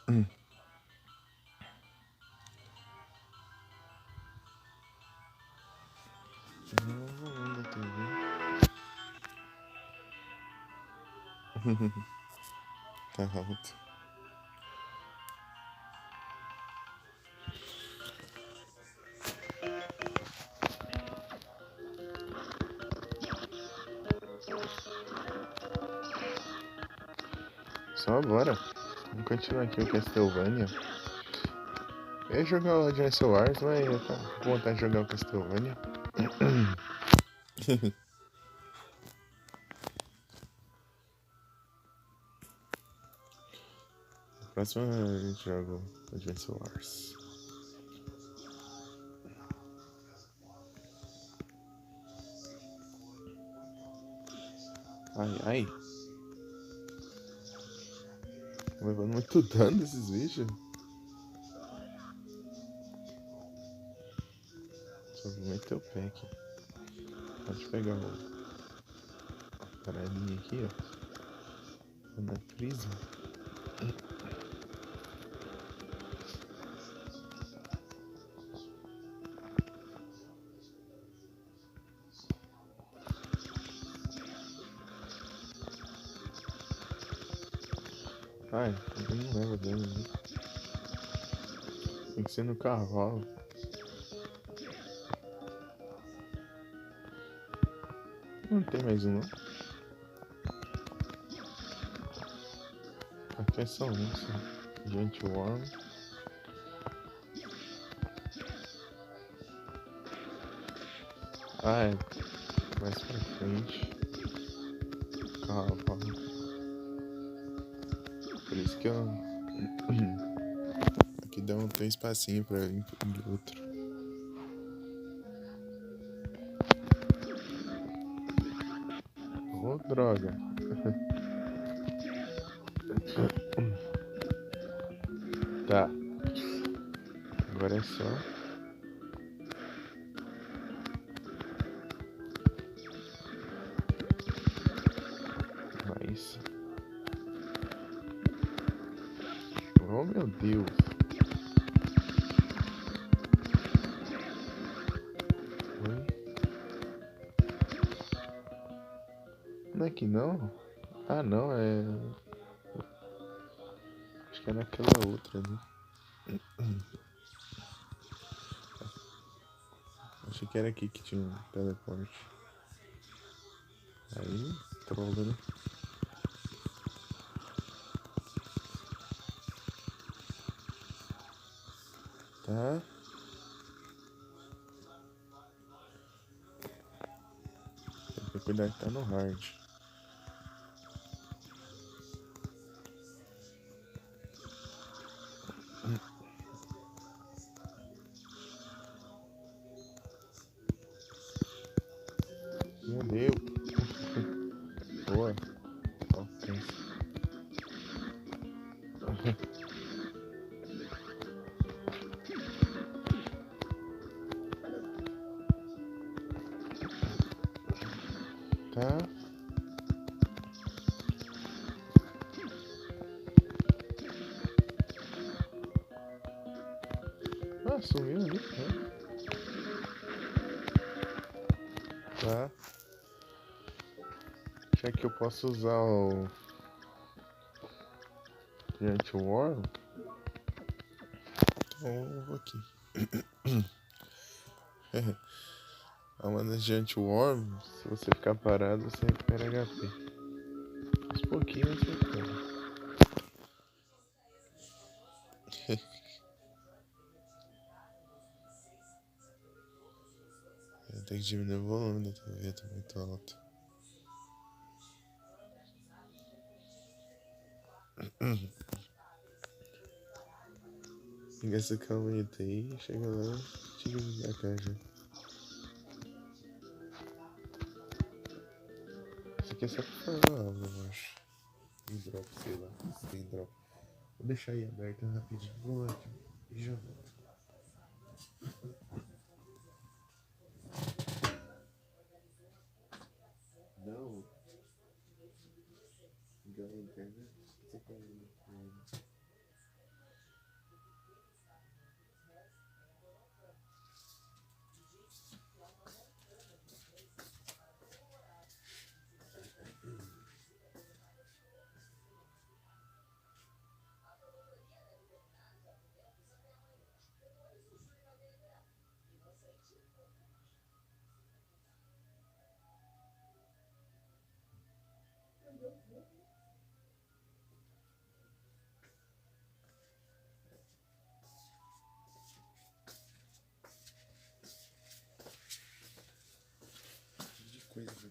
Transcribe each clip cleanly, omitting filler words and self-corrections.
Volume da TV. Tá alto. Só agora. Vamos continuar aqui o Castlevania. Eu ia jogar o Advance Wars, mas eu tô com vontade de jogar o Castlevania. Próxima a gente joga o Advance Wars. Ai, ai. Tô levando muito dano desses bichos. Só vou meter o pé aqui. Pode pegar a paradinha aqui, ó. Na prisa. Ai, ele não leva dano, né? Tem que ser no cavalo. Não tem mais um, não. Aqui é só um, só. Gente Worm. Ah, é. Mais pra frente. Cavalo. Por isso que eu... Aqui dá um tem espacinho pra ir pro outro. Oh, droga. Tá. Agora é só... Mais. Oh, meu Deus. Oi? Não é que não? Ah, não, é... Acho que é naquela outra, né? Achei que era aqui que tinha um teleporte. Aí, trolla, né? Tá. Tem que cuidar que tá no hard. Morreu. Boa. Alcance. Tá. Ah, sumiu ali. Né? Tá. Já que eu posso usar o Giant Worm, então eu vou aqui. A mana Giant Worm, se você ficar parado, você recupera HP. Aos pouquinhos você recupera. Eu tenho que diminuir o volume da TV, tá muito alto. Pega essa calmeta aí, chega lá, tira a caixa. Isso aqui é só pra fazer algo, eu acho. Tem drop, sei lá, se tem drop. Vou deixar aí aberto rapidinho. Vou lá aqui e já volto. Não. Ligar a internet. Você quer ir?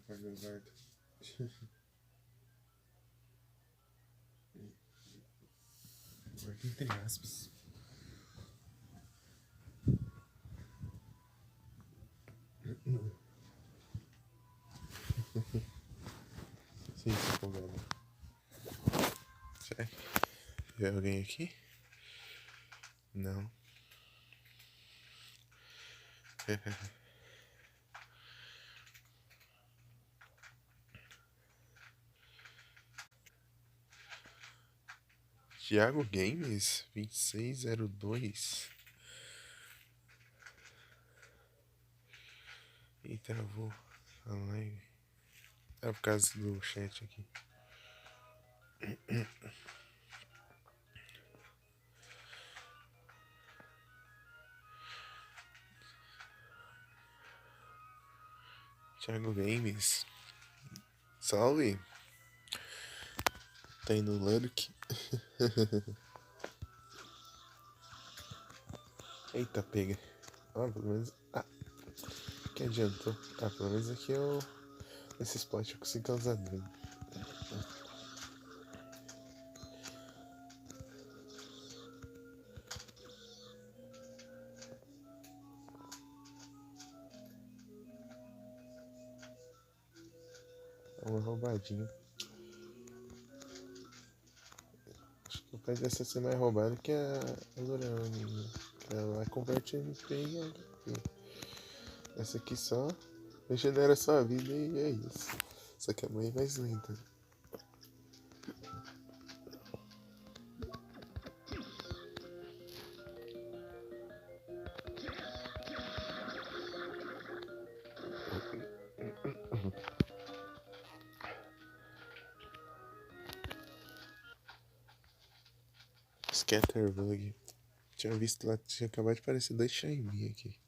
apagar o guarda. Guarda entre aspas. Sim, se problema. Check. Vê alguém aqui? Não. Thiago Games 2602. E travou a live. É por causa do chat aqui. Thiago Games. Salve. Tá indo no Lurk. Eita, pega. Ah, pelo menos. Ah, que adiantou? Ah, pelo menos aqui eu. Esse spot eu consigo causar dano. É uma roubadinha. Acho que o pai dessa ser mais roubado que a Lorane. Ela converte MP em HP. Essa aqui só regenera sua vida e é isso. Só que a mãe é mais lenta. Scatterbug. Tinha visto lá, tinha acabado de aparecer 2 Shiny aqui.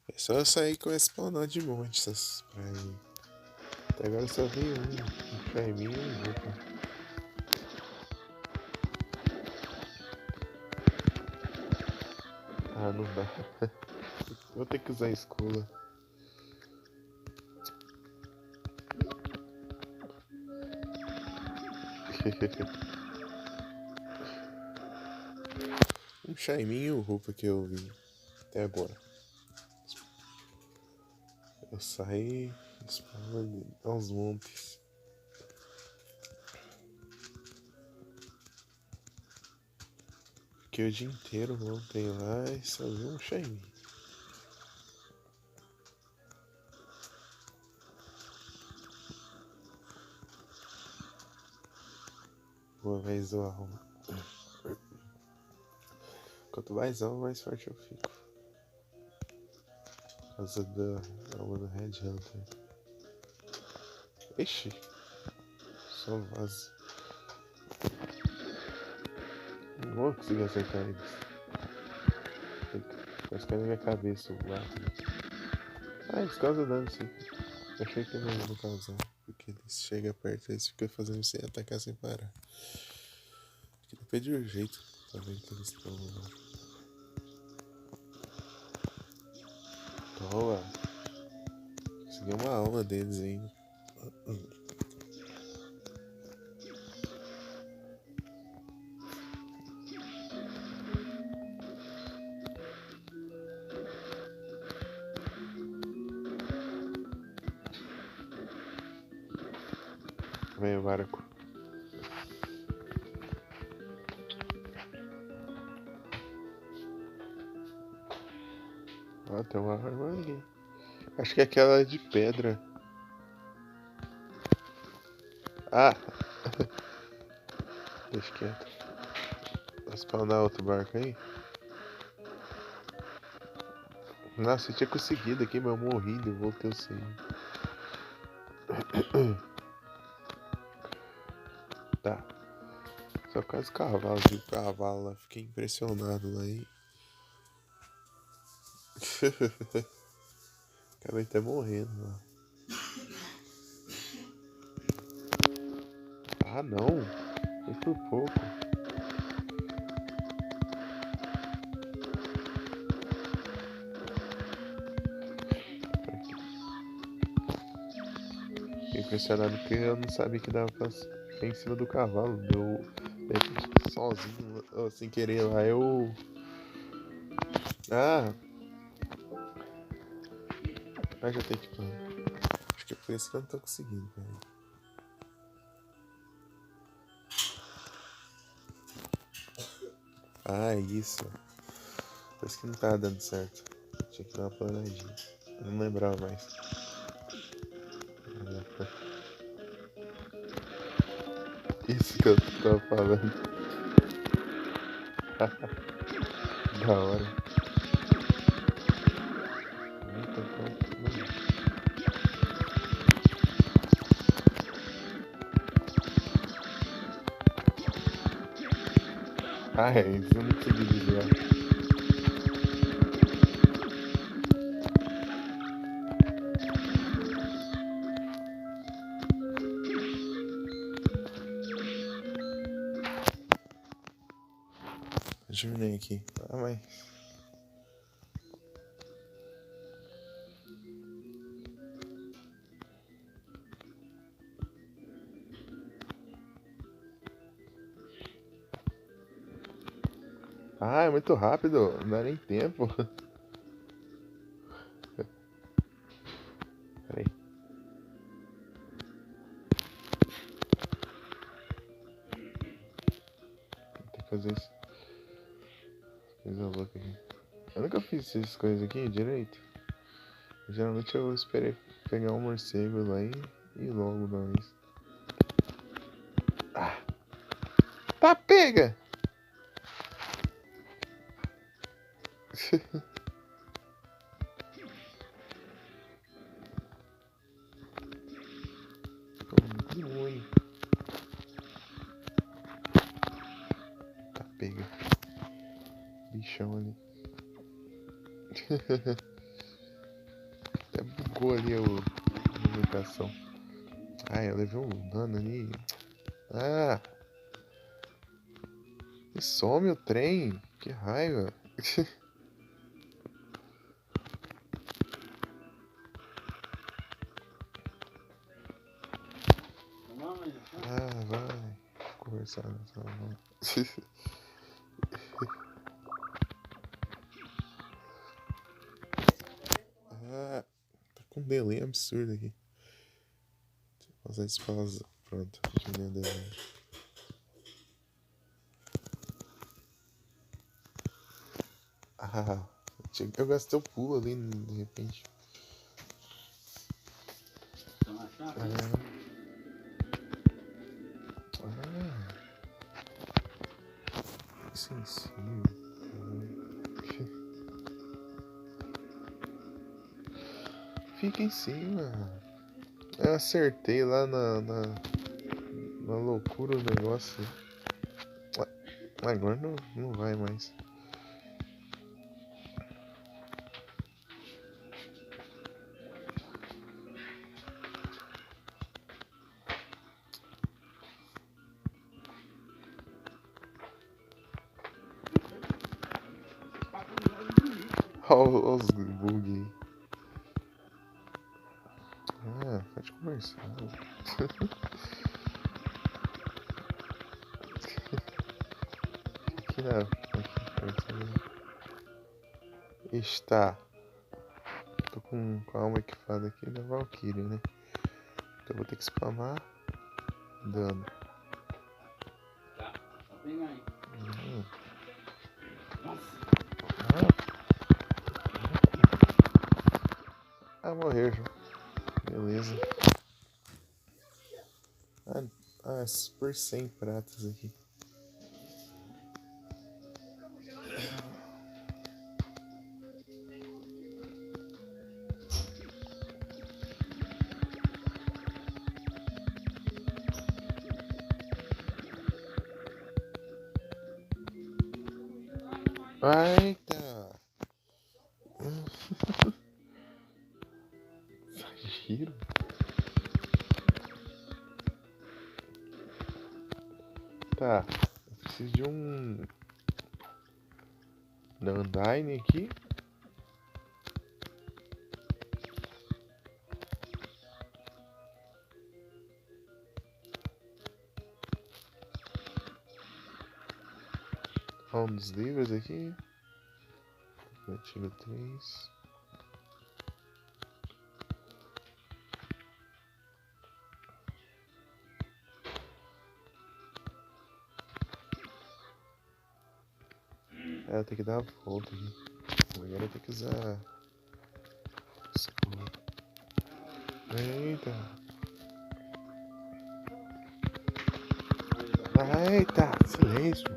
É só eu sair com esse spawnado de montes pra ir. Até agora eu só vi um Shiny e um Lupa. Ah, não dá. Vou ter que usar a escola. Um Shiny e um Rupa que eu vi até agora. Eu saí, spawn aos montes. Fiquei o dia inteiro ontem lá e só vi um Shiny. Uma vez eu arrumo. Quanto mais alma, mais forte eu fico. Por causa da alma do Red Hunter. Ixi. Só vaza. Não vou conseguir acertar eles. Quase cai na minha cabeça o gato. Ah, eles causam dano sim. Eu achei que não iam causar. Porque eles chegam perto e eles ficam fazendo você atacar sem parar. Queria pedir o jeito. Tá vendo que eles estão lá. Toma. Consegui uma alma deles ainda. Vem o barco. Ah, tem uma arma ali. Acho que é aquela de pedra. Ah! Deixa quieto. Vai spawnar outro barco aí? Nossa, eu tinha conseguido aqui, mas eu morri e voltei sem. Tá. Só por causa do cavalo, vi o cavalo lá. Fiquei impressionado lá, hein? Acabei até morrendo lá. Ah, não. Foi por pouco. impressionado porque eu não sabia que dava pra ficar em cima do cavalo. Deu sozinho, sem querer lá, eu. Ah, já tem que plano. Acho que é por isso que eu não tô conseguindo, velho. É isso. Por isso que não tava dando certo. Tinha que dar uma planadinha. Eu não lembrava mais. Isso que eu tava falando. Da hora. Isso eu não consegui desviar. Diminuir aqui. Mas. É muito rápido. Não dá nem tempo. Peraí. Tem que fazer isso. Coisa louca aqui. Eu nunca fiz essas coisas aqui direito. Geralmente eu esperei pegar um morcego lá e logo dar isso. Tá, pega! Que ruim. Tá, pega. Bichão ali. Até bugou ali a movimentação. Eu levei um dano ali. E some o trem. Que raiva. Vai. Conversar nessa mão. Tá com um delay absurdo aqui. Deixa eu fazer isso pausa. Pronto, diminuiu o delay. Eu gastei o pulo ali de repente. Sensível. Fica em cima. Eu acertei lá na loucura o negócio. Agora não vai mais. Olha os bugs. Pode conversar. Aqui não. Está. Tô com a alma equipada aqui da Valkyrie, né? Então eu vou ter que spamar dano. Tá bem aí. Morreu já. Beleza. Super 100 pratas aqui. Eita! Giro. Tá. Eu preciso de um Undyne aqui. um dos livros aqui. Artigo 3. Eu tenho que dar a volta aqui. Agora eu tenho que usar. Eita! Eita! Silêncio!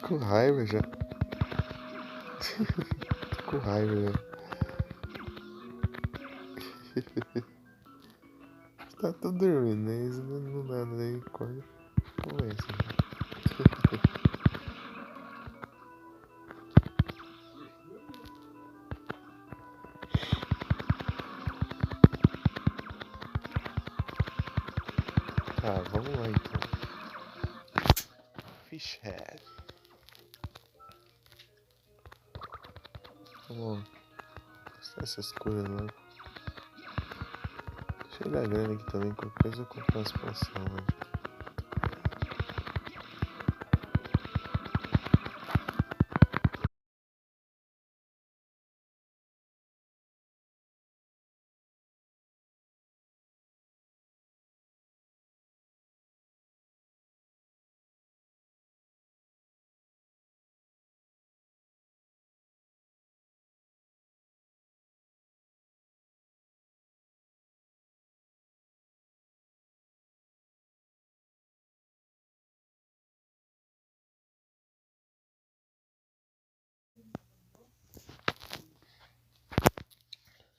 Tô com raiva já. Tô com raiva já. Tá tudo dormindo, né? Isso não dá, daí acorda. Começa. Tá, vamos lá então. Fish head. Vamos testar essas coisas lá. Cheio da grana aqui também, qualquer coisa eu compro umas poções, né?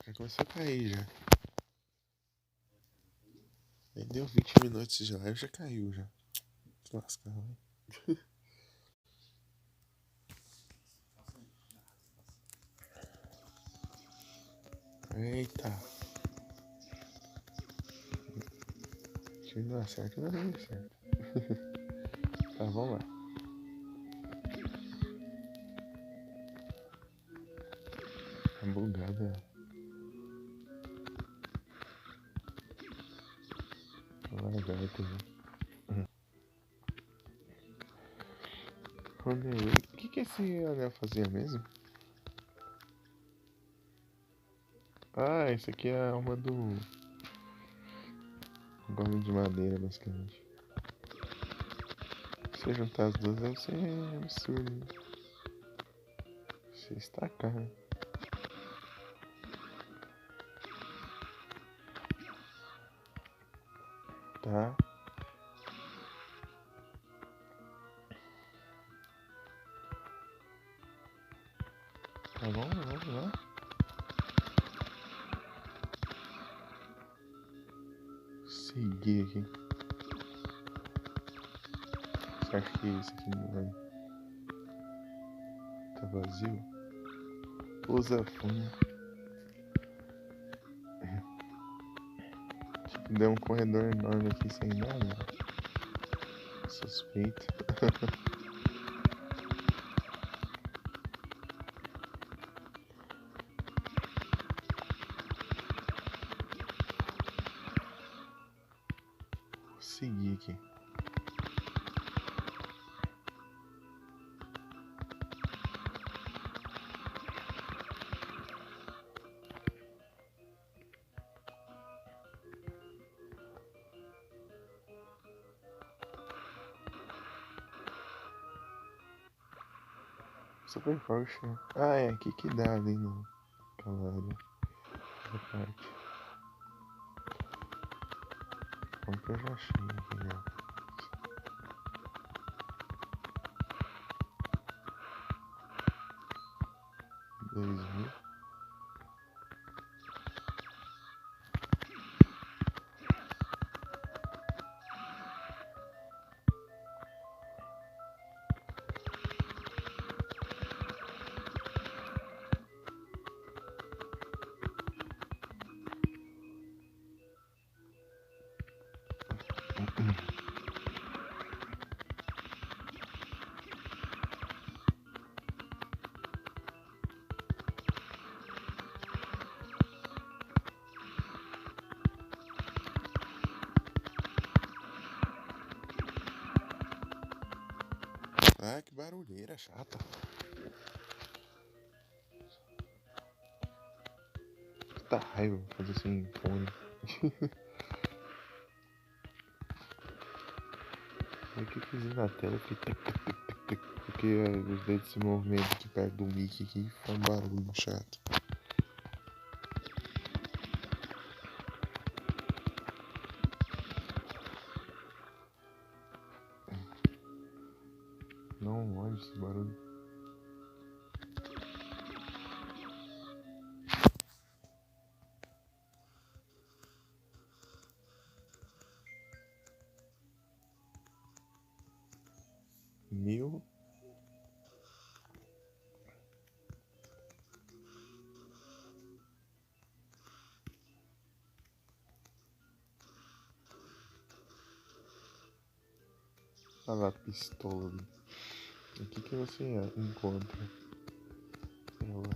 Já começou a cair já. Nem deu 20 minutos de live, já caiu já. Se lascar, né? Eita. Se não dá certo, não dá certo. Tá, vamos lá. Tá bugada. Lagarto, né? O que esse anel fazia mesmo? Ah, esse aqui é a alma do golem de madeira, basicamente. Se você juntar as duas, deve ser absurdo, né? Se estacar, né? Tá. Tá bom, vamos lá. Seguir aqui. Você acha que esse aqui não vai... Tá vazio? Usa fundo. Tipo, deu um corredor enorme aqui sem nada. Suspeito. Vou seguir aqui. Super forte, né? Ah, é aqui que dá ali no calado. Na parte. Como que eu já achei aqui já. 2000. Ah, que barulheira chata. Tá raiva fazer sem fone. Aí que eu fiz na tela, porque os dedos se movimentam aqui perto do mic aqui e faz um barulho chato. Não olha esse barulho. Meu. Olha lá a pistola ali. O que você encontra? Ela.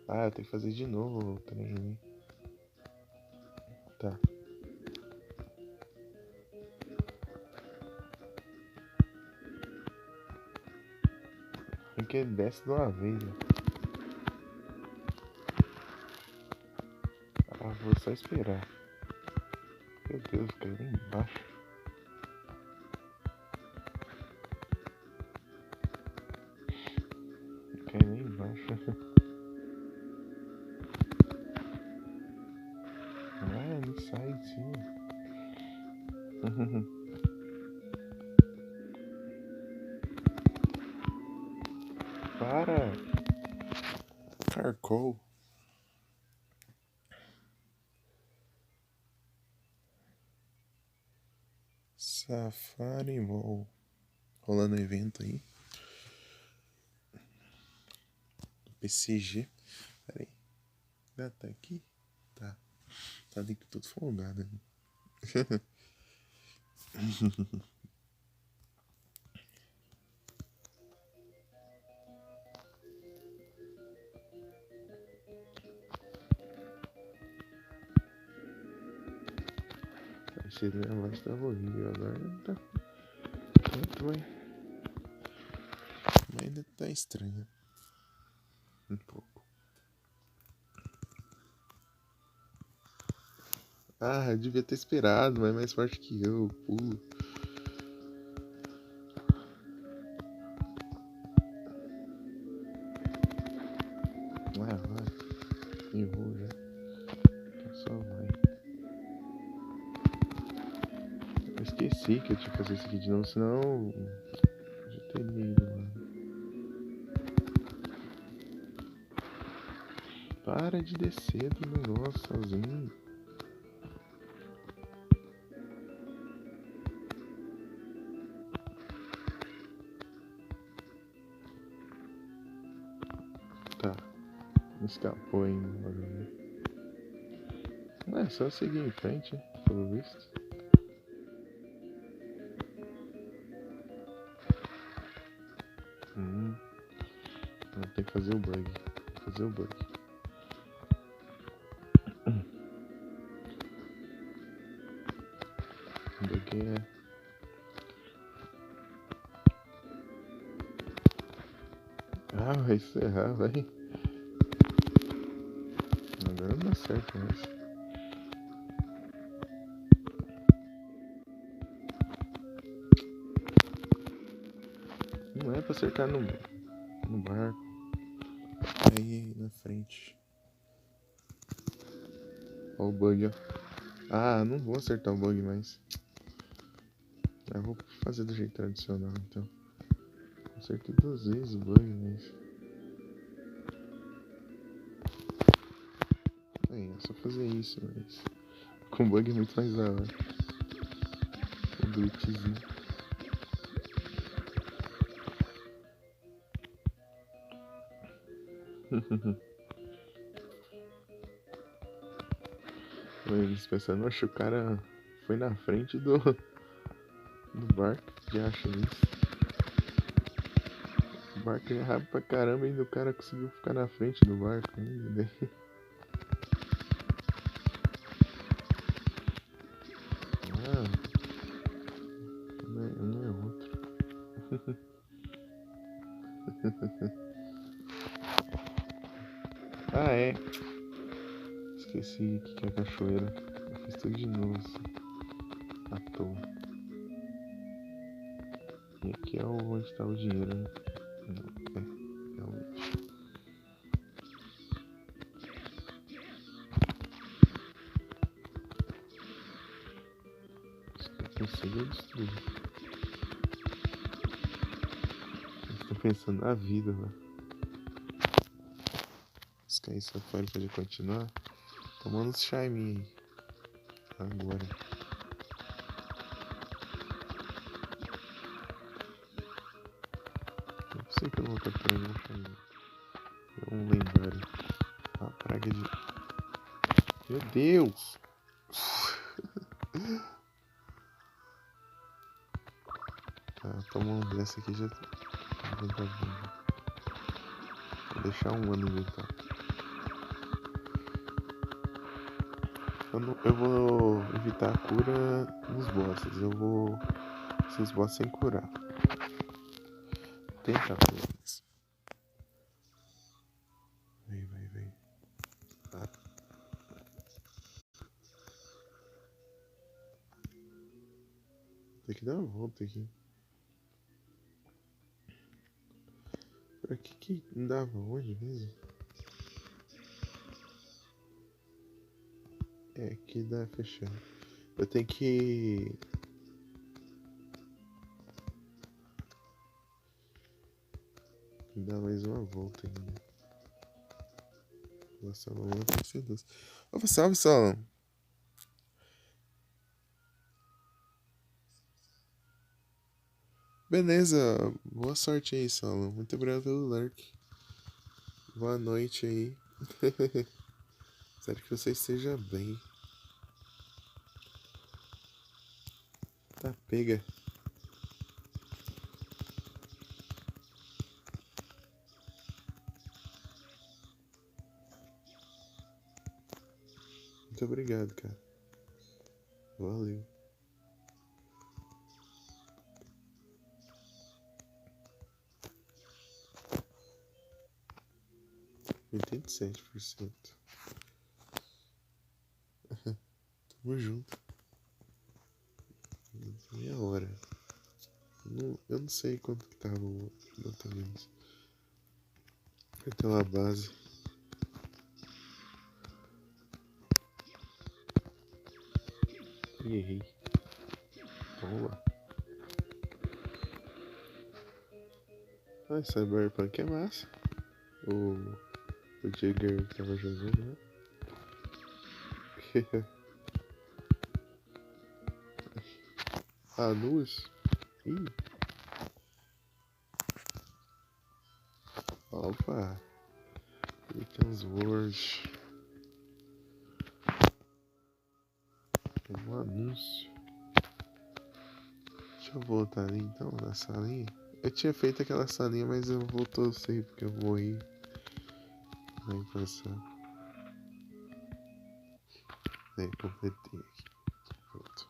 Ah, eu tenho que fazer de novo o trem, né? Tá. Porque ele desce de uma vez, né? Ah, vou só esperar. Meu Deus, caiu lá embaixo. Caiu lá embaixo. Ah, ele sai de cima. Para! Carcou. Safari Mall. Rolando evento aí. PCG. Pera aí. Ah, tá aqui? Tá. Tá ali tudo folgado, né? Achei que minha voz tava horrível. Agora tá. Mas ainda tá estranho. Um pouco. Ah, eu devia ter esperado, mas é mais forte que eu. Pulo. Ah, vai. Errou já. Então só vai. Eu esqueci que eu tinha que fazer isso aqui de novo, senão eu já teria ido lá. Para de descer do negócio sozinho. Tá. Não escapou ainda. Não é só seguir em frente, pelo visto. Tem que fazer o bug. Fazer o bug. O bug é. Ah, vai encerrar, vai. Agora não dá certo mais. Não é pra acertar no barco. Aí na frente. Ó o bug, ó. Ah, não vou acertar o bug mais. Eu vou fazer do jeito tradicional, então. Acertei 2 vezes o bug, mas... Aí, é só fazer isso, mas... Com bug é muito mais da hora. O glitchzinho. Eles pensando, oxe, o cara foi na frente do barco. Que acha isso? O barco é rápido pra caramba e ainda o cara conseguiu ficar na frente do barco ainda. Ah, é. Esqueci que é a cachoeira. Eu fiz tudo de novo, assim, à toa. E aqui é onde tá o dinheiro, né? É, realmente. Consigo destruir. Estou pensando na vida, né? Se cair safari pode continuar. Tomando os charminhos aí. Agora. Não sei que eu não vou capturar nenhum charminho. Não lembrarem. A praga de. Meu Deus! Tá, toma um dessa aqui já. Vou deixar um ano no inventário. Eu vou evitar a cura nos bosses. Eu vou. Esses bosses sem curar. Tenta pelo menos. Vem. Ah. Tem que dar uma volta aqui. Por aqui que dava onde mesmo? É, aqui dá fechado. Eu tenho que dar mais uma volta ainda. Nossa, não vai ser doce. Opa, salve, Solon. Beleza, boa sorte aí, Solon. Muito obrigado pelo lurk. Boa noite aí. Espero que você esteja bem. Tá, pega. Muito obrigado, cara. Valeu. Oitenta e 87%. Tamo junto. Meia hora. Eu não sei quanto que tava o exatamente. Vai ter uma base. E errei. Vamos lá. Ah, Cyberpunk é massa. O Jagger que tava jogando, né? A luz. Ih. Opa. Weekends World. Um anúncio. Deixa eu voltar ali então na salinha. Eu tinha feito aquela salinha, mas eu voltou sem porque eu morri. Vai passar. Aí, completei aqui. Pronto.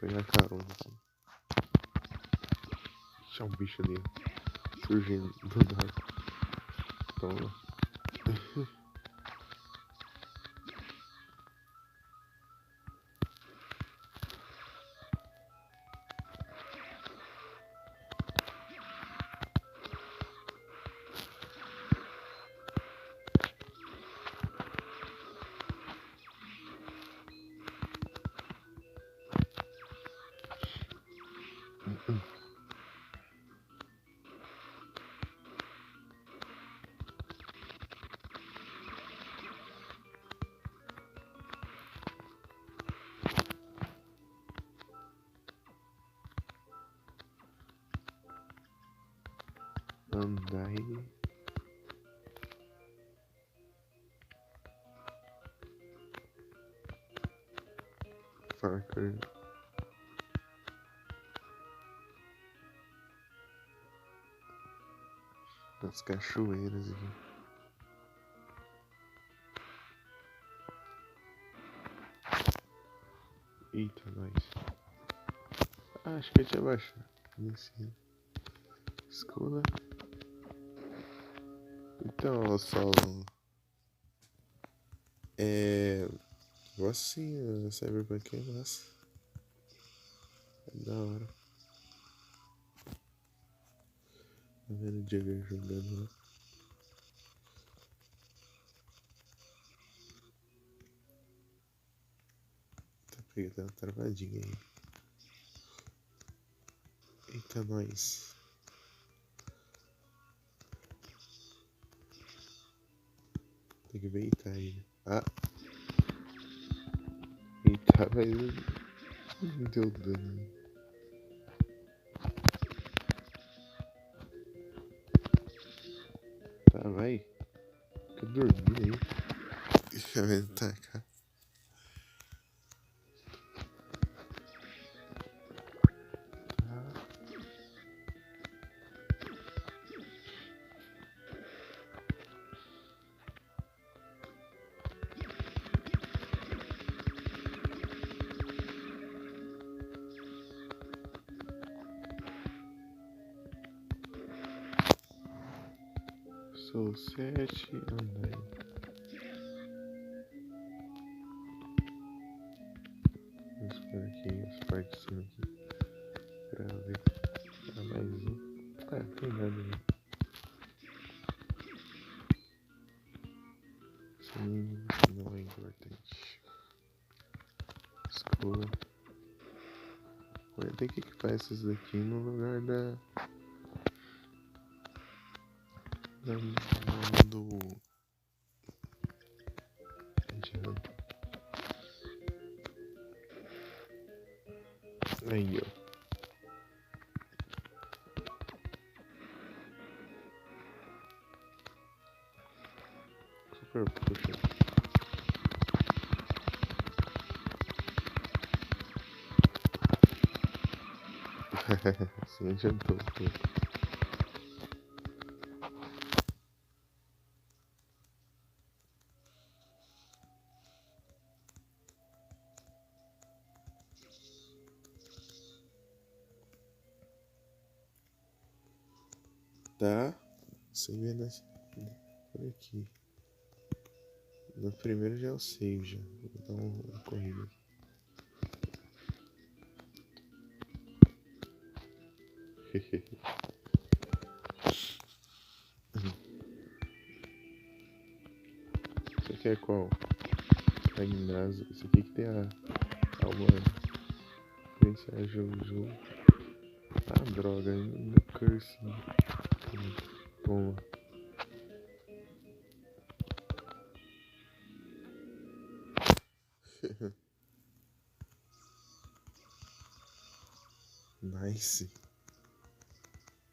Vou pegar carona aqui. Deixa um bicho ali surgindo do nada. Toma. Andai. Farker. As cachoeiras aqui. Eita, nós. Ah, acho que eu tinha baixado. Ensino. Escola. Então, ó, só. Gosto sim, Cyberpunk é massa. É da hora. Tá vendo o Jagger jogando lá? Tá pegando uma travadinha aí. Eita, nós. Tem que beitar ele. Ah! Eita, mas não deu dano. Tá, vai. Fica dormindo aí. Deixa eu ver, tá, cara. Sou 7, andei. Vou esperar aqui as partes de cima aqui pra ver. Ah, mais um. Ah, tem nada, né? Isso não é importante. Escola. Vou ter que equipar essas daqui no lugar do aí, ó. Super puxa. Assim adiantou. Tá? Sem ver por aqui. No primeiro já é o save já. Vou dar uma corrida aqui. Você quer qual? Magnasa. Esse aqui que tem a alma. Influenciar jogo. Ah, droga. No curse. Toma. Nice.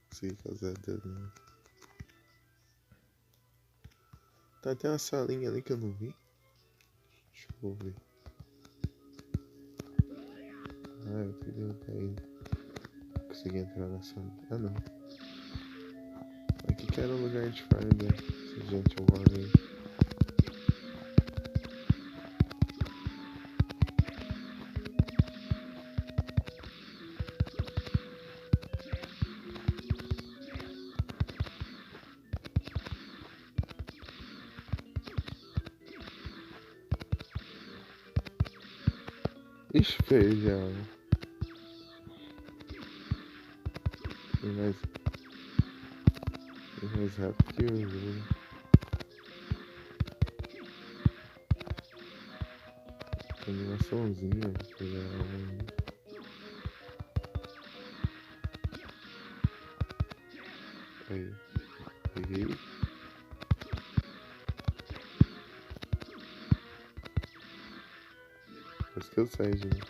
Consegui fazer dano. Tá até uma salinha ali que eu não vi. Deixa eu ver. Ah, eu tenho que derrotar ele. Consegui entrar na sala. Ah, não. Aqui que era o lugar de farm dessa gente agora aí. Ixi, feijão. Foi mais rápido que eu, né? Animaçãozinha. Aí. Peguei. Depois que eu saio de mim.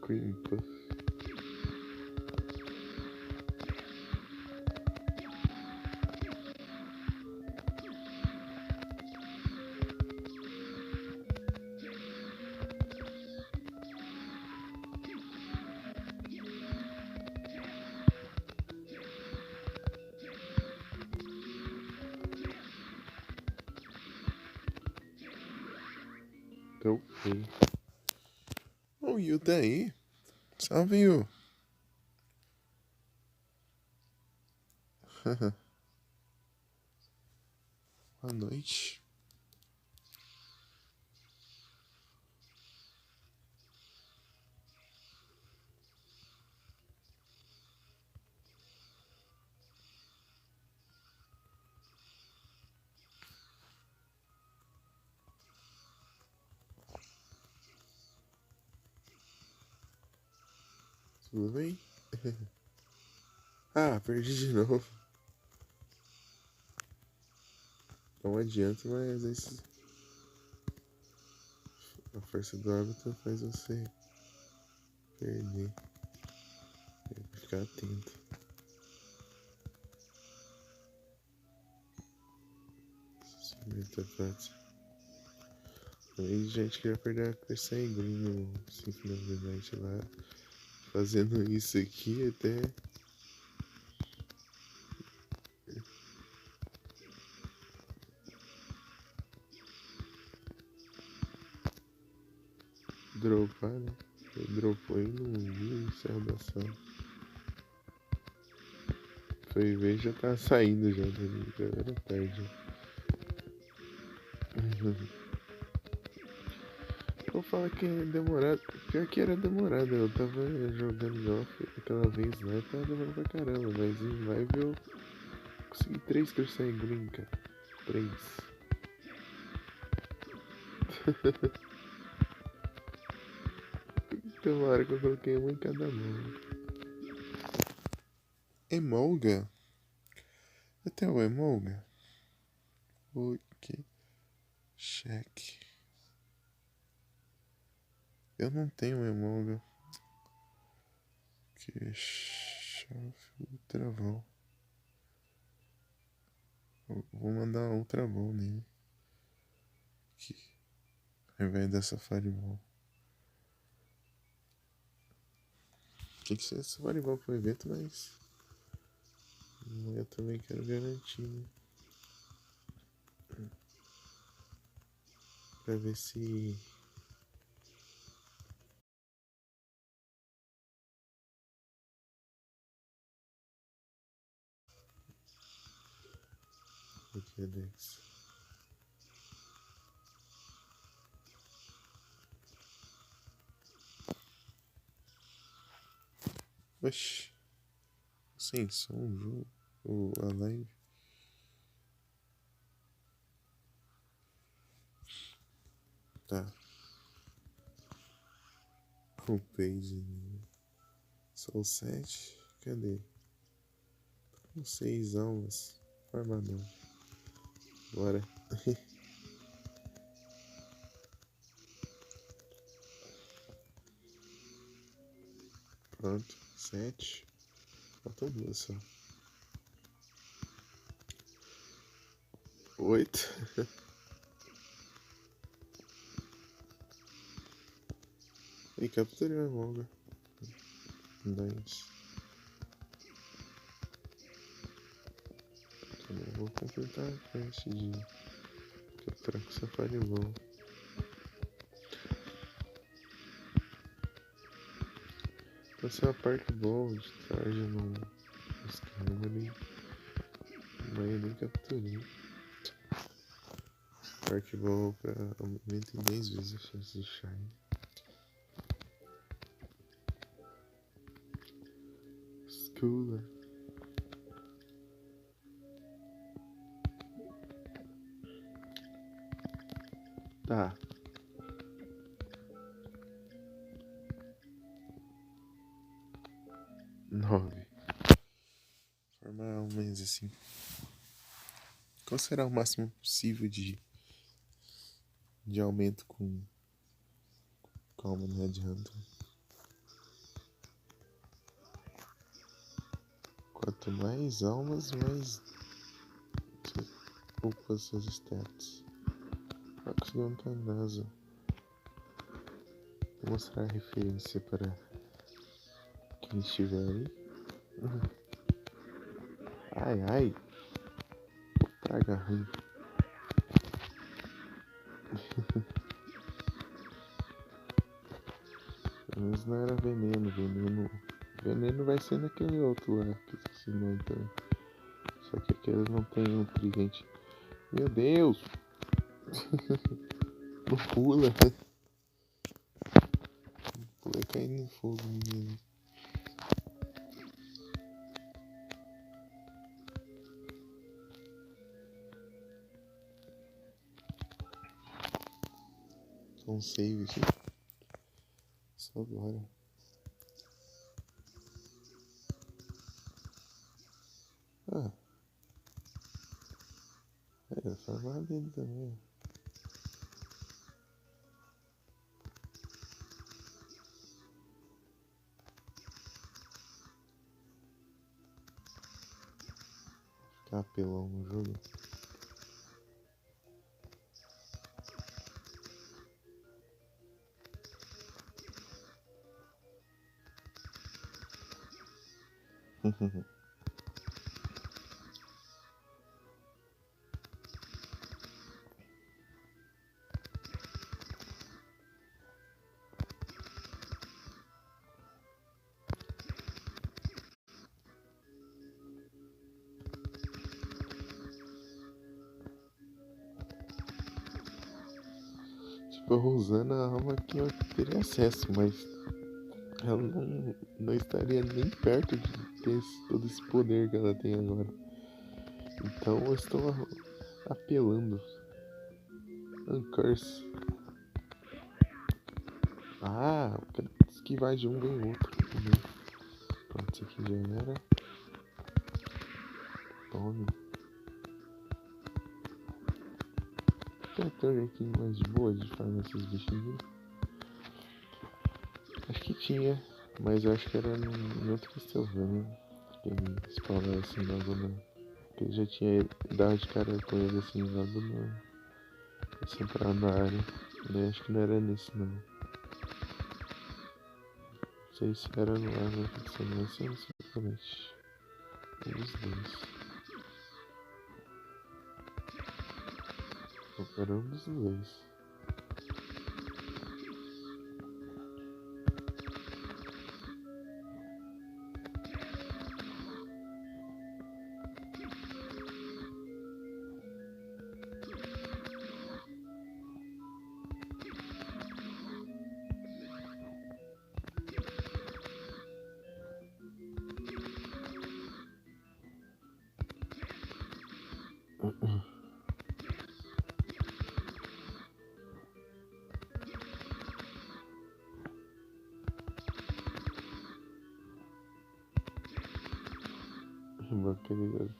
Cream Puff. Ok. O Yu tá aí. Salve, Yu. Boa noite. Tudo bem? Ah, perdi de novo. Não adianta, mas a força do hábito faz você perder. Tem que ficar atento. Muita prática. Aí gente queria perder a cor sangue no Symphony of the Night lá. Fazendo isso aqui até. Dropar, né? Ele dropou e não viu o céu da sala. Foi ver, já tá saindo já dali, já era tarde. Eu falo que é demorado, pior que era demorado, eu tava jogando off aquela vez lá e tava demorando pra caramba, mas em live eu consegui 3 Crusade Green, cara. 3. Tem uma hora que eu coloquei uma em cada mão. Emolga? Até o Emolga? Ok. Check. Eu não tenho Emolga. Que chave travão. Vou mandar um travão nele. Aqui. Ao invés da Safari Ball. Tem que ser Safari Ball pro evento, mas eu também quero garantir, né? Pra ver se... Aqui, Alex. Oxi. Sem som, o jogo. A live. Tá. Homepage. São 7. Cadê? 6 almas. Armadão. Bora. Pronto. 7. Faltam 2 só. 8. E capturei a longa. 10. Também vou completar a quest de capturar com Safari Ball. Essa é a parte boa de trás no esquema, nem capturei. Parte boa pra aumenta em 10 vezes a chance de shine. Schooler. Tá. Nove. Formar um mês assim. Qual será o máximo possível de aumento com Common Headhunter? Quanto mais almas, mais upa seus stats. Vai conseguir um Tanasa. Vou mostrar a referência para quem estiver aí. Ai, ai. Praga ruim. Mas não era veneno. Veneno vai ser naquele outro lá, que eu esqueci o nome também. Só que aqueles não tem um tridente. Meu Deus! Não pula! Pula caindo no fogo, menino. Um save aqui. Só agora. Ah. É, só lá dele também. Ficar apelão no jogo. Tipo, eu usando a alma que eu teria acesso, mas ela não estaria nem perto de ter todo esse poder que ela tem agora. Então eu estou apelando. Uncurse. Ah, esquivar de um vem outro. Pronto, isso aqui já era. Tome. Tem um aqui mais de boa de farmar esses bichinhos. Acho que tinha, mas eu acho que era em outro Castlevania. Que ele spawnava assim logo na. Que ele já tinha dado de cara com ele assim logo na. Assim entrar na área. Né? Acho que não era nesse não. Não sei se era no ar na ficção, mas eu não sei exatamente. Um dos dois. Era um dos dois. Meu querido,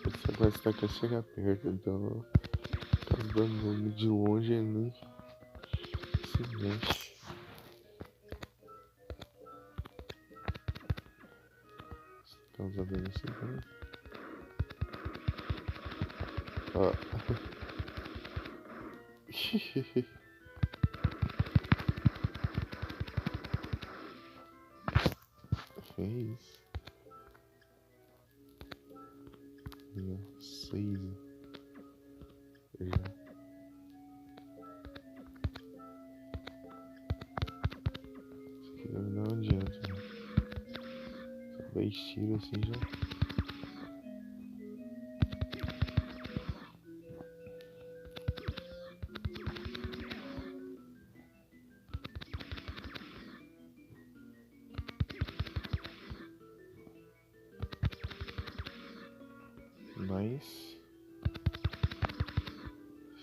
esse negócio tá quer chegar perto, então tá dando nome de longe ele nem se mexe. Causa dano assim também. Ó. Fez. Não, 6. Já. Isso aqui não adianta, né? Só 2 tiros assim já. Mais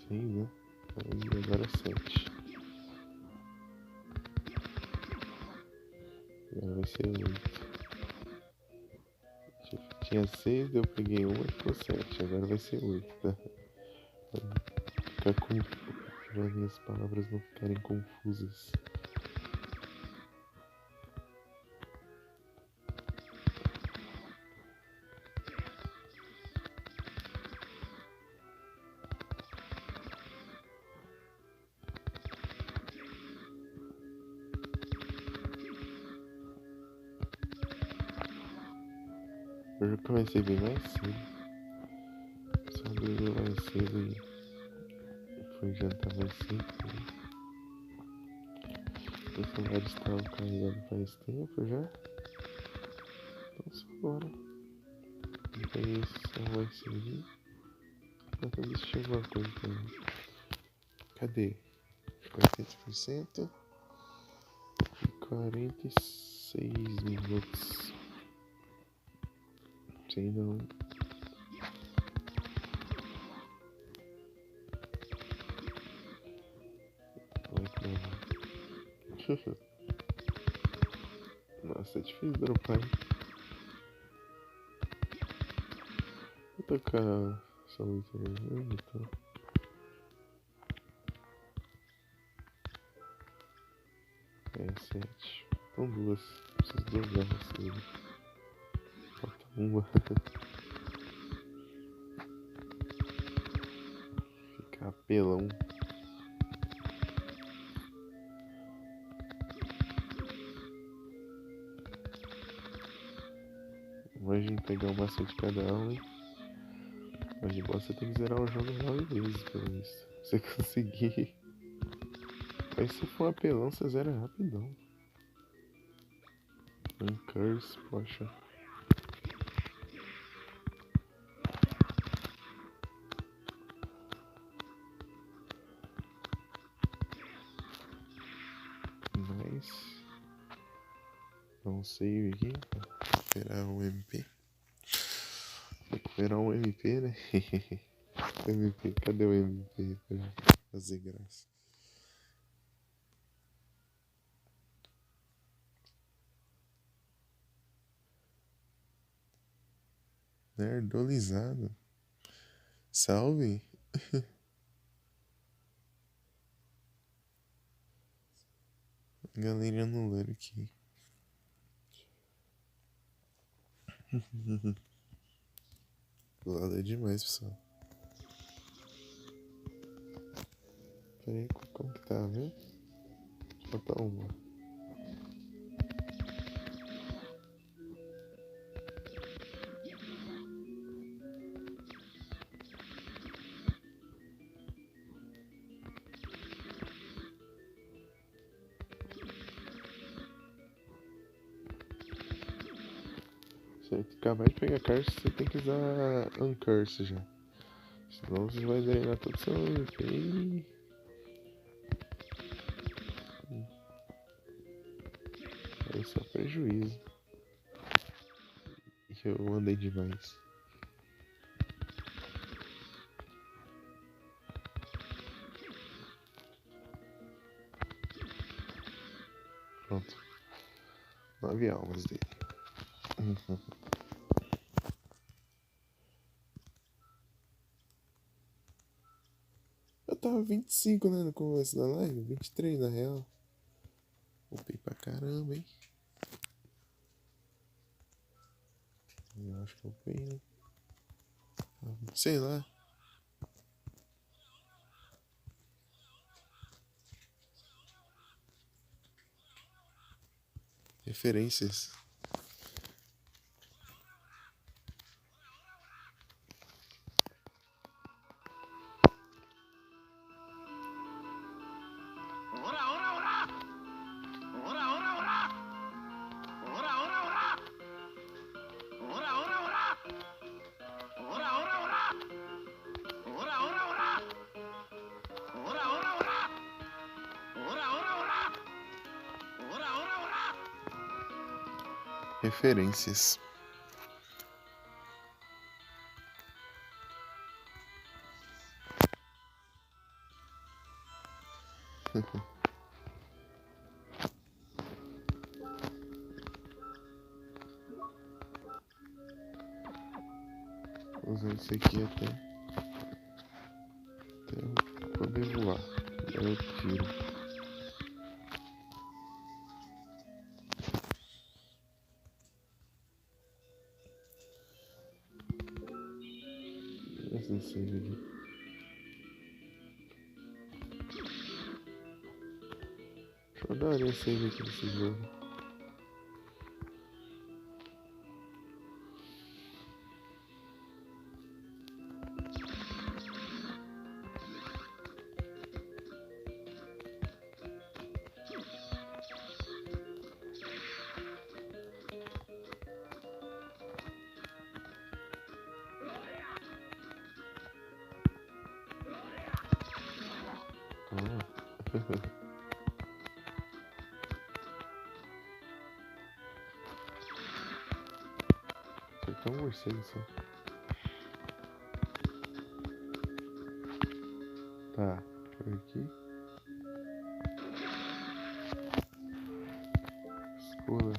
6, né? Aí agora 7. Agora vai ser 8. Tinha 6, eu peguei 1 e ficou 7. Agora vai ser 8, tá? Pra ficar pra minhas palavras não ficarem confusas. Eu já comecei bem mais cedo. Só dormi mais cedo e fui jantar mais cedo. O celular estava carregado faz tempo já. Então só agora. Não peguei esse celular vai servir. Pra ver se chegou alguma coisa também. Cadê? 80% e 46 minutos. Sei não. Nossa, é difícil dropar, hein? Vou tocar só muito mesmo, então. É 7. Então duas. Preciso de duas garras dele. Falta uma. Ficar apelão. Imagina pegar o máximo de cada alma, hein? Mas de boa você tem que zerar o jogo 9 vezes, pelo visto. Pra você conseguir. Mas se for um apelão, você zera rapidão. Um curse, poxa. Mas. Dá um save aqui. Recuperar um MP. Recuperar um MP, né? MP, cadê o MP pra fazer graça? Nerdolizado. Salve! Galerinha no lero aqui. Do lado é demais, pessoal. Pera aí, como que tá, viu? Falta uma. Você acabar de pegar curse, você tem que usar uncurse já. Senão você vai drenar todo seu MP. Aí só prejuízo. E eu andei demais. Pronto. 9 almas dele. Eu tava 25, né, no começo da live. 23 na real. Upei pra caramba, hein. Eu acho que eu upei, né. Sei lá. Referências. Referências. Vou usar isso aqui até eu poder voar. Aí eu tiro. Essa save aqui. Deixa eu dar uma save aqui nesse jogo. Acertou um morcego só. Tá, por aqui. Pula.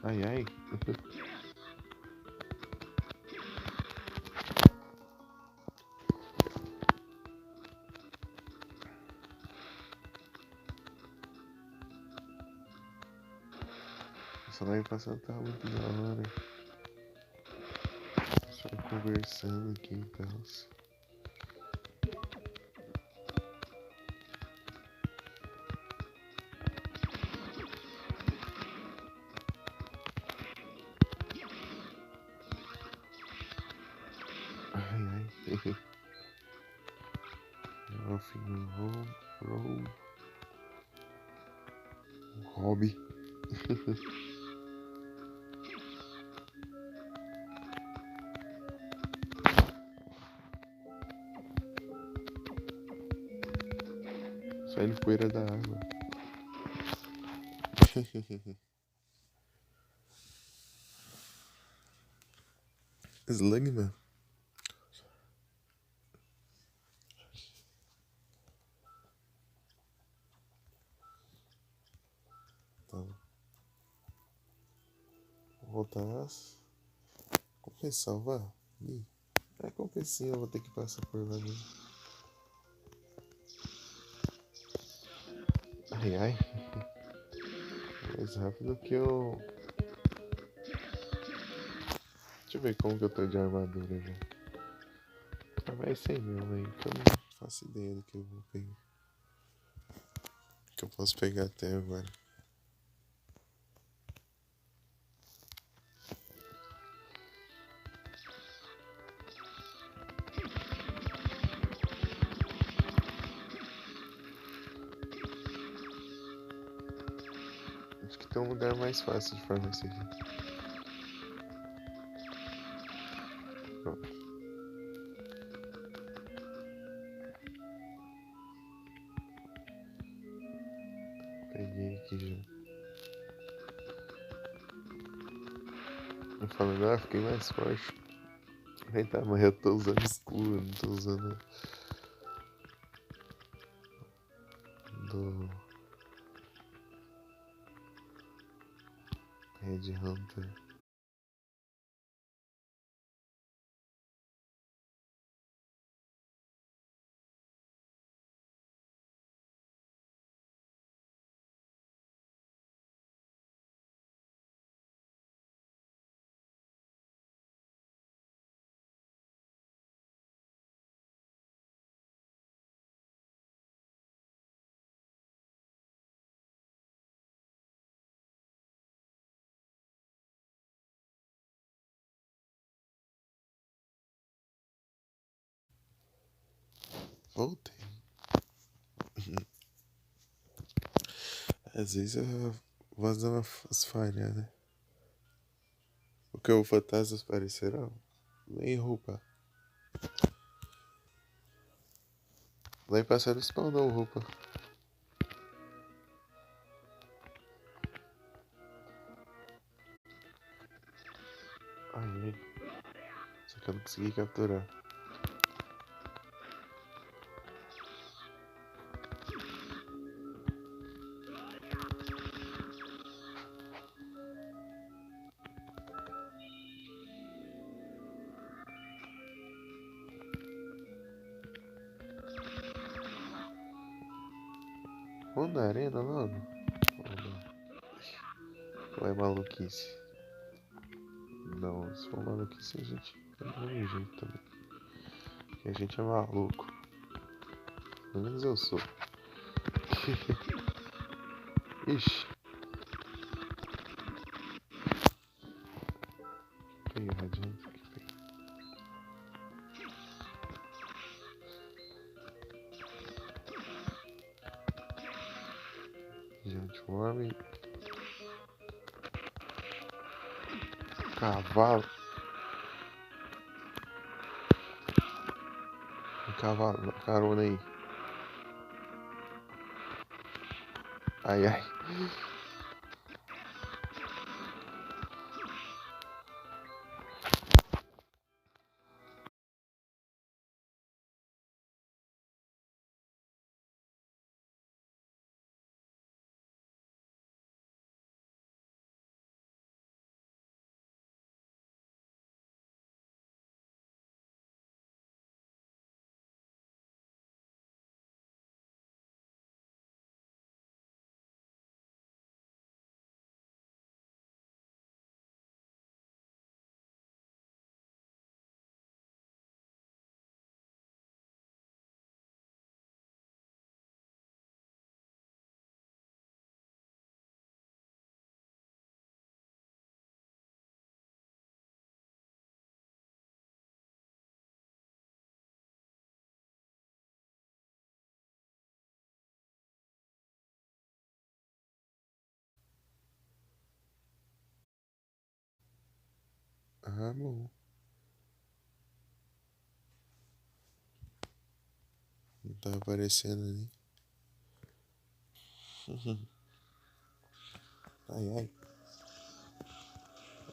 Ai, ai. Essa live passada tava muito da hora. Só conversando aqui e tal. Ai, ai. Off no roll. Hobby. Saindo poeira da água. Slugman. Tá. Vou voltar. Compensa salvar? É compensinho, eu vou ter que passar por lá mesmo. Ai, ai. Mais rápido que eu. Deixa eu ver como que eu tô de armadura já. Ah, vai ser mesmo aí, que eu não faço ideia do que eu vou pegar. Que eu posso pegar até agora. Acho que tem um lugar mais fácil de farmar isso aqui. Pronto. Peguei aqui já. Eu falando, fiquei mais forte. Aí tá, mas eu tô usando escuro, não tô usando do Red Hunter. Voltei. Às vezes a voz dá umas falhadas. Porque o fantasma aparecerá nem roupa. Lá em passado spawnou roupa. Ai, ai. Só que eu não consegui capturar. Vamos na arena logo? Ou é maluquice? Não, se for maluquice a gente tem do mesmo jeito também. Porque a gente é maluco. Pelo menos eu sou. Ixi. Peguei o radiante aqui. nome. Cavalo. Um cavalo, carona aí. Ai, ai. Ah, bom. Não tá aparecendo ali. Ai, ai.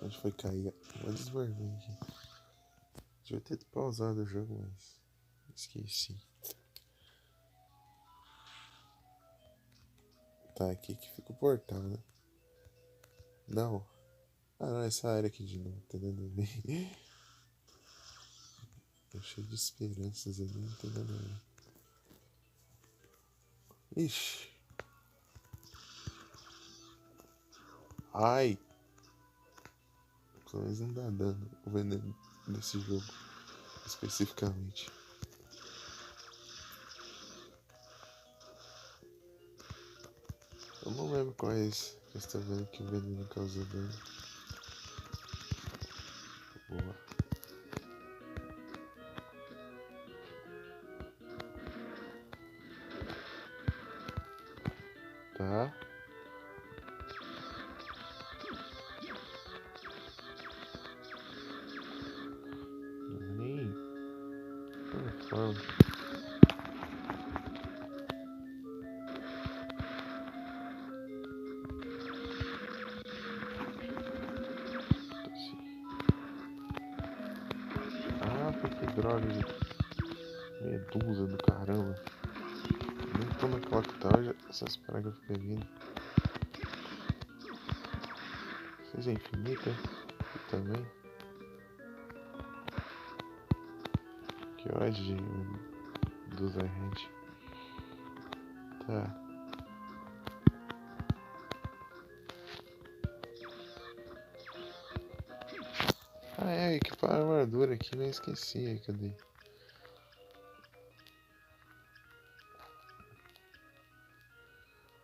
Onde foi cair? Vou desbarmar aqui. Devia ter pausado o jogo, mas esqueci. Tá, aqui que fica o portal, né? Não. Ah, não, essa área aqui de novo, tá nada a ver. Tô cheio de esperanças ali, não tem nada a ver. Ixi. Ai. Pelo menos não dá dano o veneno desse jogo, especificamente. Eu não lembro quais que você tá vendo que o veneno causa dano. Boa. Tá. Nem. Forma. Ah, que droga de medusa do caramba. Nem tô naquela que tá, essas pragas ficam vindo. Seja infinita aqui também. Que ódio de medusa errante. Tá. Ah, é, equipar a armadura aqui, não esqueci. Cadê?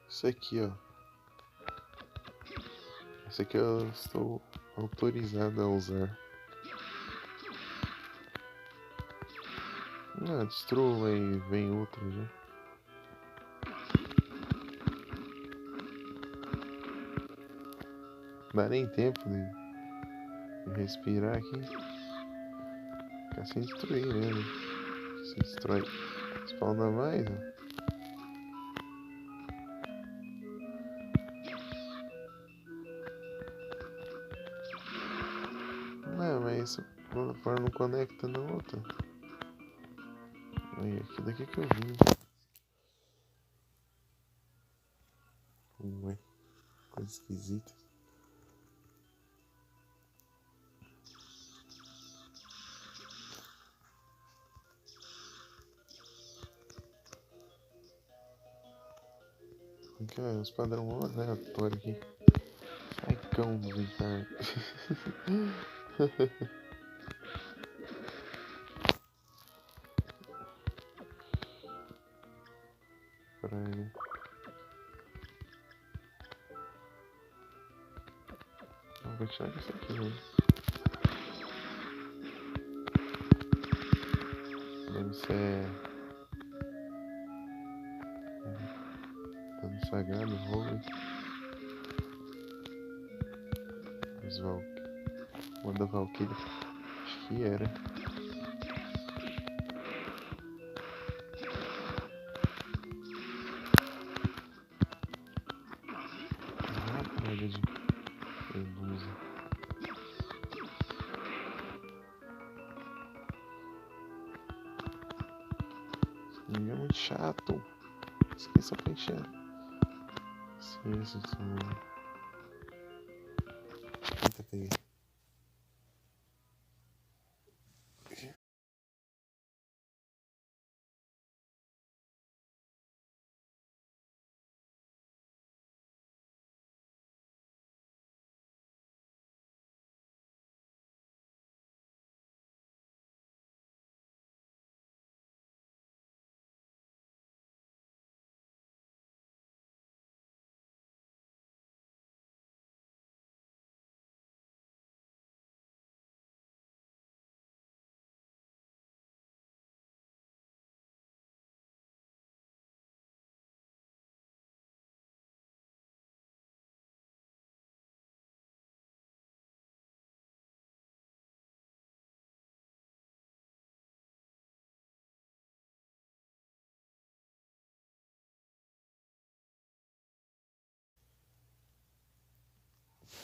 Isso aqui, ó. Esse aqui eu estou autorizado a usar. Ah, destrua e vem outro já. Não dá nem tempo de respirar aqui. Fica sem destruir mesmo. Se destrói. Spawna mais, ó. Não, mas essa plataforma não conecta na outra. Aí, aqui daqui que eu vim. Ué, coisa esquisita. Aqui, ó, os padrão aleatório aqui. Ai, cão dos infernos. Praga. Vou tirar isso aqui, né? Deve ser. Dano sagrado, holy. Uma da Valkyria. Acho que era. Praga de medusa. Ninguém é muito chato. Esqueça pra encher. Esqueça isso. Eita, peguei.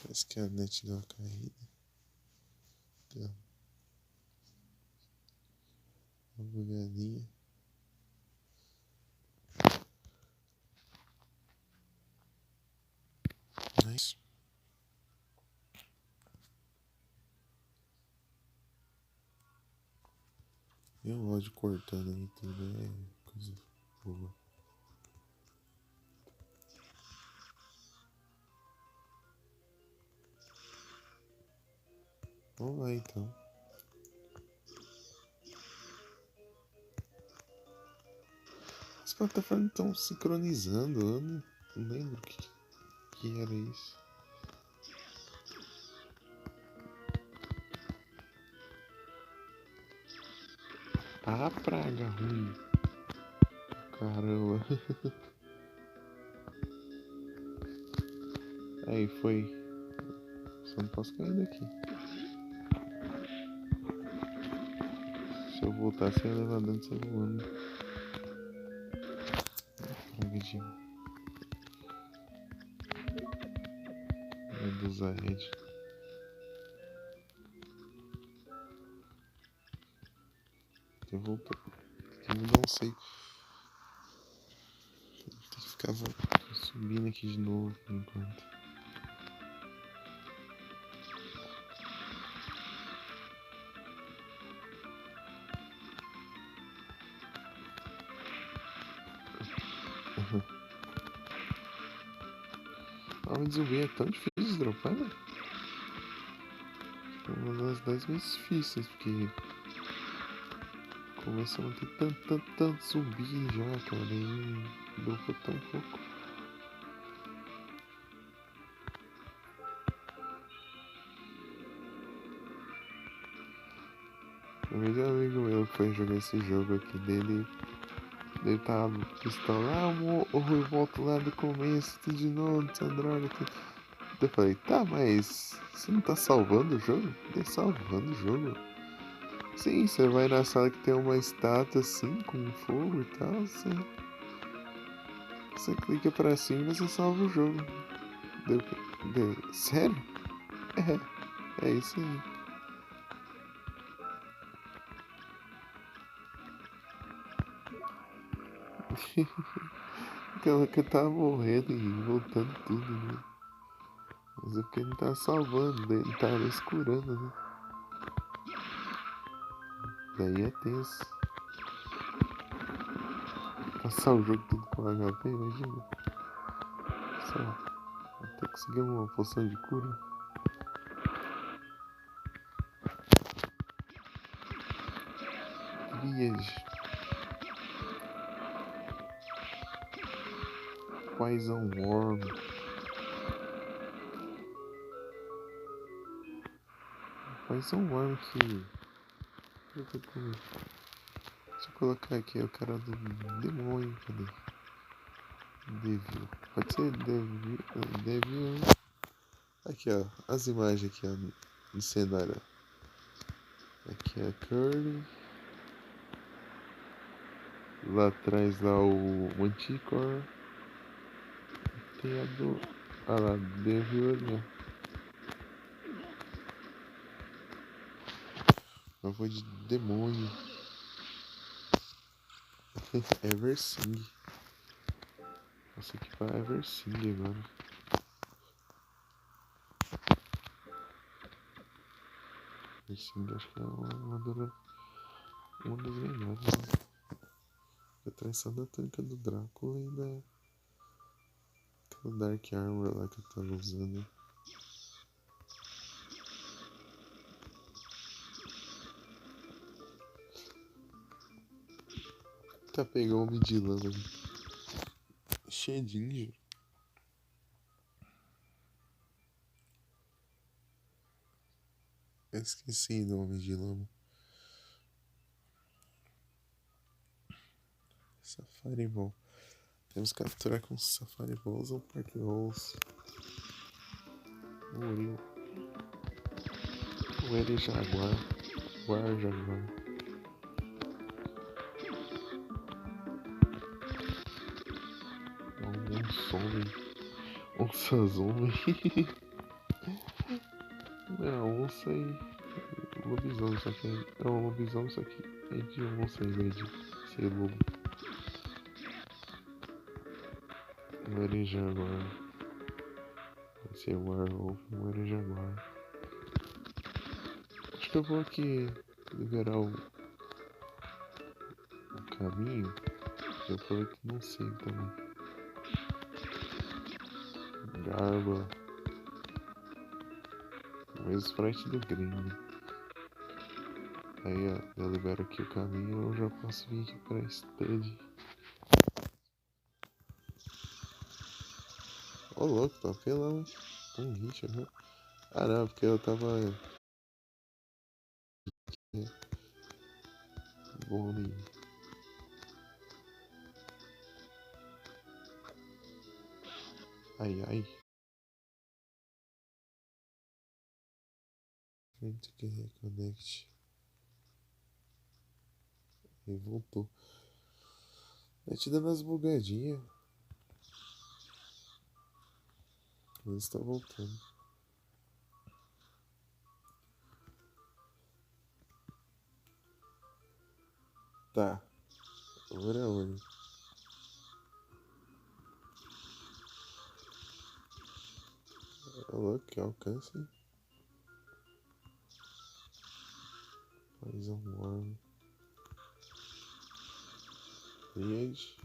Parece que a net deu uma caída. Deu uma bugadinha. Nice. E o áudio cortando aí tudo é coisa boa. Vamos lá então. As plataformas estão sincronizando, eu não lembro o que era isso. Ah, praga ruim. Caramba. Aí foi. Só não posso cair daqui. Se eu voltasse, eu ia levar dentro desse voando. Praga de medusa red. Eu voltar. Tem que mudar um save. Tem que ficar subindo aqui de novo por enquanto. Alma de zumbi é tão difícil de dropar, né? É uma das mais difíceis, porque começa a não ter tanto zumbi já, cara. E dropa tão pouco. O mesmo amigo meu que foi jogar esse jogo aqui dele. Ele tava pistola, eu volto lá do começo, tudo de novo, essa droga, tudo. Eu falei, tá, mas você não tá salvando o jogo? Tá salvando o jogo? Sim, você vai na sala que tem uma estátua assim, com fogo e tal, você clica pra cima e você salva o jogo. Sério? É isso aí. Aquela que tava morrendo e voltando tudo, né? Mas é porque ele tá salvando, ele tá nos curando, né? Daí é tenso. Passar o jogo tudo com HP, imagina. Só até conseguir uma poção de cura. Dríade. Poison Worm. Poison Worm que... Deixa eu colocar aqui o cara do demônio, cadê? Devil. Pode ser Devil. Devil. Aqui, ó. As imagens aqui, ó. No cenário. Aqui é a Curly. Lá atrás, lá o Manticore. Tem a do... Ah lá, Devil ali, ó. Eu vou de demônio. Eversing. Nossa, aqui pra Eversing agora. Eversing acho que é uma das melhores. Né? A traição da túnica do Drácula e da... aquela Dark Armor lá que eu tava usando. Tá pegando um homem de lama ali. Cheio de ninja. Eu esqueci do homem de lama. Safari Ball. Temos que capturar com Safari Balls ou Park Rolls. Murilo. O Eri Jaguar. Jaguar. Onça zombie. É onça e lobisomem, só que é um lobisomem, só que é de onça em vez de ser lobo. Um Eri Jaguar. Vai ser Werewolf, um Eri Jaguar. Acho que eu vou aqui liberar o caminho. Eu aproveito que não sei também. Garba. O mesmo sprite do Green. Aí ó, eu libero aqui o caminho, eu já posso vir aqui pra Stud. Ô louco, papelão. Um hit, viu? Ah não, porque eu tava. Bom ali. Ai ai. Frente que reconnect. Aí voltou. Vai te dando umas bugadinhas. Mas tá voltando. Tá. Agora é onde? Ô louco, que alcance. Poison Worm. Liege.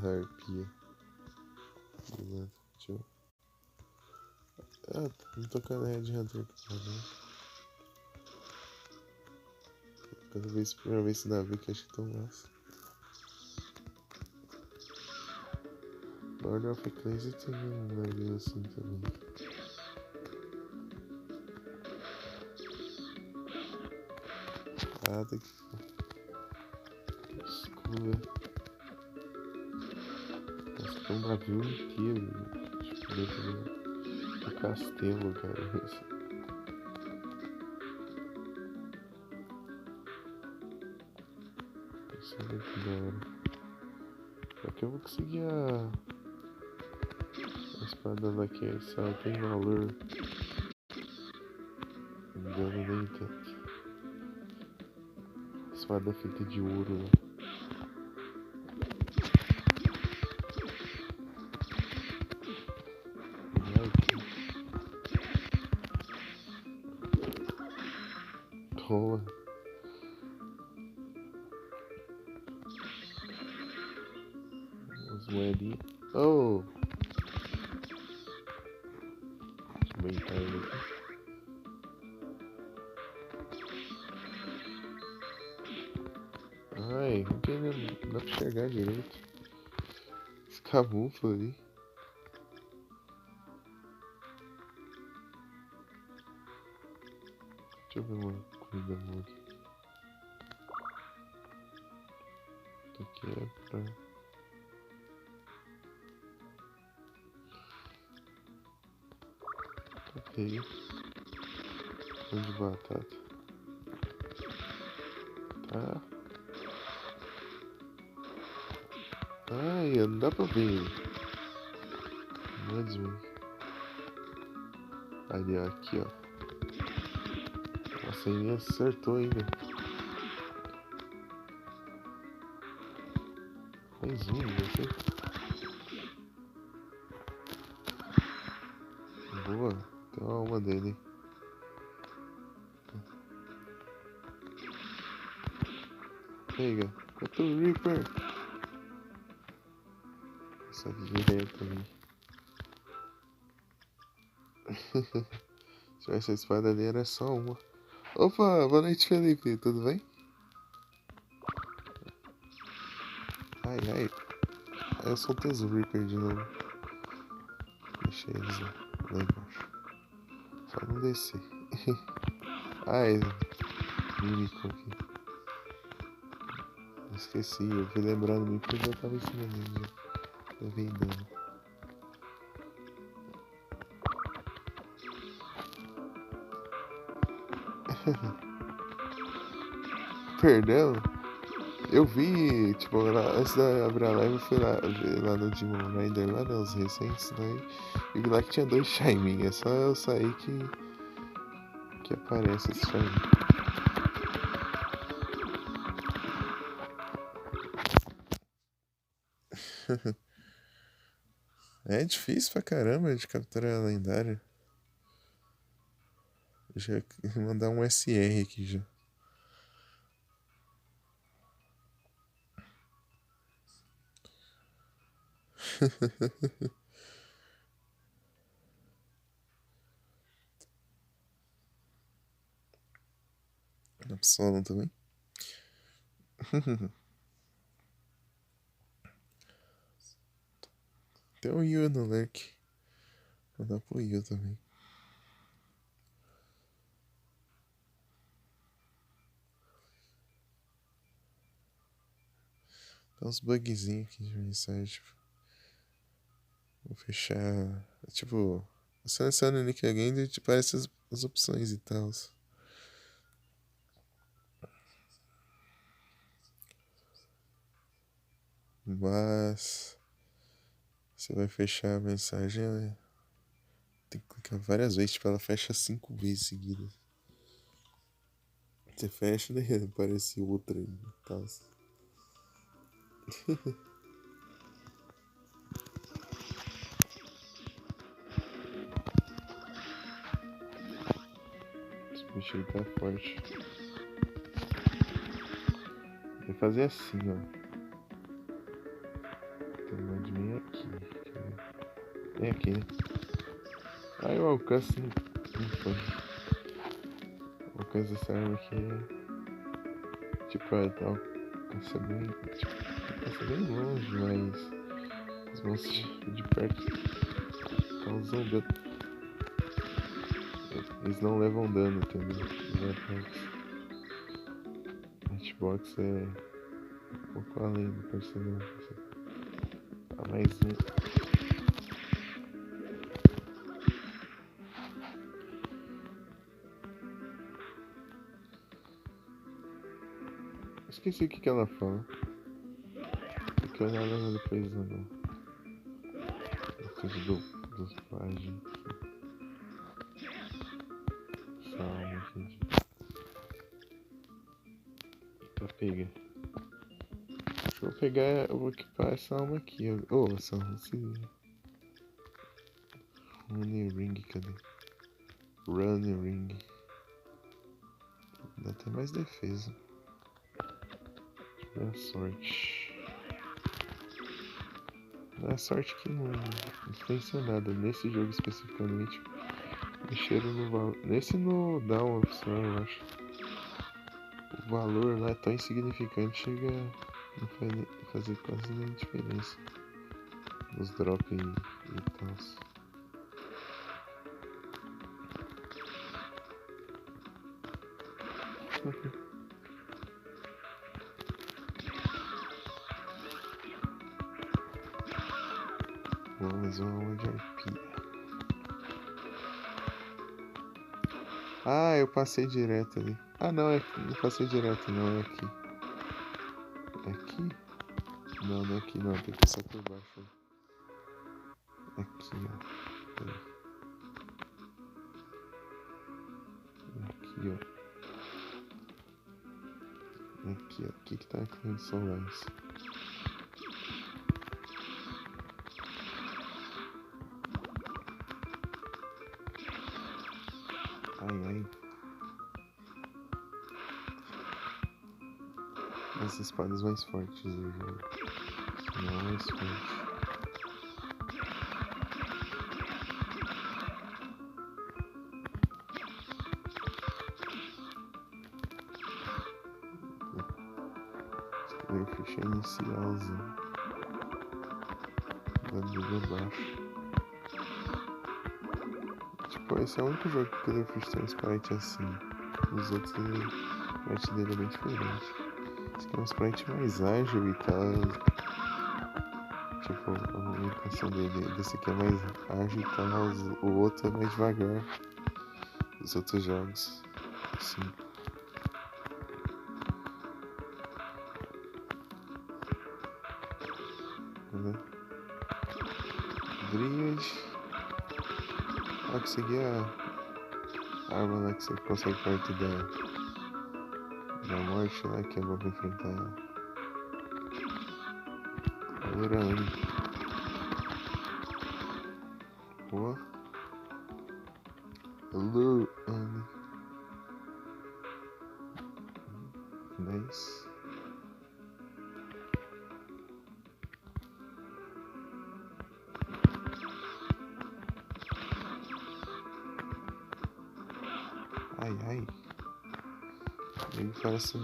Arpia. Deixa eu... Ah, não tô com a Red Hunter aqui, né? Cada vez, primeira vez esse navio que acho que tão massa. Lord of Ecclesia tem um navio assim também. Ah, tem que... escura. Nossa, tem um navio inteiro. Tipo, dentro do castelo, cara. Isso é muito da hora. Só que eu vou conseguir a espada daqui, se ela tem valor. Não me engano nem tanto. Espada feita de ouro, né? Toma. As moedinhas. Oh! Bem tarde aqui. Ai, não tem, não dá pra enxergar direito. Esse camufla ali. Deixa eu ver uma comida boa aqui. Isso aqui é pra... Ok. Pão de batata. Tá. Ai, não dá pra ver. Mas, ali, ó, aqui, ó. Nossa, ele acertou ainda. Mais um, você. Boa. Tem uma alma dele. Pega. Quanto Reaper. Essa direto ali. Se tivesse a espada ali era só uma. Opa, boa noite, Felipe. Tudo bem? Ai, ai. Aí eu soltei os Reaper de novo. Deixei eles lá embaixo. Só não descer. Ai, mímico aqui. Esqueci, eu fui lembrando muito porque eu já tava em cima dele já. Levei dano. Perdão? Eu vi, tipo, antes da abrir a live, eu fui lá, lá no Demon Rider, lá nos recentes, né? E vi lá que tinha 2 Shining. É só eu sair que aparece esse Shining. É difícil pra caramba de capturar a lendária. Já vou mandar um SR aqui já. Absolom também. Tem o Yu no Lurk. Vou dar pro Yu também. Tem uns bugzinhos aqui de mensagem. Tipo, vou fechar. Tipo, seleciona o Nick Agenda e te aparece as opções e tal. Mas você vai fechar a mensagem, né? Tem que clicar várias vezes, tipo, ela fecha 5 vezes seguidas. Você fecha, daí aparece outra e tal. Esse bicho aí tá forte. Vai fazer assim, ó. Tem um de mim aqui. Vem aqui, né? Aí o alcance não foi. O alcance dessa arma aqui é. Tipo, alcança bem. Tipo, alcança bem longe, mas. Os monstros de perto causam dano. Eles não levam dano, entendeu? A hitbox é um pouco além do personagem. Tá mais um. Esqueci o que ela fala. Tem que olhar ela depois no dos páginas. Salma, gente. Pra pegar. Deixa eu pegar. Eu vou equipar essa alma aqui. Essa alma. Running Ring, cadê? Running Ring. Dá até mais defesa. Deixa eu ver a sorte. A sorte que não influencia nada. Nesse jogo especificamente. Mexeram no valor. Nesse no down oficial, eu acho. O valor lá é tão insignificante, chega a não fazer quase nenhuma diferença. Nos drops e tal. Vamos uma de arpia. Ah, eu passei direto ali. Ah, não, não passei direto, não, é aqui. É aqui? Não, não é aqui, não, tem que passar por baixo. Aqui, ó. Peraí. Aqui, ó. Aqui, ó. Aqui que tá a Clan Solaris. Ai, ai. As espadas mais fortes do jogo. Não é mais forte. Eu fechei inicialzinho. Da nível baixo. Tipo, esse é o único jogo que eu fiz tem um sprite assim. Os outros, o sprite dele é bem diferente. Esse aqui é um sprite mais ágil e tal. Tipo, a movimentação desse aqui é mais ágil e tal. O outro é mais devagar. Os outros jogos. Sim. Dryad. Ah, consegui a arma lá que você consegue perto da morte lá, que é bom pra enfrentar ela. Lorane. Boa. Lorane. 10. Ai, ai. Ele parece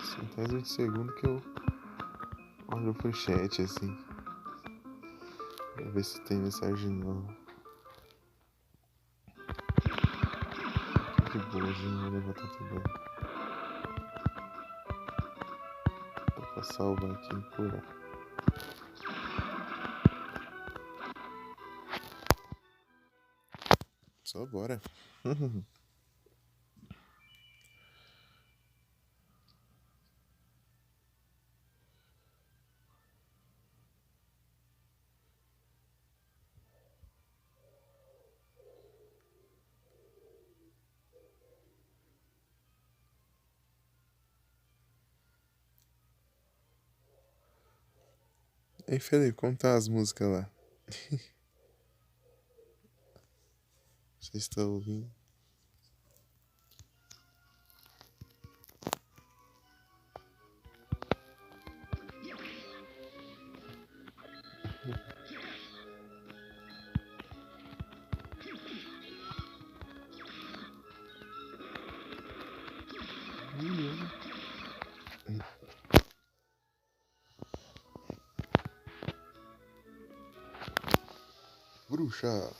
centésimo de segundo que eu olho pro chat assim. Pra ver se tem mensagem nova. Que boazinho, vou levantar também. Dá pra salvar aqui e curar. Só bora. Ei, Felipe, como tá as músicas lá? Você está ouvindo? Bruxa.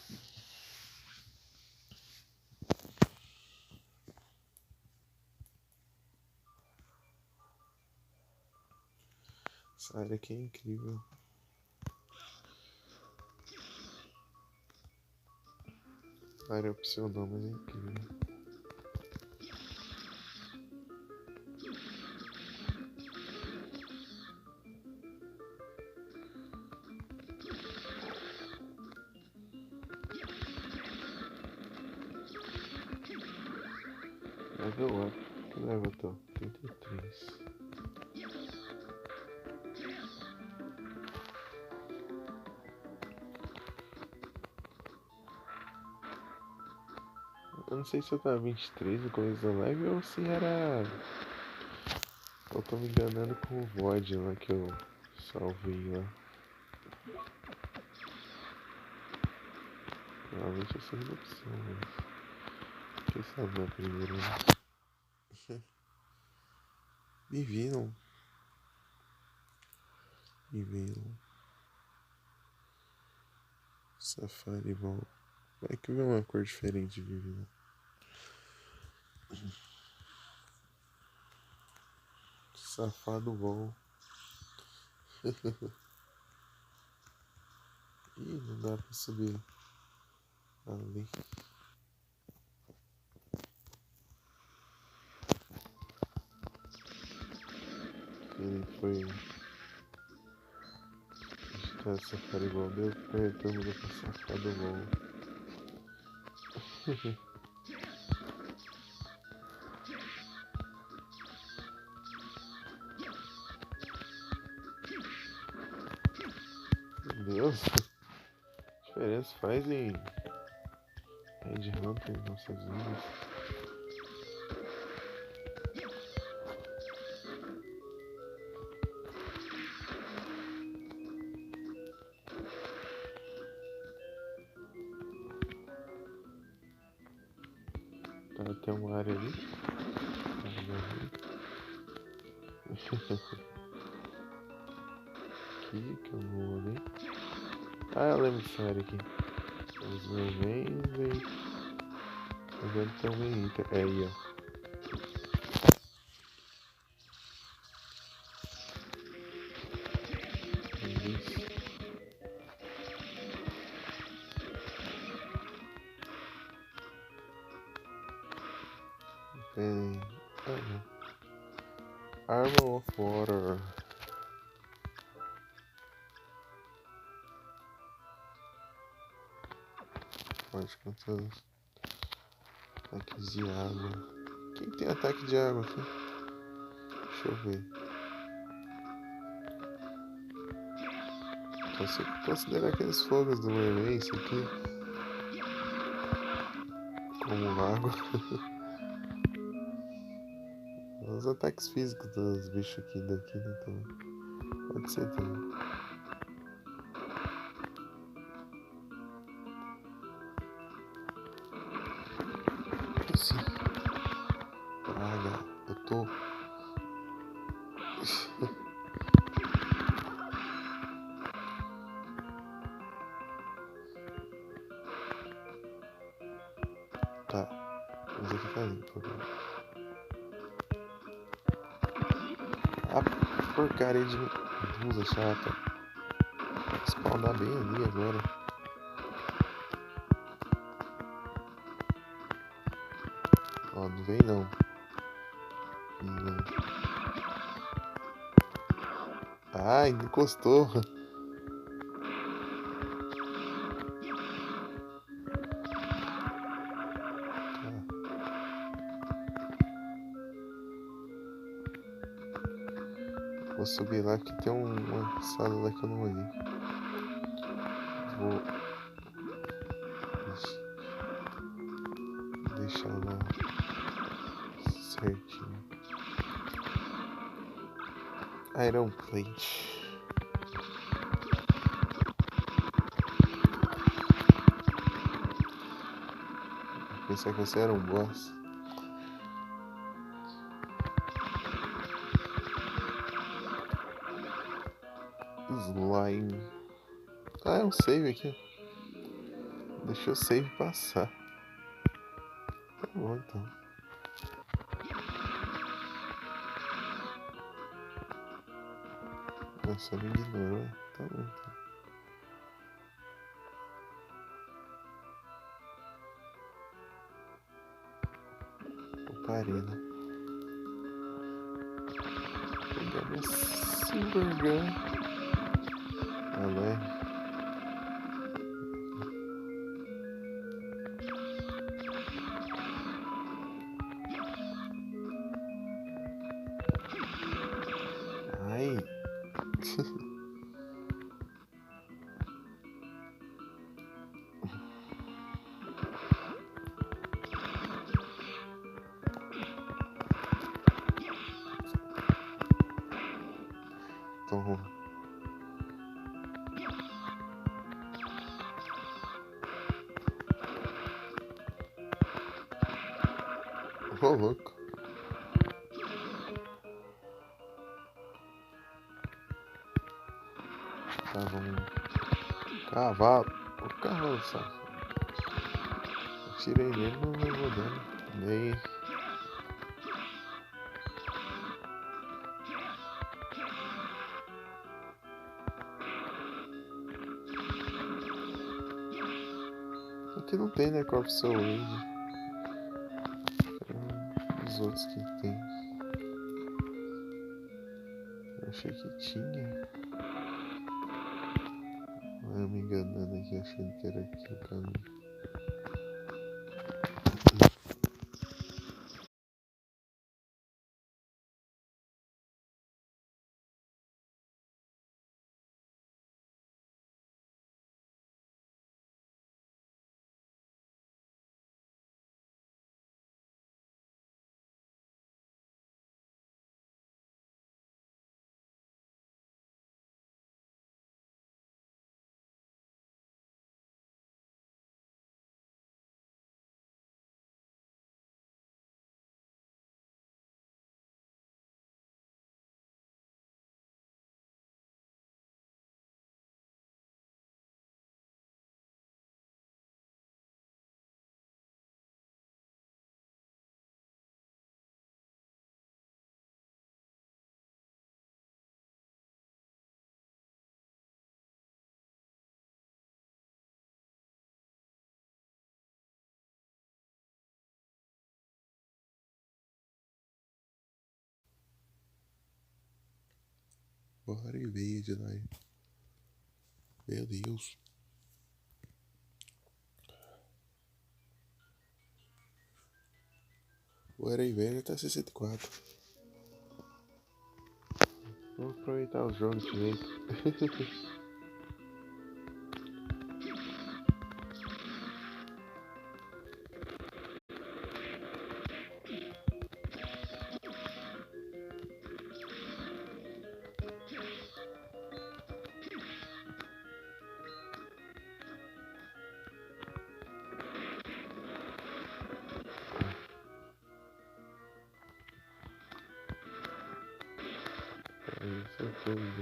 Essa área aqui é incrível. A área opcional, mas é incrível. Level up. Que level eu tô? 33. Eu não sei se eu tava 23 no começo da live ou se era. Eu tô me enganando com o VOD lá que eu salvei lá. Normalmente é segunda opção, mas. Quem sabe na primeira, né? Me viram. Me viram. Safari bom. Vai que vê uma cor diferente de vida. Safado bom. Ih, não dá pra subir ali. Ele foi estar safado igual meu pé, todo mundo tá safado bom. Meu Deus, que diferença faz em Red Hunter em nossas vidas. Tá, tem uma área ali. Aqui que eu vou ali. Ah, eu lembro dessa área aqui. Os vermelhos e agora tem um Henrique. É aí, ó. Isso. Tem. Armor of Water. Pode contar ataques de água. Quem tem ataque de água aqui? Deixa eu ver. Então, se considerar aqueles fogos do Mermaid aqui como água. Os ataques físicos dos bichos aqui daqui, né? Então, pode ser também. Esse praga, eu tô. Tá, mas aqui tá limpo. A porcaria de musa chata. Spawnar bem ali agora. Ó, não vem não. Ai, encostou. Vou subir lá que tem uma sala lá que eu não olhei. Vou deixar lá certinho. Iron Plate. Pensei que você era um boss. Slime. Ah, é um save aqui. Deixa o save passar. Tá bom então. Nossa, me ignorou. Tá bom então. Oparina. Pegar minha Silver Gun. Ela Ai. Então, ô louco. Tá, vamos. Cavalo. O cavalo, sabe? Tirei nele, não levou dano. Nem. aqui não tem, né? Corpo Soul Wave. Os outros que tem. Eu achei que tinha. Eu me enganando aqui, achando que era aqui o caminho. Bora e veio de lá. Meu Deus. O Aranha Velho tá 64. Vamos aproveitar os jogos direito. Isso é tudo.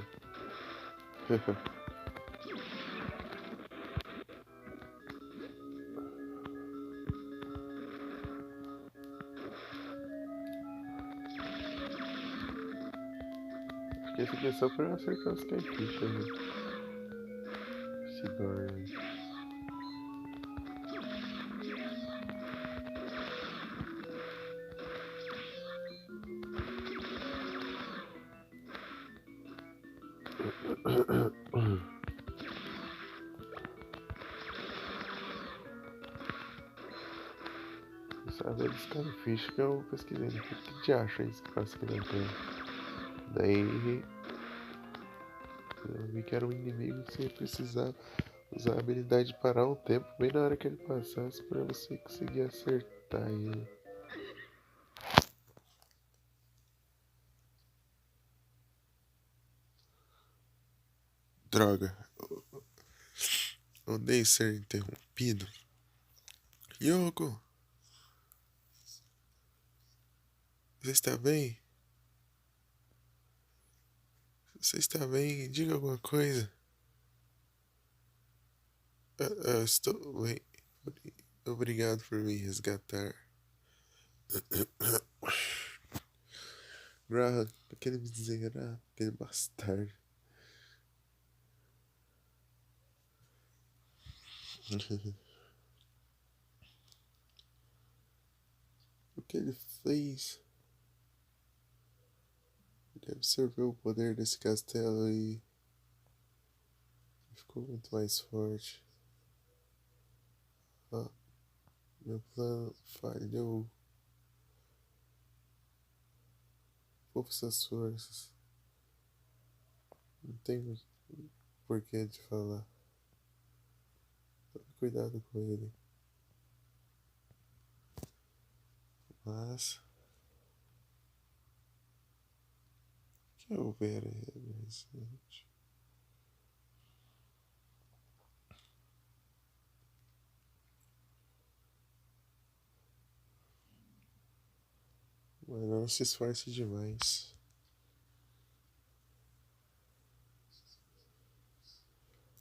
Acho que esse aqui é só pra acertar os Skyfish ali. Seagull. Sabe, eles Skyfish que eu pesquisei. O que te acha isso que passa aqui na tela? Daí eu vi que era um inimigo que você ia precisar usar a habilidade de parar um tempo bem na hora que ele passasse pra você conseguir acertar ele. Droga. Odeio ser interrompido. Yoko, você está bem? Você está bem? Diga alguma coisa. Eu estou bem. Obrigado por me resgatar. Graham, aquele miserável, aquele bastardo. O que ele fez? Ele absorveu o poder desse castelo e ficou muito mais forte. Ah, meu plano falhou. Poupe suas forças. Não tenho porquê de falar. Tome cuidado com ele. Mas o que houver recente? Mas não se esforce demais.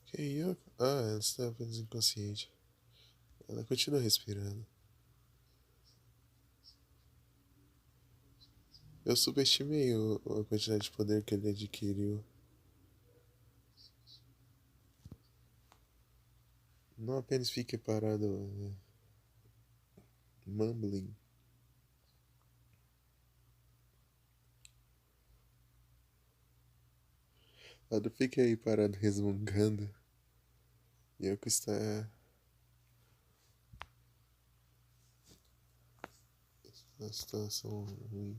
Que Yoko? Ah, ela está apenas inconsciente. Ela continua respirando. Eu subestimei a quantidade de poder que ele adquiriu. Não apenas fique parado, mumbling. Não fique aí parado resmungando. E eu que está na situação ruim.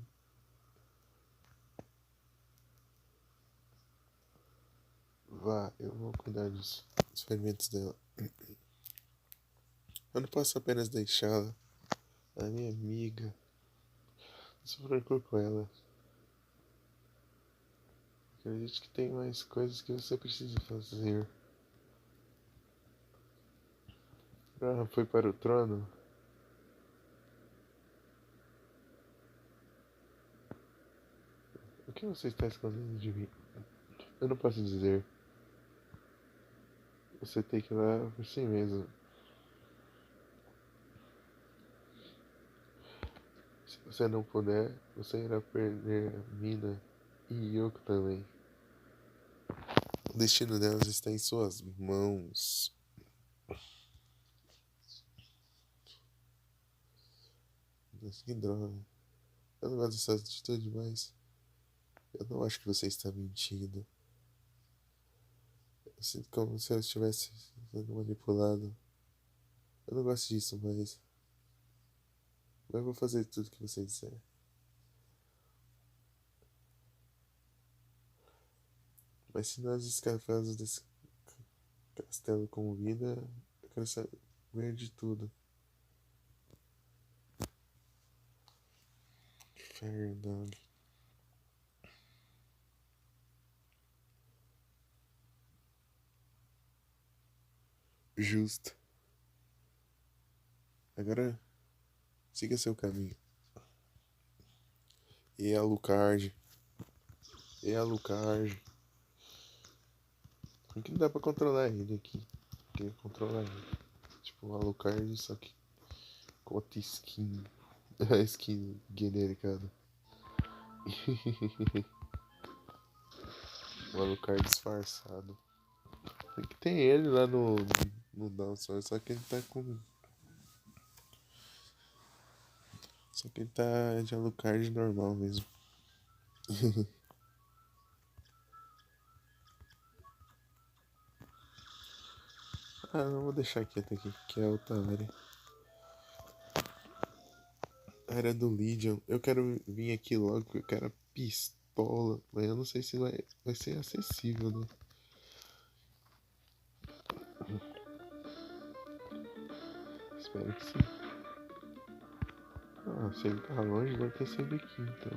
Vá, eu vou cuidar dos ferimentos dela. Eu não posso apenas deixá-la. Ela é minha amiga. Não se preocupe com ela. Acredite que tem mais coisas que você precisa fazer. Ah, foi para o trono? O que você está escondendo de mim? Eu não posso dizer. Você tem que ir lá por si mesmo. Se você não puder, você irá perder a Mina e Yoko também. O destino delas está em suas mãos. Nossa, que droga. Eu não gosto dessa atitude, mas eu não acho que você está mentindo. Eu sinto como se eu estivesse sendo manipulado. Eu não gosto disso, mas eu vou fazer tudo que você disser. Mas se nós escaparmos desse castelo com vida, eu quero saber de tudo. Fair dog. Justo. Agora, siga seu caminho. E a Alucard. E a Alucard. Por que não dá pra controlar ele aqui? Queria controlar ele. Tipo, o Alucard, só que com outra skin. A skin genericada. O Alucard disfarçado. Que tem ele lá no Dawson, só que ele tá com. Só que ele tá de Alucard normal mesmo. Ah, não vou deixar quieto aqui, que é outra área. A área do Legion. Eu quero vir aqui logo, porque eu quero a pistola. Mas eu não sei se vai ser acessível, né? Espero que sim. Ah, se ele tá longe, deve ter sido aqui, então.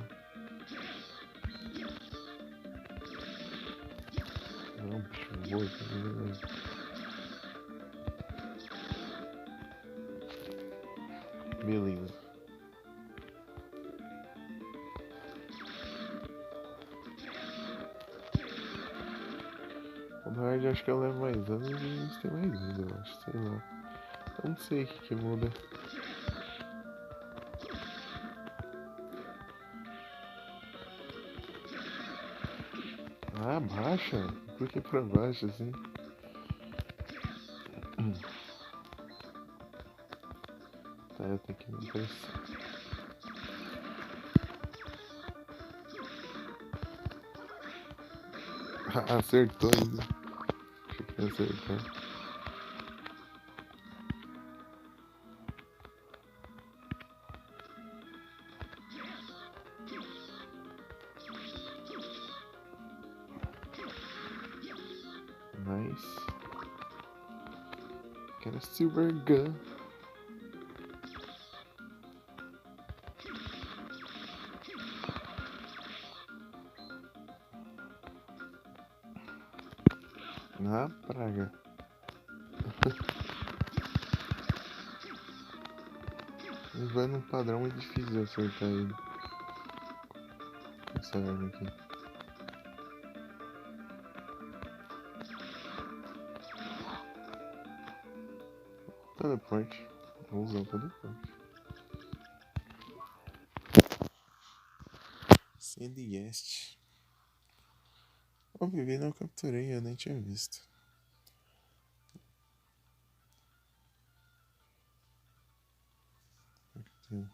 Não, bicho morto, né? Beleza. Na verdade, acho que eu levo mais anos e eles têm mais vida, eu acho. Sei lá. Eu não sei o que muda. Ah, baixa? Por que pra baixo assim? Tá, eu tenho que me impressar. Acertou ainda. Achei que ia acertar. Nice. Quero Silver Gun. Ah, praga. Ele vai num padrão muito difícil de acertar ele. Essa arma aqui. Teleporte. Vou usar o teleporte. Sandy Guest. O Vivi não capturei, eu nem tinha visto. aqui.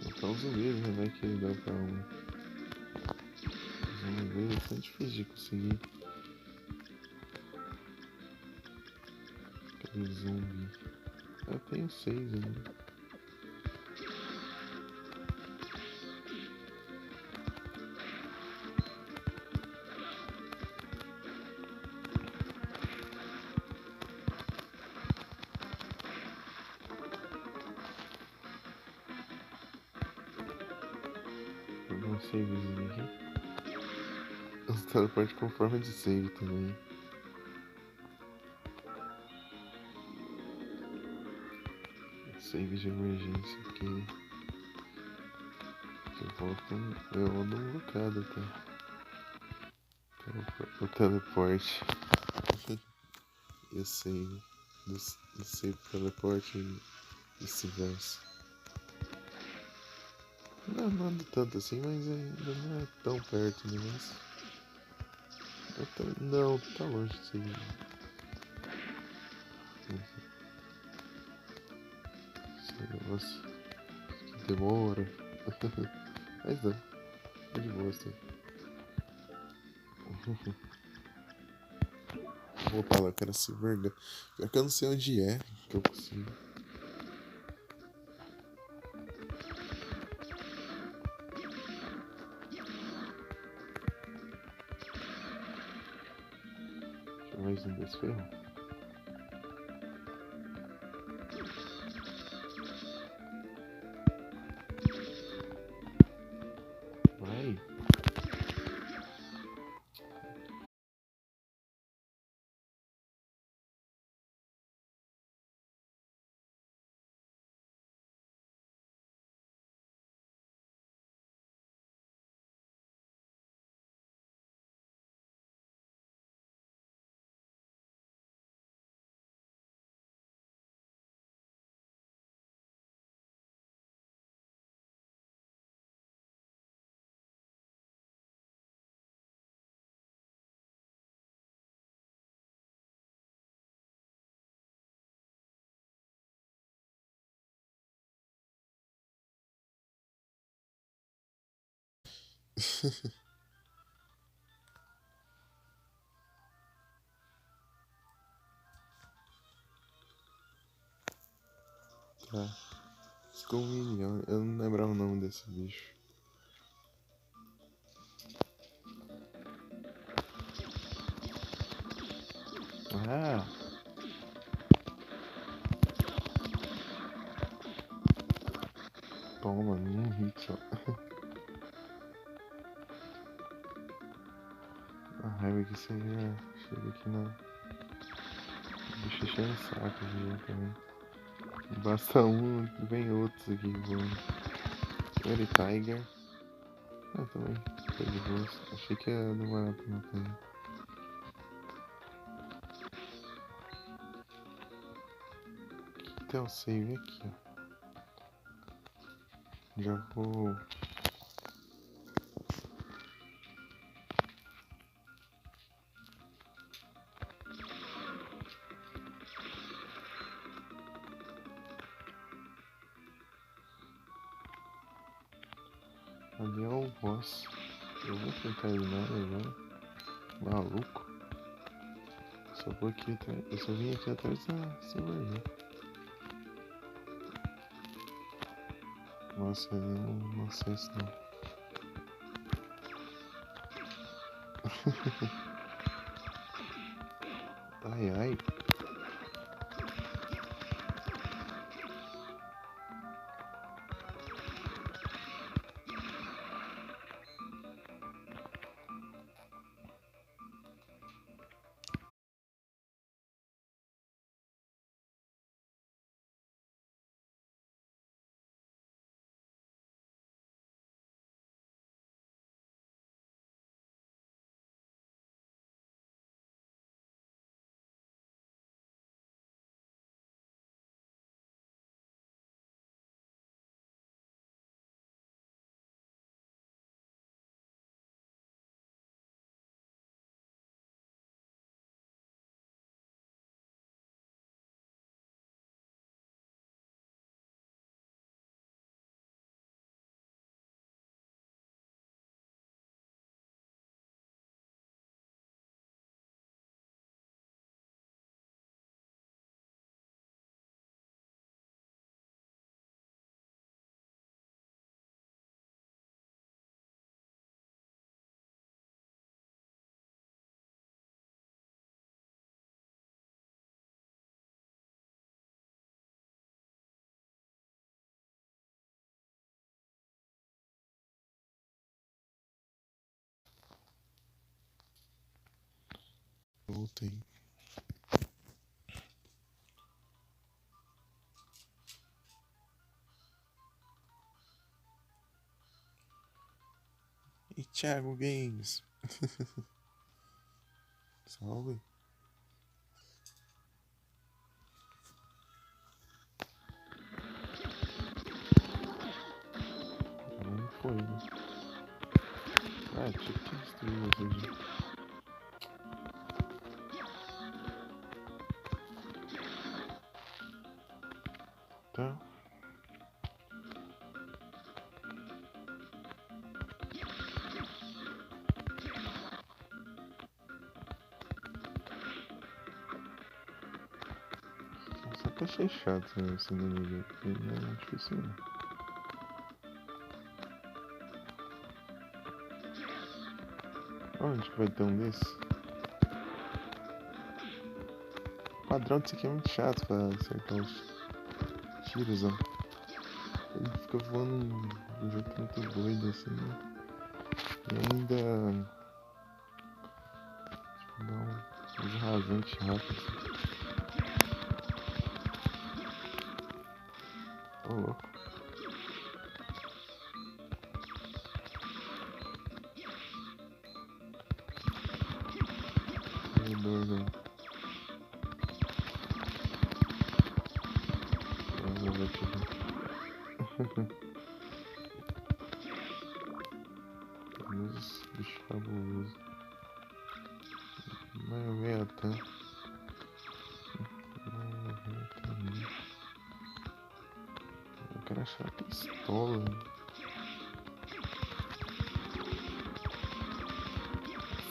Então zumbi, né? Vai que dá pra um. Zumbi é bastante difícil de conseguir. Aquele zumbi. Eu tenho 6 ainda. Vou dar um savezinho aqui. Os teleporte com forma de save também. Save de emergência aqui. Eu ando um bocado, tá? O teleporte. E o save. Do save teleporte e vice-versa. Não ando tanto assim, mas ainda não é tão perto o negócio. Não, tá longe de ser. Esse negócio que demora. Mas não, é de boa assim. Vou voltar lá, eu quero se verga. Pior que eu não sei onde é que eu consigo. Deixa eu mais um desse ferro. Vai. Tá. Scominion, eu não lembrava o nome desse bicho. Ah! Toma, um hit só. A raiva que você já chega aqui na. O bicho enchendo o saco já também. Basta um, vem outros aqui voando. Ele Tiger. Ah, também. Foi de boa. Achei que ia demorar pra matar ele. Tem o save aqui, ó. Já vou. Ali é o boss. Eu vou tentar eliminar ele agora. Maluco. Eu só vim aqui atrás da Silverhand. Nossa, eu não sei se não. Ai, ai. Voltei. E Thiago Games. Salve. Não foi, né? Ah, tinha que destruir hoje. Tá. Só que achei chato esse inimigo aqui, não é difícil não. Onde que vai ter um desse? O padrão disso aqui é muito chato pra acertar os tiros, ó. Ele fica voando de um jeito muito doido assim, né? E ainda dá uns rasantes rápidos. Ô louco. Meio doido, né? Vamos ver aqui. Bicho fabuloso. Vai ver até. Eu quero achar a pistola.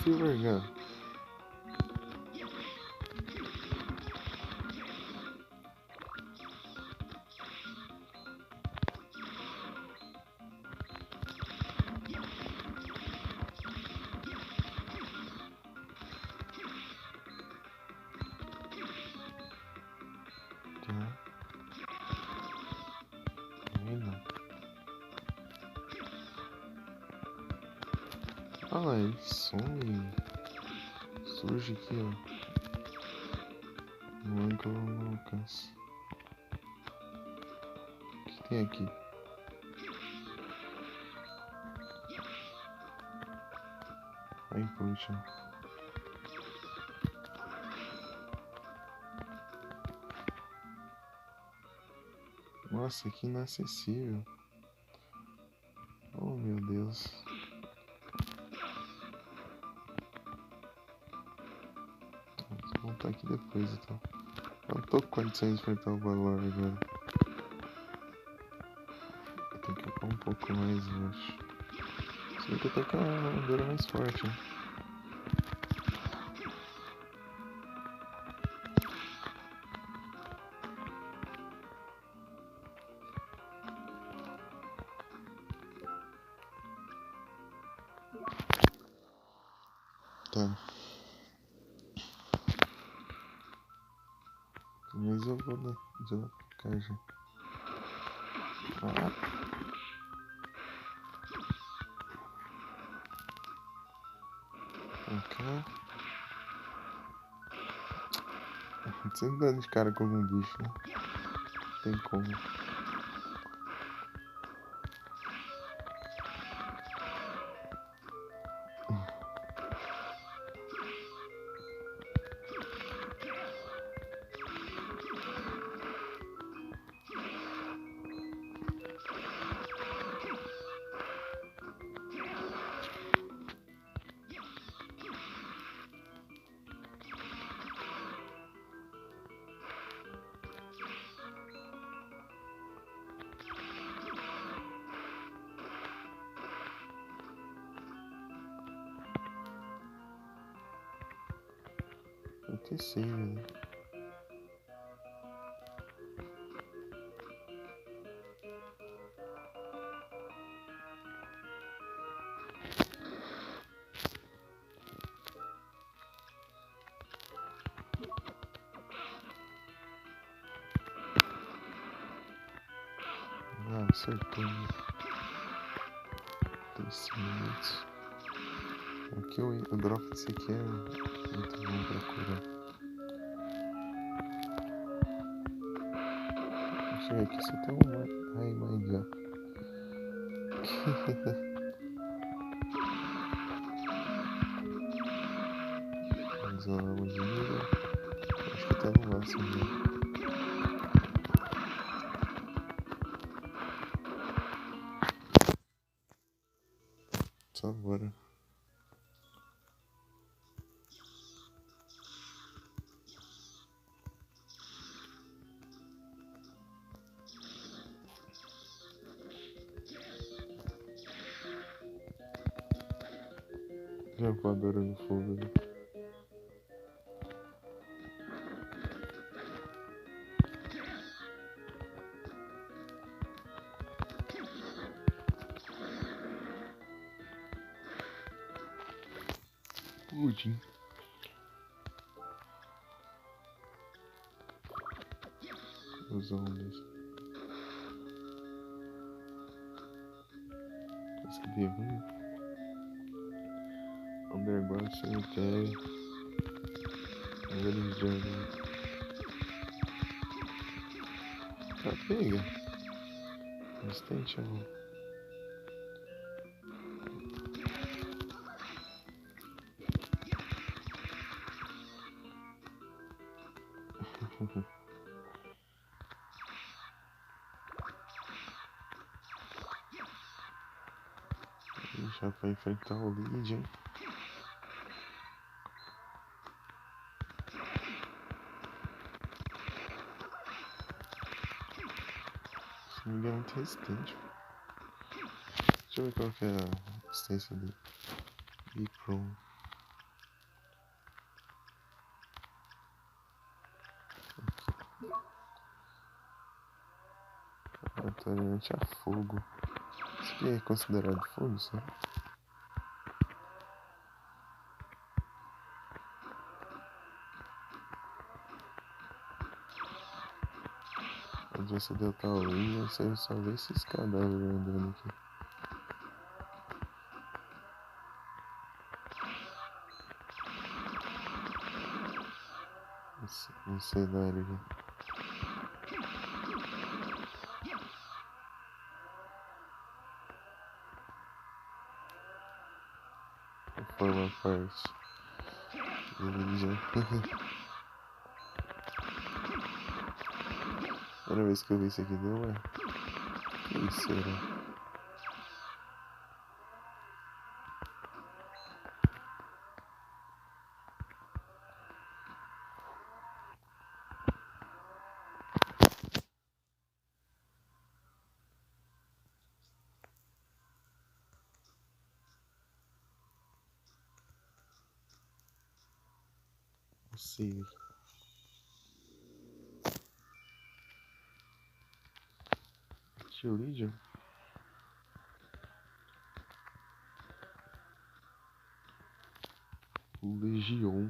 Silver Gun. Olha lá, ele some. Surge aqui, ó. No ângulo eu não alcanço. O que tem aqui? Fire Potion. Nossa, que inacessível. Oh, meu Deus. Vou voltar aqui depois, então. Eu não tô com condições de enfrentar o valor agora. Eu tenho que upar um pouco mais, eu acho. Sei que eu tô com a armadura mais forte, né? Tá. Mas eu vou dar pra cá já. Ah. Ok. Sempre dando de cara com algum bicho, né? Não tem como. Vai ter save, né? Ah, acertou. 3 minutos. aqui, o drop desse aqui é muito bom pra curar. Chega aqui, só tem uma. Ai, mãe, já. Vamos lá, uma de nível. Acho que tá no máximo já. Só bora. Já voadora no fogo, né? Pudim. Os ondas. Consegui ver. Underground Cemetery. Village Jungle. Tá, pega. Extension. Já pra enfrentar o Legion. Se não me engano, é muito resistente. Deixa eu ver qual que é a resistência do Bicron. Tolerante a fogo. Isso aqui é considerado fogo, sabe? Onde você deu tal linha, você só vê esses cadáveres andando aqui. Um cenário aqui. Forma parte do vídeo. Primeira vez que eu vi isso aqui deu, ué. Que isso será? Não sei. Tio Legion? Legion.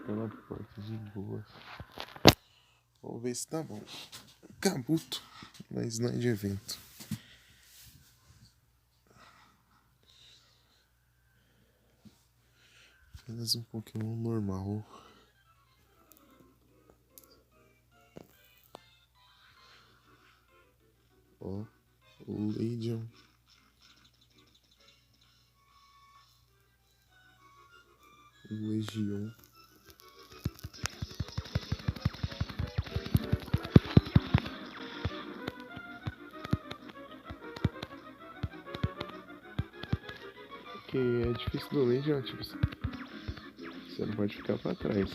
Pela porta de boas. Vamos ver se tá bom. Cabuto, mas não é de evento. Apenas um Pokémon normal. Ó, o Legion. O Legion. Que é difícil do Legion, tipo, você não pode ficar pra trás.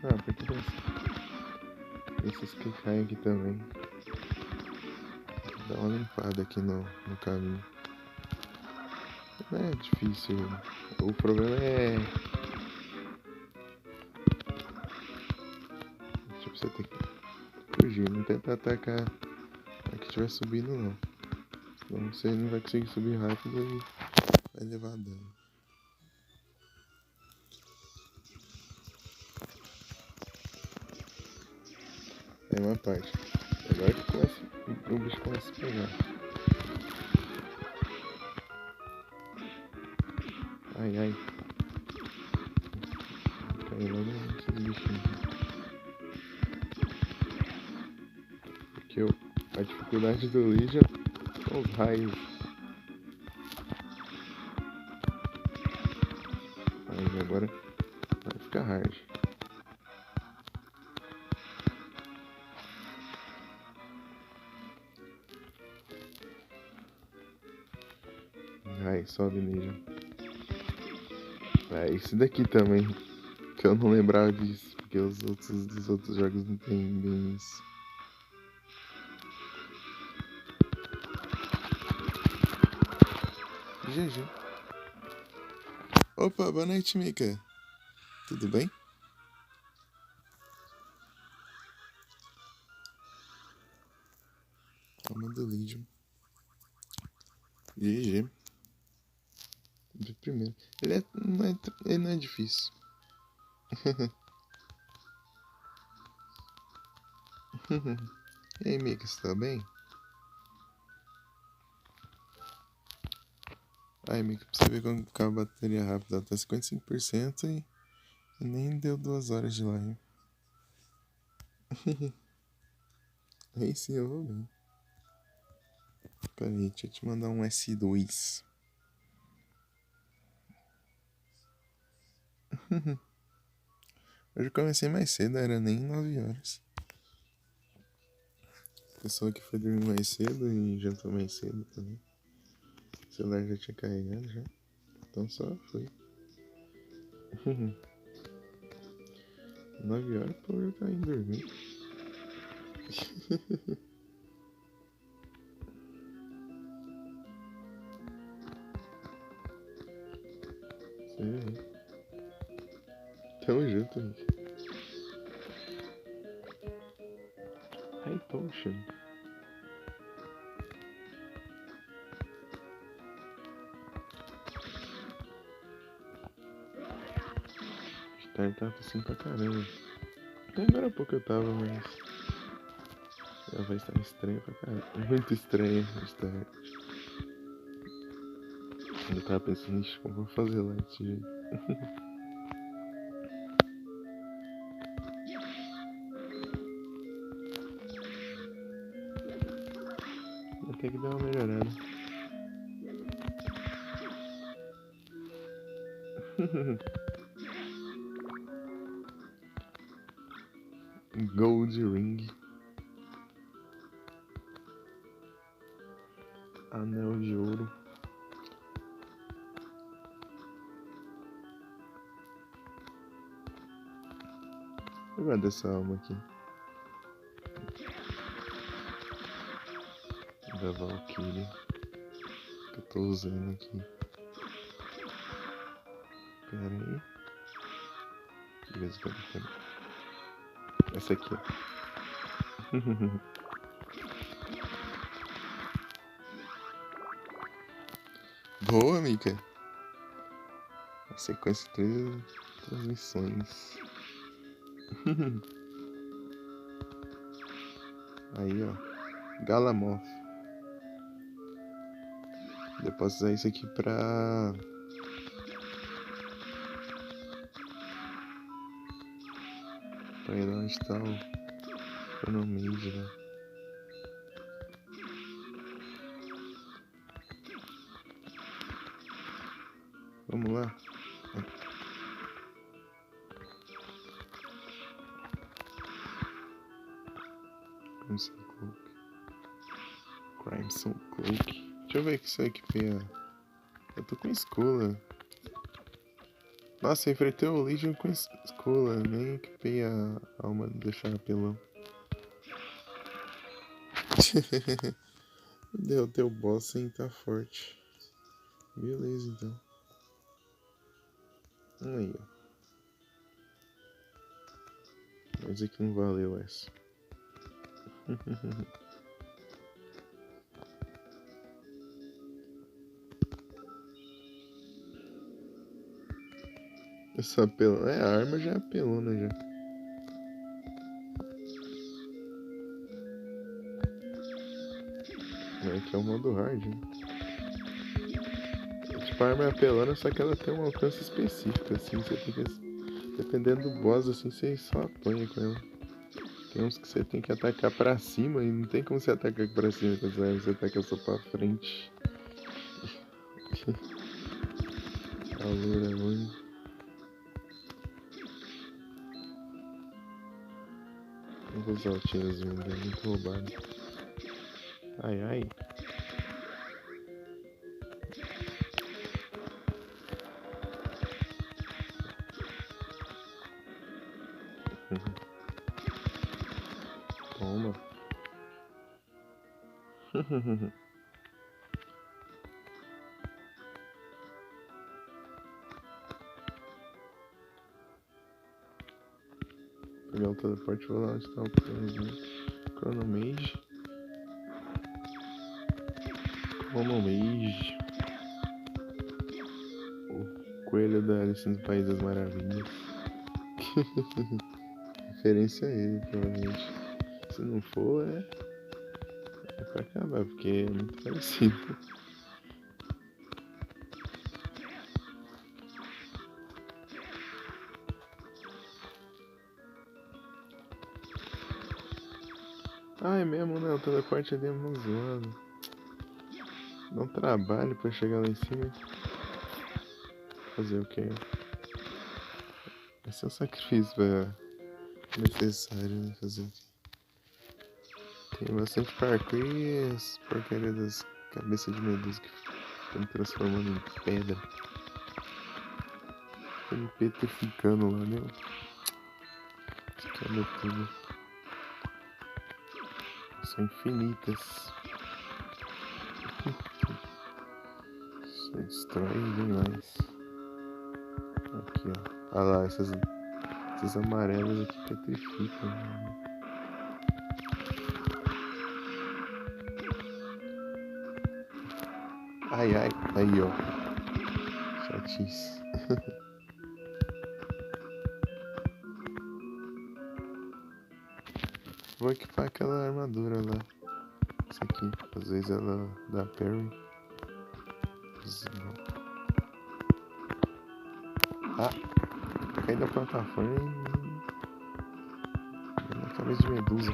Ah, porque esses que caem aqui também. Dá uma limpada aqui no caminho. Não é difícil. O problema é... Tipo, você tem que fugir, não tentar atacar estiver subindo não. Senão você não vai conseguir subir rápido e vai levar dano. É uma parte. Agora que o bicho começa a pegar. Ai, ai. Caiu logo nesses bichinhos. Porque a dificuldade do Legion são os raios. Aí agora vai ficar hard. Ai, sobe Legion. É, esse daqui também. Que eu não lembrava disso. Porque os outros jogos não tem bem isso. GG. Opa, boa noite, Mika. Tudo bem? Alma do Legion. GG. De primeiro. Ele não é difícil. E aí, Mika, você tá bem? Aí, Mika, pra você ver como ficar a bateria rápida, ela tá 55% e nem deu 2 horas de live. Aí sim eu vou bem. Pera aí, deixa eu te mandar um S2. Hoje eu comecei mais cedo, era nem 9 horas. Pessoa que foi dormir mais cedo e jantou mais cedo também. O celular já tinha carregado já. Então só fui. 9 horas, pô, eu já indo dormir. Sim. Tamo junto, gente. High Potion. Start tava assim pra caramba. Até agora há pouco eu tava, mas a voz tá estranha pra caramba. Muito estranha o Start. Eu tava pensando, ixi, como vou fazer lá desse jeito. Até que deu uma melhorada. Gold Ring. Anel de ouro. Eu gosto dessa alma aqui. Da Valkyrie. Que eu tô usando aqui. Pera aí. Beleza, pera. Essa aqui, ó. Boa, Mika. A sequência de 3 transmissões. Aí, ó. Galamoth. Eu posso usar isso aqui pra ir lá onde tá o Chronomage, né? Vamos lá. Crimson Cloak. Crimson Cloak. Deixa eu ver que isso aqui é. Eu tô com escola. Nossa, eu enfrentei o Legion com escola. Nem equipei a alma do chapelão. Deu teu boss sem tá forte. Beleza, então. Aí, ó. Mas é que não valeu essa. Essa apelona. É, a arma já é apelona já. Aqui é o modo hard, né? Tipo, a arma é apelona, só que ela tem um alcance específico, assim. Você tem que. Dependendo do boss, assim, você só apanha com ela. Tem uns que você tem que atacar pra cima e não tem como você atacar pra cima com essa arma, você ataca só pra frente. A loura é ruim. Não vou usar o tiozinho, é muito roubado. Ai, ai. Toma. Pegar o teleporte e vou lá onde tá o Chronomage. Chronomage. O coelho da Alice no País das Maravilhas. Referência a ele, provavelmente. Se não for, é pra acabar, porque é muito parecido. Ah, é mesmo, né? O teleporte ali é mó zoado. Dá um trabalho pra chegar lá em cima. Fazer o quê? Esse é um sacrifício necessário, né? Fazer o quê? Tem bastante parkour e as porcarias das cabeças de medusa que estão me transformando em pedra. Ficando petrificando lá, meu. Quebra tudo. São infinitas. Isso destrói demais. Aqui, ó. Olha lá, essas amarelas aqui petrificam. Ai, ai. Aí, ó. Chatice. Vou equipar aquela armadura lá. Essa aqui. Às vezes ela dá parry. Ah! Cai da plataforma e na cabeça de medusa.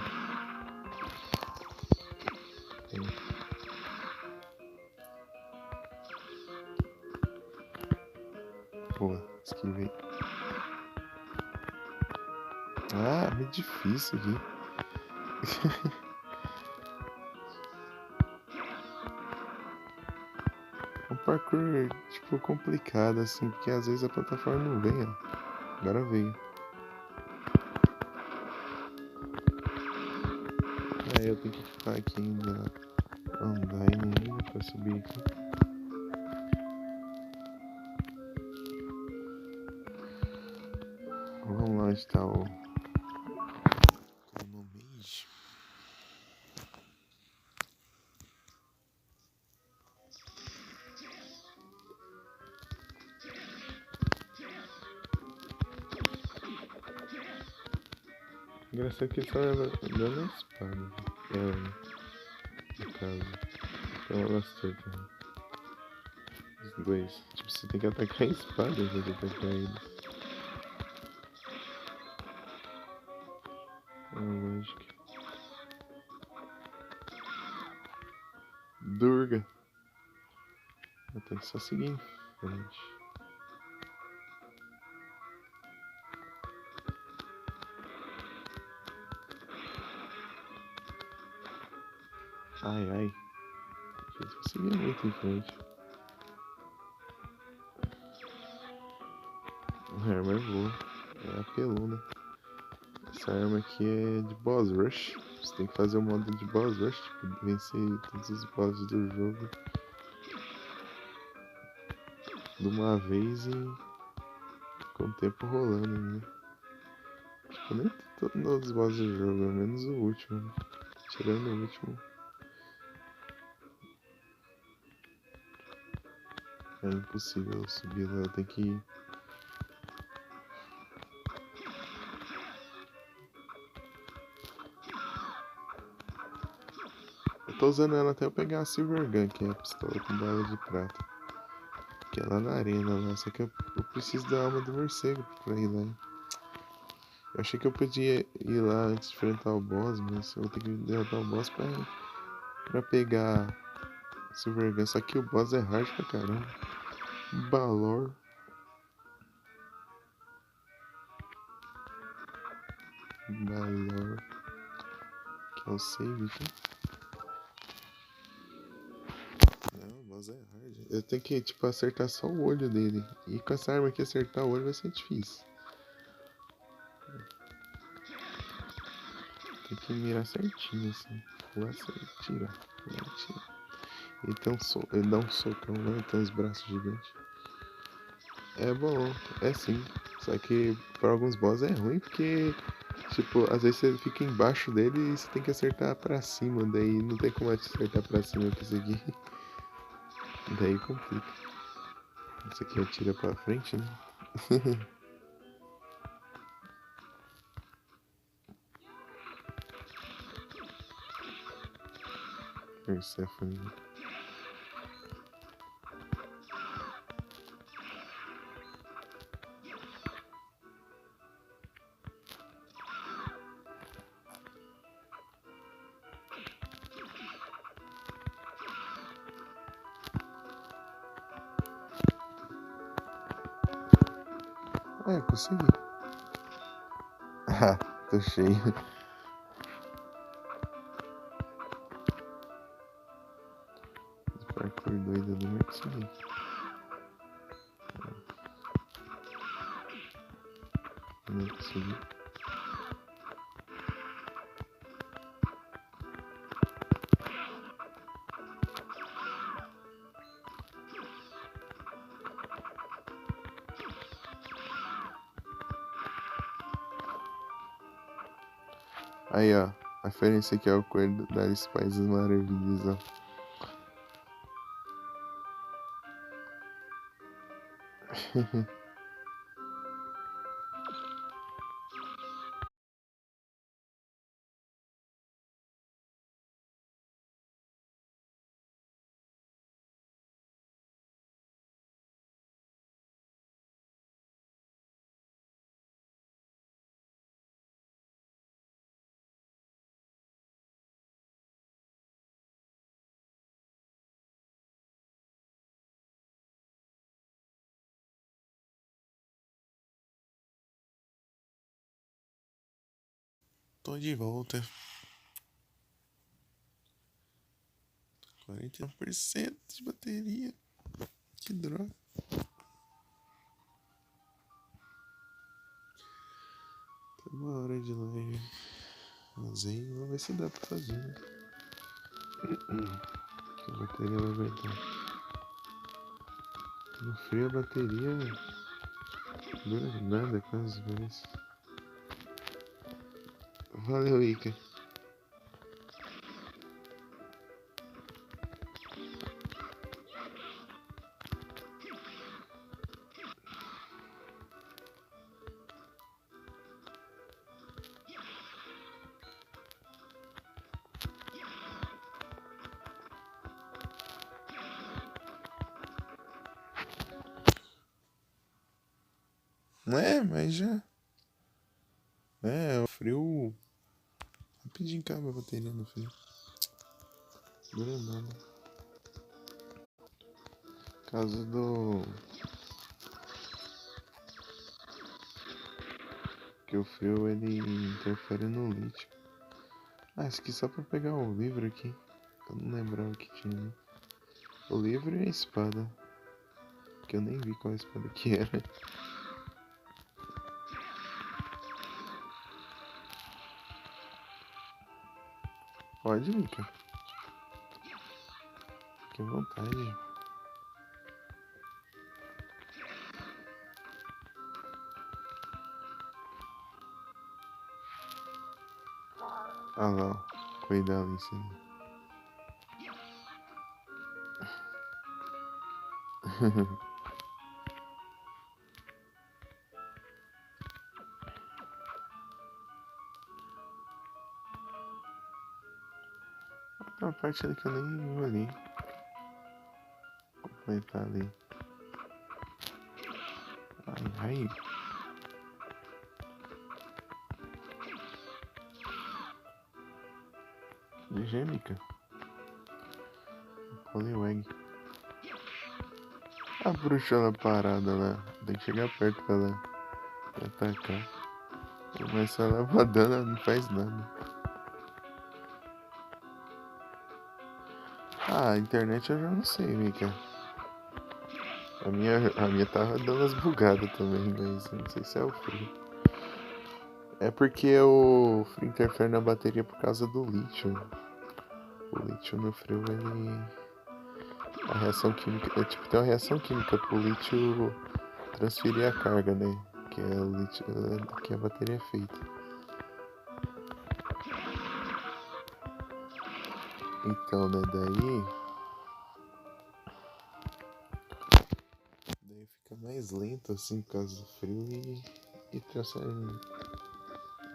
Boa, esquivei. Ah, meio difícil aqui. É um parkour, tipo, complicado, assim, porque às vezes a plataforma não vem, ó. Agora veio. Aí eu tenho que ficar aqui ainda andar ainda pra subir aqui. Vamos lá onde tá o Chronomage. Engraçado que ele só leva dando a espada. Ela, no caso. Então ela acerta. Os dois. Tipo, você tem que atacar a espada pra você atacar eles. É lógico. Durga. Eu tenho que só seguir em frente. Ai, ai. Eu vou seguir muito em frente. A arma é boa. É apelona. Essa arma aqui é de boss rush. Você tem que fazer o modo de boss rush, tipo, vencer todos os bosses do jogo de uma vez e com o tempo rolando, né? Tipo, nem todos os bosses do jogo, menos o último, né? Tirando o último. É impossível subir lá, eu tenho que tô usando ela até eu pegar a Silver Gun, que é a pistola com bala de prata. Que é lá na arena lá, só que eu preciso da alma do morcego pra ir lá. Eu achei que eu podia ir lá antes de enfrentar o boss, mas eu vou ter que derrotar o boss pra pegar Silver Gun. Só que o boss é hard pra caramba. Balor. Balor. Que é o save aqui. Não, o boss é hard. Eu tenho que, tipo, acertar só o olho dele. E com essa arma aqui, acertar o olho vai ser difícil. Tem que mirar certinho, assim. Pular certinho, tirar. Pular, tirar. Ele dá um socão lá, tem uns braços gigantes. É bom, é sim. Só que para alguns boss é ruim porque, tipo, às vezes você fica embaixo dele e você tem que acertar pra cima. Daí não tem como acertar pra cima com isso aqui. Daí complica. Isso aqui atira pra frente, né? Persephone. Ah, consegui. Ah, tô cheio. Parkour doido ali, mas consegui. Não consegui. Aí, ó. A referência aqui é o coelho da Alice País das Maravilhas, ó. Tô de volta. 41% de bateria. Que droga. Tá uma hora de live. Usei, vamos ver se dá pra fazer, né? Que a bateria vai aguentar. No frio a bateria dura nada, quase parece. Valeu, Ica. Não é, mas já. É, o frio. Rapidinho acaba a bateria no frio. Dura nada. Caso do. Que o frio ele interfere no lítio. Ah, isso aqui só pra pegar o livro aqui. Eu não lembrava que tinha, né? O livro e a espada. Que eu nem vi qual espada que era. Pode, Mika. Fique à vontade. Ah lá, ó. Cuidado ali em cima. parte ali que eu nem olhei. Completar ali. Ai. Gêmica. Poliwag. A bruxa ela parada lá. Tem que chegar perto pra ela atacar. Mas se ela leva dano, ela não faz nada. A internet eu já não sei, Mika. A minha tava dando umas bugadas também, mas eu não sei se é o frio. É porque o frio interfere na bateria por causa do lítio. O lítio no frio, ele... A reação química... tem uma reação química pro lítio transferir a carga, né? Que é o lítio... que a bateria é feita. Então, né, daí fica mais lento, assim, por causa do frio e transfere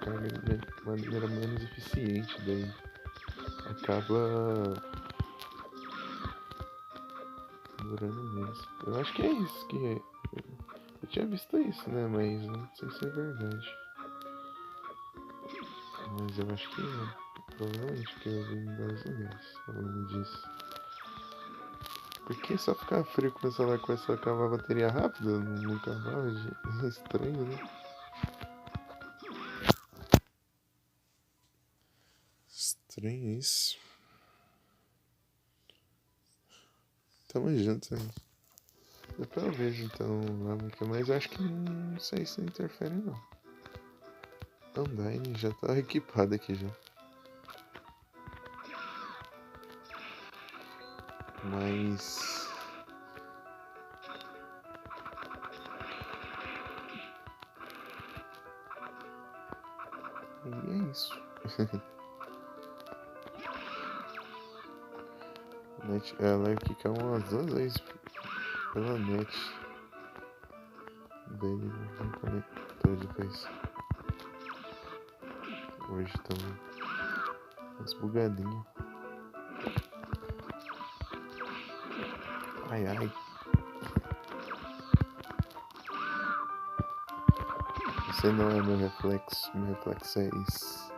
carga de maneira menos eficiente, daí acaba durando menos. Eu acho que é isso que é. Eu tinha visto isso, né, mas não sei se é verdade. Mas eu acho que é. Provavelmente, porque eu vi em vários lugares falando disso. Porque só ficar frio quando o celular começa a acabar a bateria rápido? Nunca mais. É estranho, né? Estranho isso. Tamo junto aí. Depois eu vejo então lá, mas eu acho que não sei se interfere não. Undyne já tá equipado aqui já. Mas... E é isso. Ela vai ficar umas 2 vezes pela net. Daí não conectou depois. Hoje também. Umas bugadinhas. Ai. Você não é meu reflexo. Meu reflexo é isso.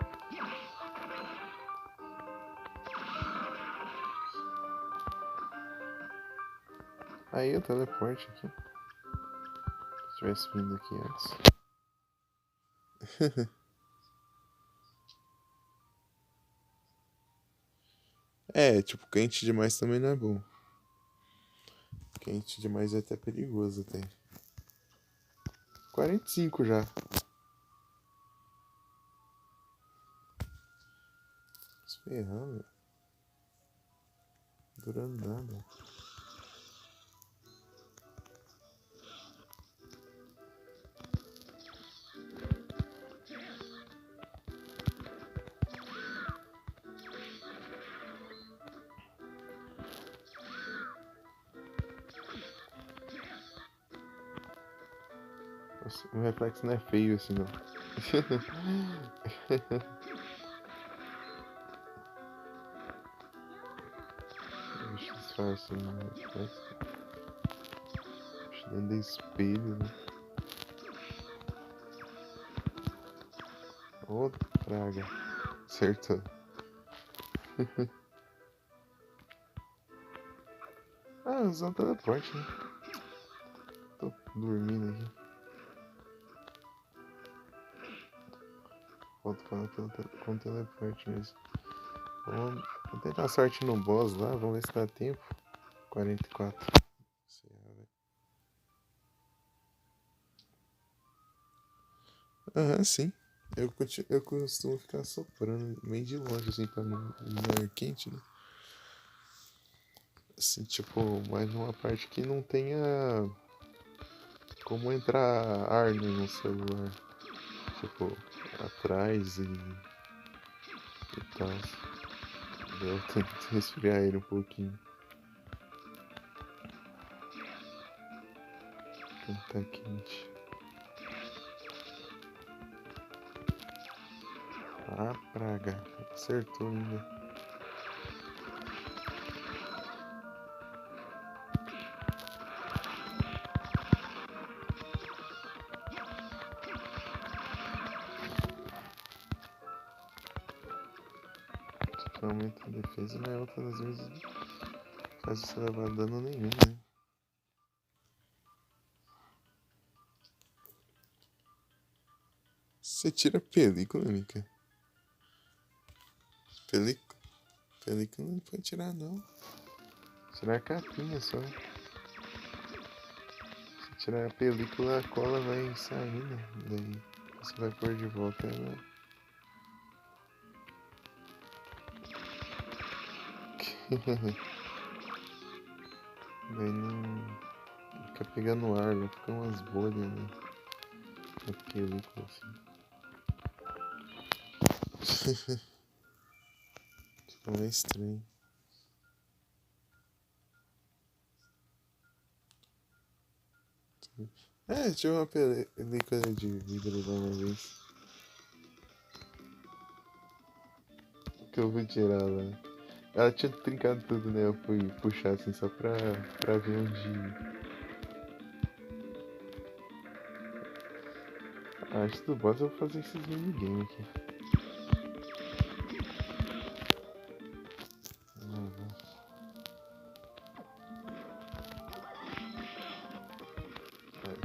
Aí o teleporte aqui. Se tivesse vindo aqui antes. É, tipo, quente demais também não é bom. Quente demais é até perigoso até. 45 já. Se ferrar, meu. Durando nada. Nossa, o reflexo não é feio assim não. Deixa eu disfarçar no reflexo. Deixa dentro do espelho, né? Ô, praga. Acertou. Usar o teleporte, né? Tô dormindo aqui. Volto falar com o teleporte mesmo. Vamos tentar a sorte no boss lá, vamos ver se dá tempo. 44. Aham, sim. Eu costumo ficar soprando meio de longe, assim, pra não ar quente, né? Assim, tipo, mas numa parte que não tenha como entrar ar no celular. Tipo, atrás e tal. Eu tento resfriar ele um pouquinho. Não tá quente. Ah, praga. Acertou ainda. que aumenta a defesa, mas outras das vezes faz você levar dano nenhum, né? Você tira película, Mika? Película não pode tirar, não. Tirar a capinha só. Se tirar a película, a cola vai saindo. Daí você vai pôr de volta ela. Daí não fica pegando ar, vai ficar umas bolhas, né? Na película assim. Fica meio estranho. Tinha uma película de vidro lá uma vez. Que eu vou tirar lá. Ela tinha trincado tudo, né? Eu fui puxar assim só pra ver onde. Acho que do boss eu vou fazer esses minigame aqui.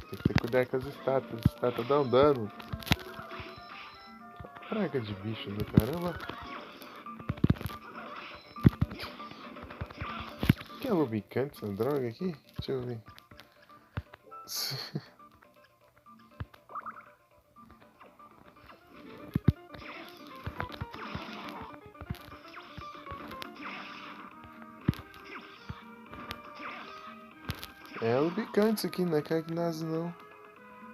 Tem que ter cuidado com as estátuas. As estátuas dão dano. Praga de bicho do caramba. Que é lubricante essa droga aqui? Deixa eu ver. É lubricante isso aqui, não é Cagnase não.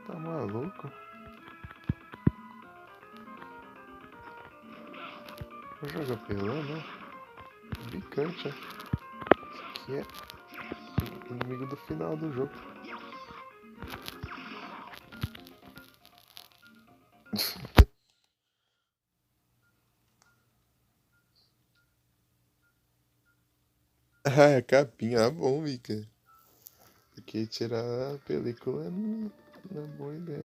Tá maluco? Vou jogar pelão, não? Lubricante, ó. Isso aqui é inimigo do final do jogo. Ah, a capinha, bom, Mika. Porque tirar a película não é boa ideia.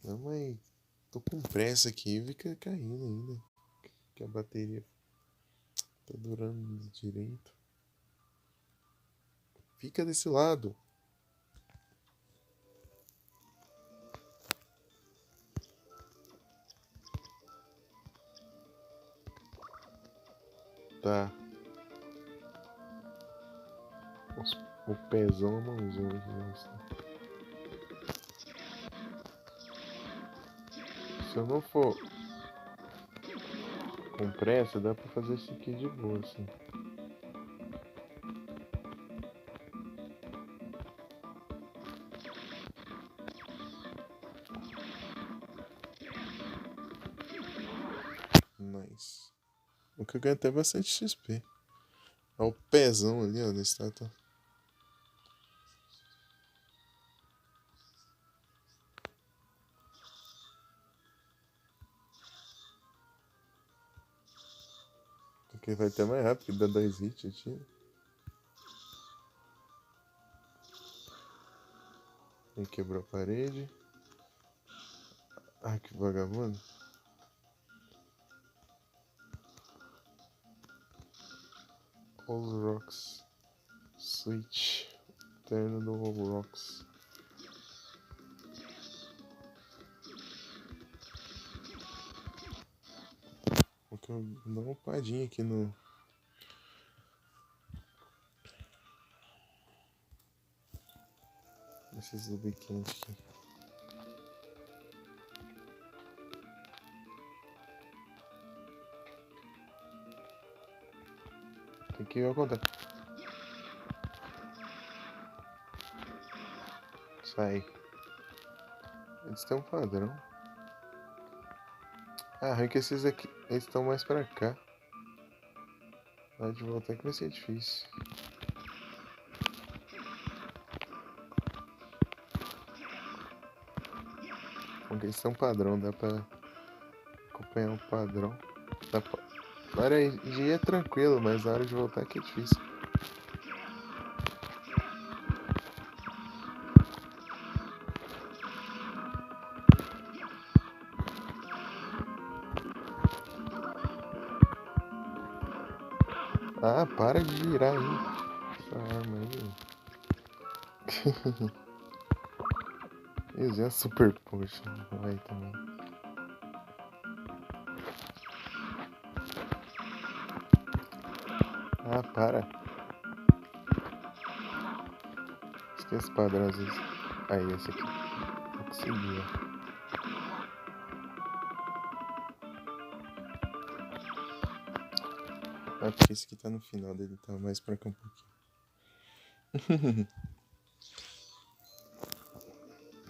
Não, mas tô com pressa aqui e fica caindo ainda. Que a bateria tá durando direito. Fica desse lado. Tá. O pezão, a mãozão aqui, nossa. Se eu não for com pressa, dá pra fazer isso aqui de boa, assim. Nice. O que eu ganho até bastante XP. Olha o pezão ali, ó, da estátua. Porque vai até mais rápido, dá 2 hits aqui. Aí quebrou a parede. Ah, que vagabundo. All Rocks. Switch. Terno do All Rocks. Vou dar uma padinha aqui no... Esses lubricantes aqui. que ir ao contrário. Sai. Eles têm um padrão. Ah, arranca esses aqui. Eles estão mais pra cá. Lá de voltar que vai ser difícil. Porque eles têm um padrão, dá pra acompanhar o padrão. Dá pra... Na hora de ir é tranquilo, mas na hora de voltar que é difícil. Ah, para de girar aí. Essa arma aí. Eu usei a Super Potion. Vai também. Ah, para. Esquece padrão às vezes. Aí, esse aqui. Não consegui, ó. Ah, porque esse aqui tá no final dele, tá mais pra cá um pouquinho.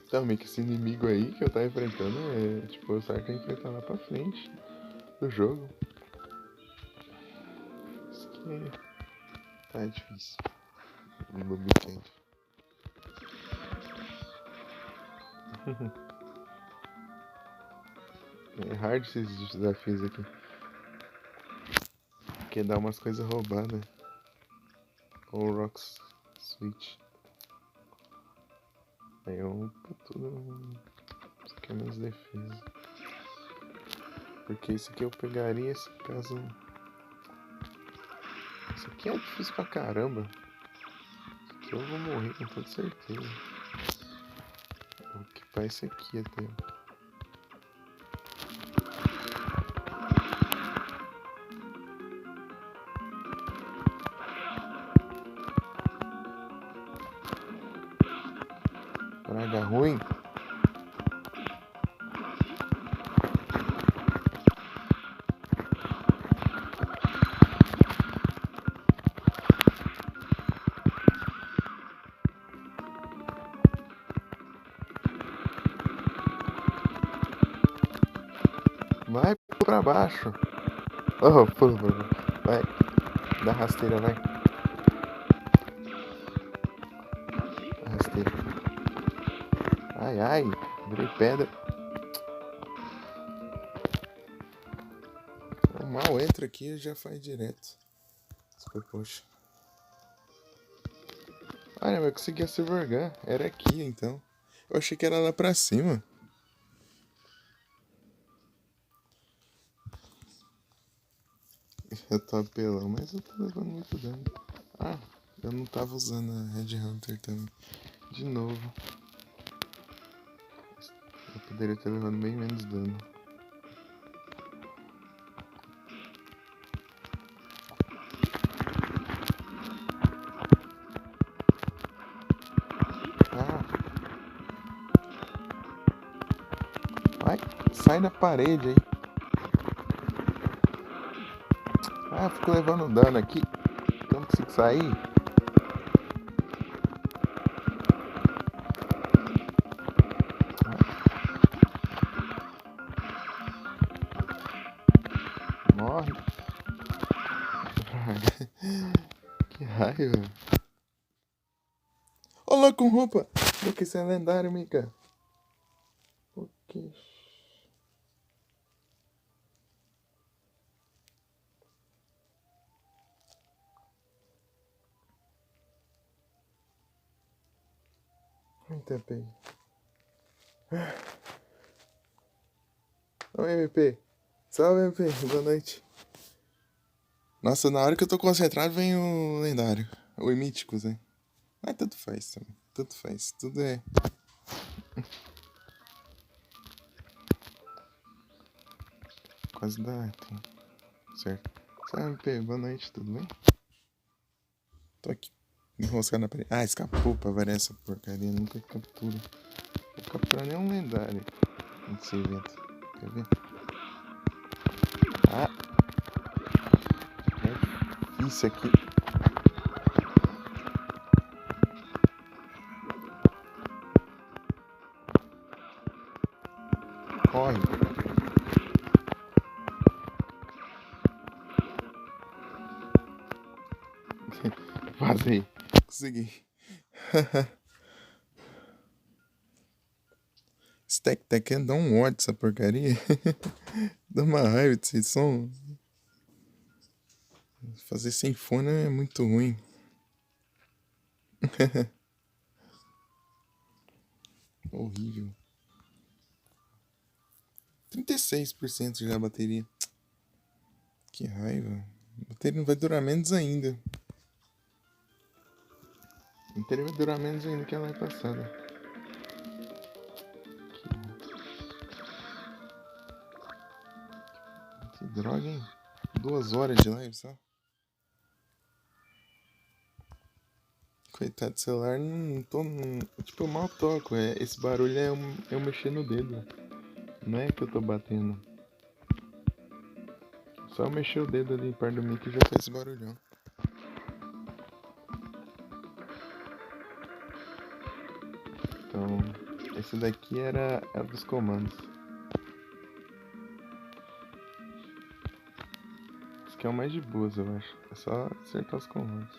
Então, meio que esse inimigo aí que eu tava enfrentando é tipo, eu saio que enfrentar lá pra frente do jogo. Isso que tá difícil. No Lobicand. É hard esses desafios aqui. Porque dá umas coisas roubadas. Ou Rocks Switch. Aí eu upo tudo. Isso aqui é menos defesa. Porque esse aqui eu pegaria esse caso. Isso aqui é difícil pra caramba. Isso aqui eu vou morrer com toda certeza. Vou equipar esse aqui até. Praga ruim. Vai pra baixo. Oh, pula. Vai. Dá rasteira, vai. Dá rasteira. Ai. Virei pedra. O mal entra aqui e já faz direto. Super poxa. Olha, eu consegui a Silver Gun. Era aqui, então. Eu achei que era lá pra cima. Eu tô apelão, mas eu tô levando muito dano. Ah, eu não tava usando a Red Hunter também. De novo. Eu poderia ter levado bem menos dano. Ah. Vai, sai da parede aí. Ah, fico levando dano aqui. Então não consigo sair. Morre. Que raiva. Ô, louco com roupa. Porque isso é lendário, Mika. Ok. Muito bem. Oi, MP. Salve, MP. Boa noite. Nossa, na hora que eu tô concentrado vem o lendário. O míticos, né? Mas tanto faz também. Tanto faz. Tudo é. Quase dá. Tem. Certo. Salve, MP. Boa noite. Tudo bem? Tô aqui. Me enroscando na parede. Ah, escapou pra variar essa porcaria. Nunca captura. Vou capturar nenhum lendário nesse evento. Quer ver? Ah! É difícil aqui. Corre. Vazei. Consegui. Stack tá querendo dar um ódio essa porcaria. Dá uma raiva desse som. Fazer sem fone é muito ruim. Horrível. 36% já a bateria. Que raiva. A bateria não vai durar menos ainda. A bateria vai durar menos ainda que a live passada. Que droga, hein? 2 horas de live só. Coitado do celular, não tô. Tipo, eu mal toco. Esse barulho é eu mexer no dedo. Não é que eu tô batendo. Só eu mexer o dedo ali perto do mic já faz esse barulhão. Então, esse daqui era dos comandos. Esse aqui é o mais de boas, eu acho. É só acertar os comandos.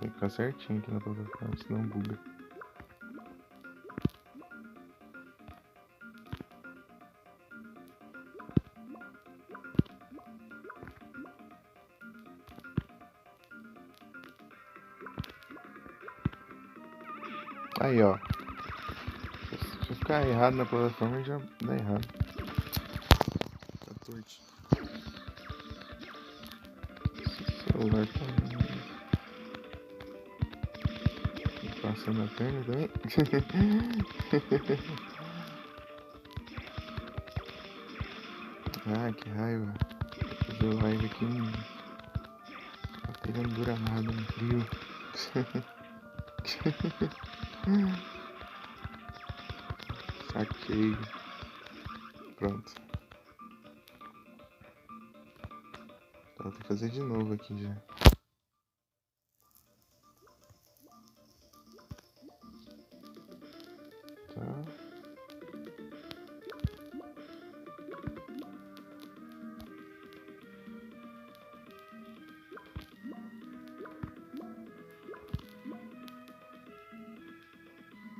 Tem que ficar certinho aqui na plataforma, senão buga. Aí, ó. Se eu ficar errado na plataforma, já dá errado. 14. Esse celular tá passando a perna também. Ah, que raiva. Vou fazer live aqui a bateria não dura nada no frio. Saco cheio. Pronto. Então, vou ter que fazer de novo aqui já. Tá.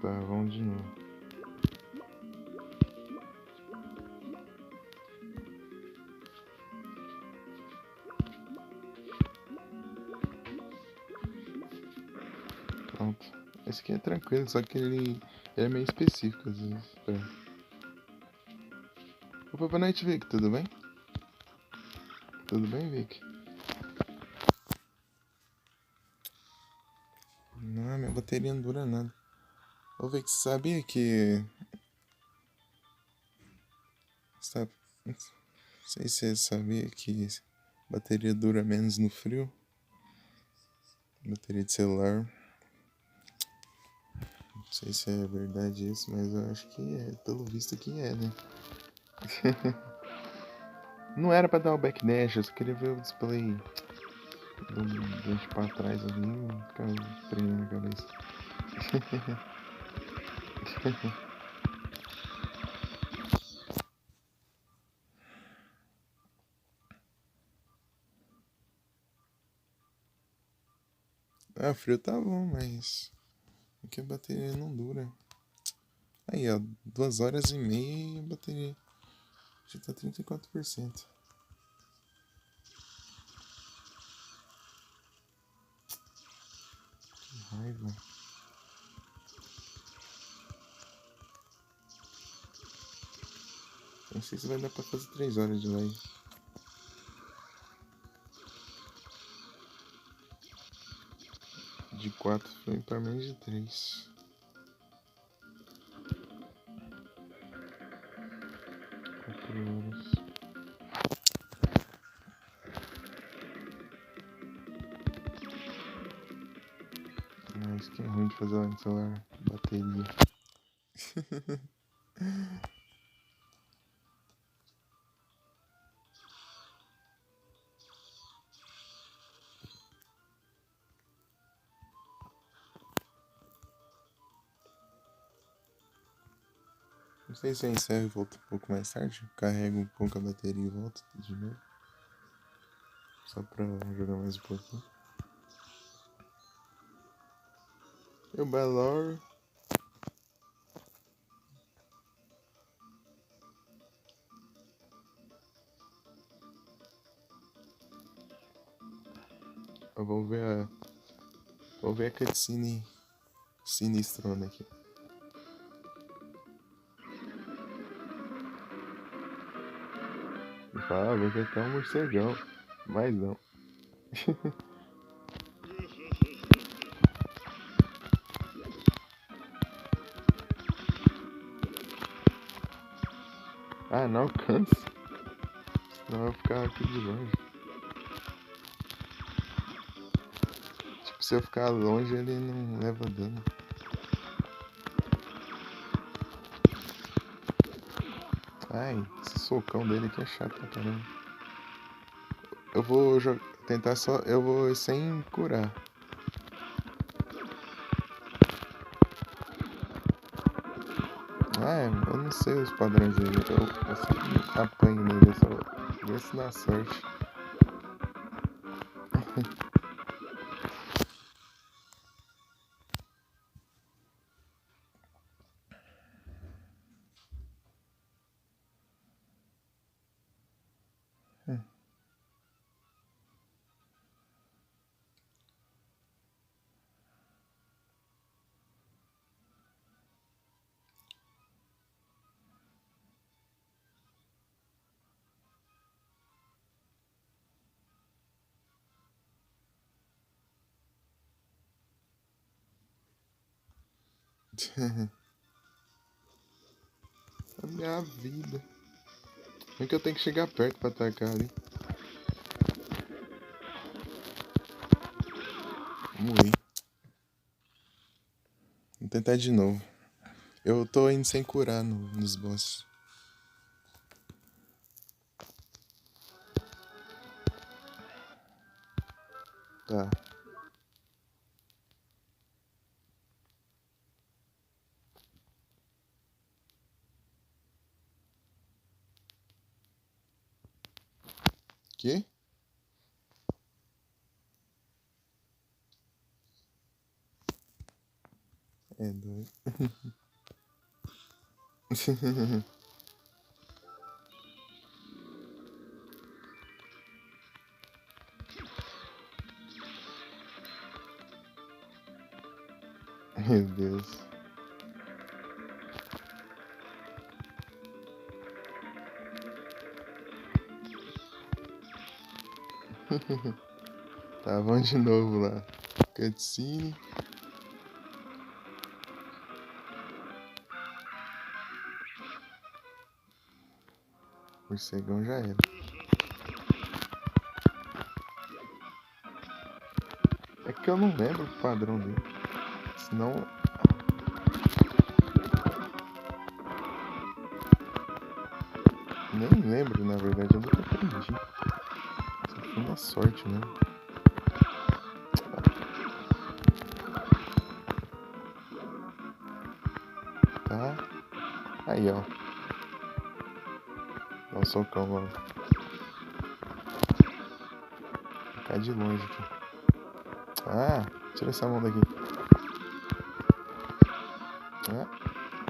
Tá, vamos de novo. Pronto. Esse aqui é tranquilo, só que ele é meio específico às vezes. Opa, boa noite, Vic. Tudo bem? Tudo bem, Vic? Não, minha bateria não dura nada. Ô, Vic, você sabia que... Sabe... Não sei se você sabia que bateria dura menos no frio. Bateria de celular. Não sei se é verdade isso, mas eu acho que é. Pelo visto que é, né? Não era pra dar o backdash, eu só queria ver o display do gancho pra trás ali e ficar treinando a cabeça. Ah, o frio tá bom, mas aqui a bateria não dura. Aí, ó, 2 horas e meia e a bateria já tá 34%. Que raiva. Não sei se vai dar pra fazer 3 horas de live. De 4 foi para menos de 3. Horas. Ah, isso que é ruim de fazer lá no celular. Bateria. Não sei se eu encerro e volto um pouco mais tarde. Carrego um pouco a bateria e volto de novo. Só pra jogar mais um pouquinho. E o Balor. Eu vou ver a cutscene sinistrona aqui. E falava que até um morcegão. Mas não. Ah, não alcança. Senão eu vou ficar aqui de longe. Tipo, se eu ficar longe, ele não leva dano. Ai, esse socão dele aqui é chato pra caramba. Eu vou tentar só. Eu vou sem curar. Ah, eu não sei os padrões dele. Eu sempre apanho nele, só vê se dá sorte. A minha vida. É que eu tenho que chegar perto pra atacar ali. Morri. Vou tentar de novo. Eu tô indo sem curar nos bosses. Tá. Que? É doido. Meu Deus. Tá, vamos de novo lá. Cutscene. Morcegão já era. É que eu não lembro o padrão dele. Senão. Nem lembro, na verdade. Eu nunca aprendi. Só foi na sorte mesmo. Tá. Aí, ó. Dá um socão logo. Vou ficar de longe aqui. Ah, tira essa mão daqui. Ah,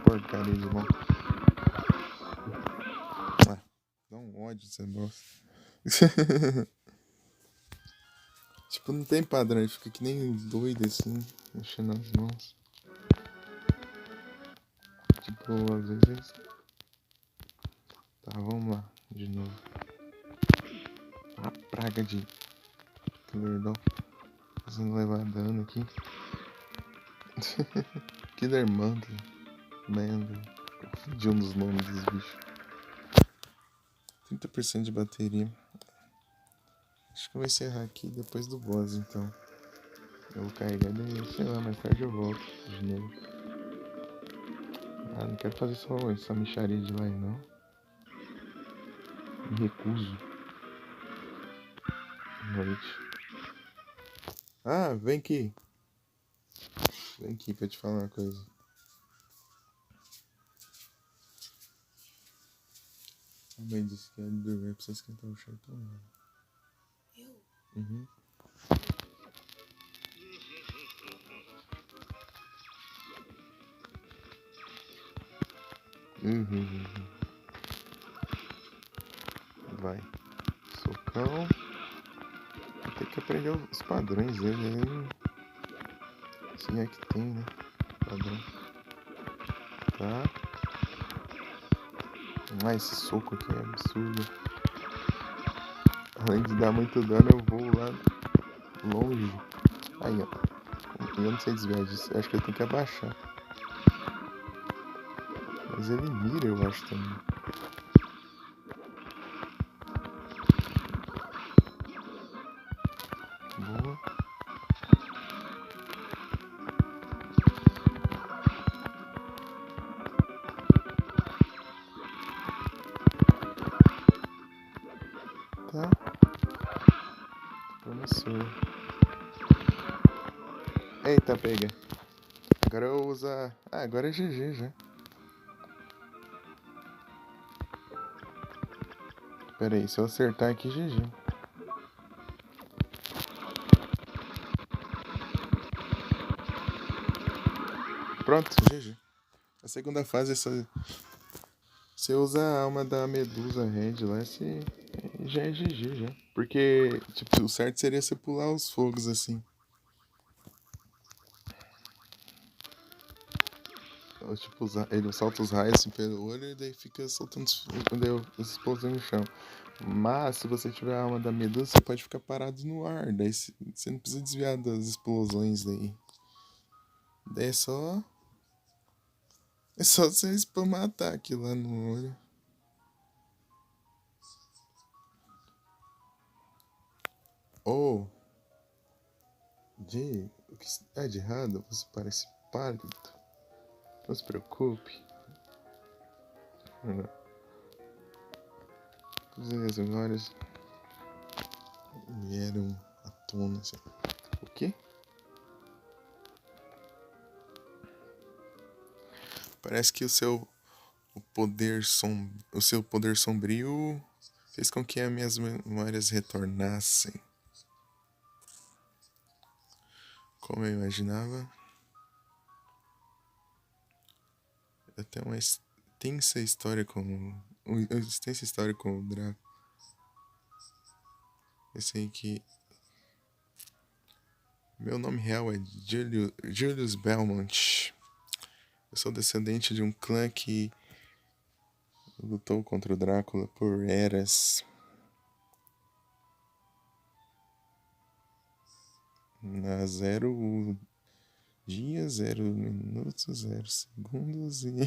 porcaria de mão. Ah, dá um ódio dessa bosta. Tipo, não tem padrão, ele fica que nem doido assim, mexendo as mãos. Tipo, às vezes. Tá, vamos lá, de novo. A praga de Killer Doll fazendo levar dano aqui. Killer Mantle. Confundi um dos nomes dos bichos. 30% de bateria. Acho que eu vou encerrar aqui depois do boss, então. Eu vou carregar e, sei lá, mais tarde eu volto de novo. Ah, não quero fazer só essa mixaria de live, não. Me recuso. Noite. Ah, vem aqui. Vem aqui pra te falar uma coisa. A mãe disse que ia dormir pra você esquentar o chá então. Eu? Uhum. Vai. Socão. Tem que aprender os padrões dele. Se é que tem, né? Padrão. Tá. Ah, esse soco aqui é absurdo. Além de dar muito dano, eu vou lá longe. Aí, ó. Eu não sei desviar disso. Eu acho que eu tenho que abaixar. Mas ele mira, eu acho também. Boa. Tá. Promissor. Eita, pega. Agora eu vou usar... Ah, agora é GG já. Pera aí, se eu acertar aqui, GG. Pronto, GG. A segunda fase é só... Você usa a alma da Medusa Red lá, já é GG já. Porque, tipo, o certo seria você pular os fogos assim. Ou, tipo, ele solta os raios assim pelo olho e daí fica soltando as explosões no chão. Mas, se você tiver a alma da Medusa, você pode ficar parado no ar. Daí você não precisa desviar das explosões daí. Daí é só... É só você spamar ataque lá no olho. Ou... O que está de errado? Você parece pálido. Não se preocupe. Todas as memórias vieram à tona. Assim. O quê? Parece que o seu poder sombrio fez com que as minhas memórias retornassem. Como eu imaginava. Eu tenho uma extensa história com o Draco. Eu sei que meu nome real é Julius Belmont. Eu sou descendente de um clã que lutou contra o Drácula por eras. Na 0 dias, 0 minutos, 0 segundos e...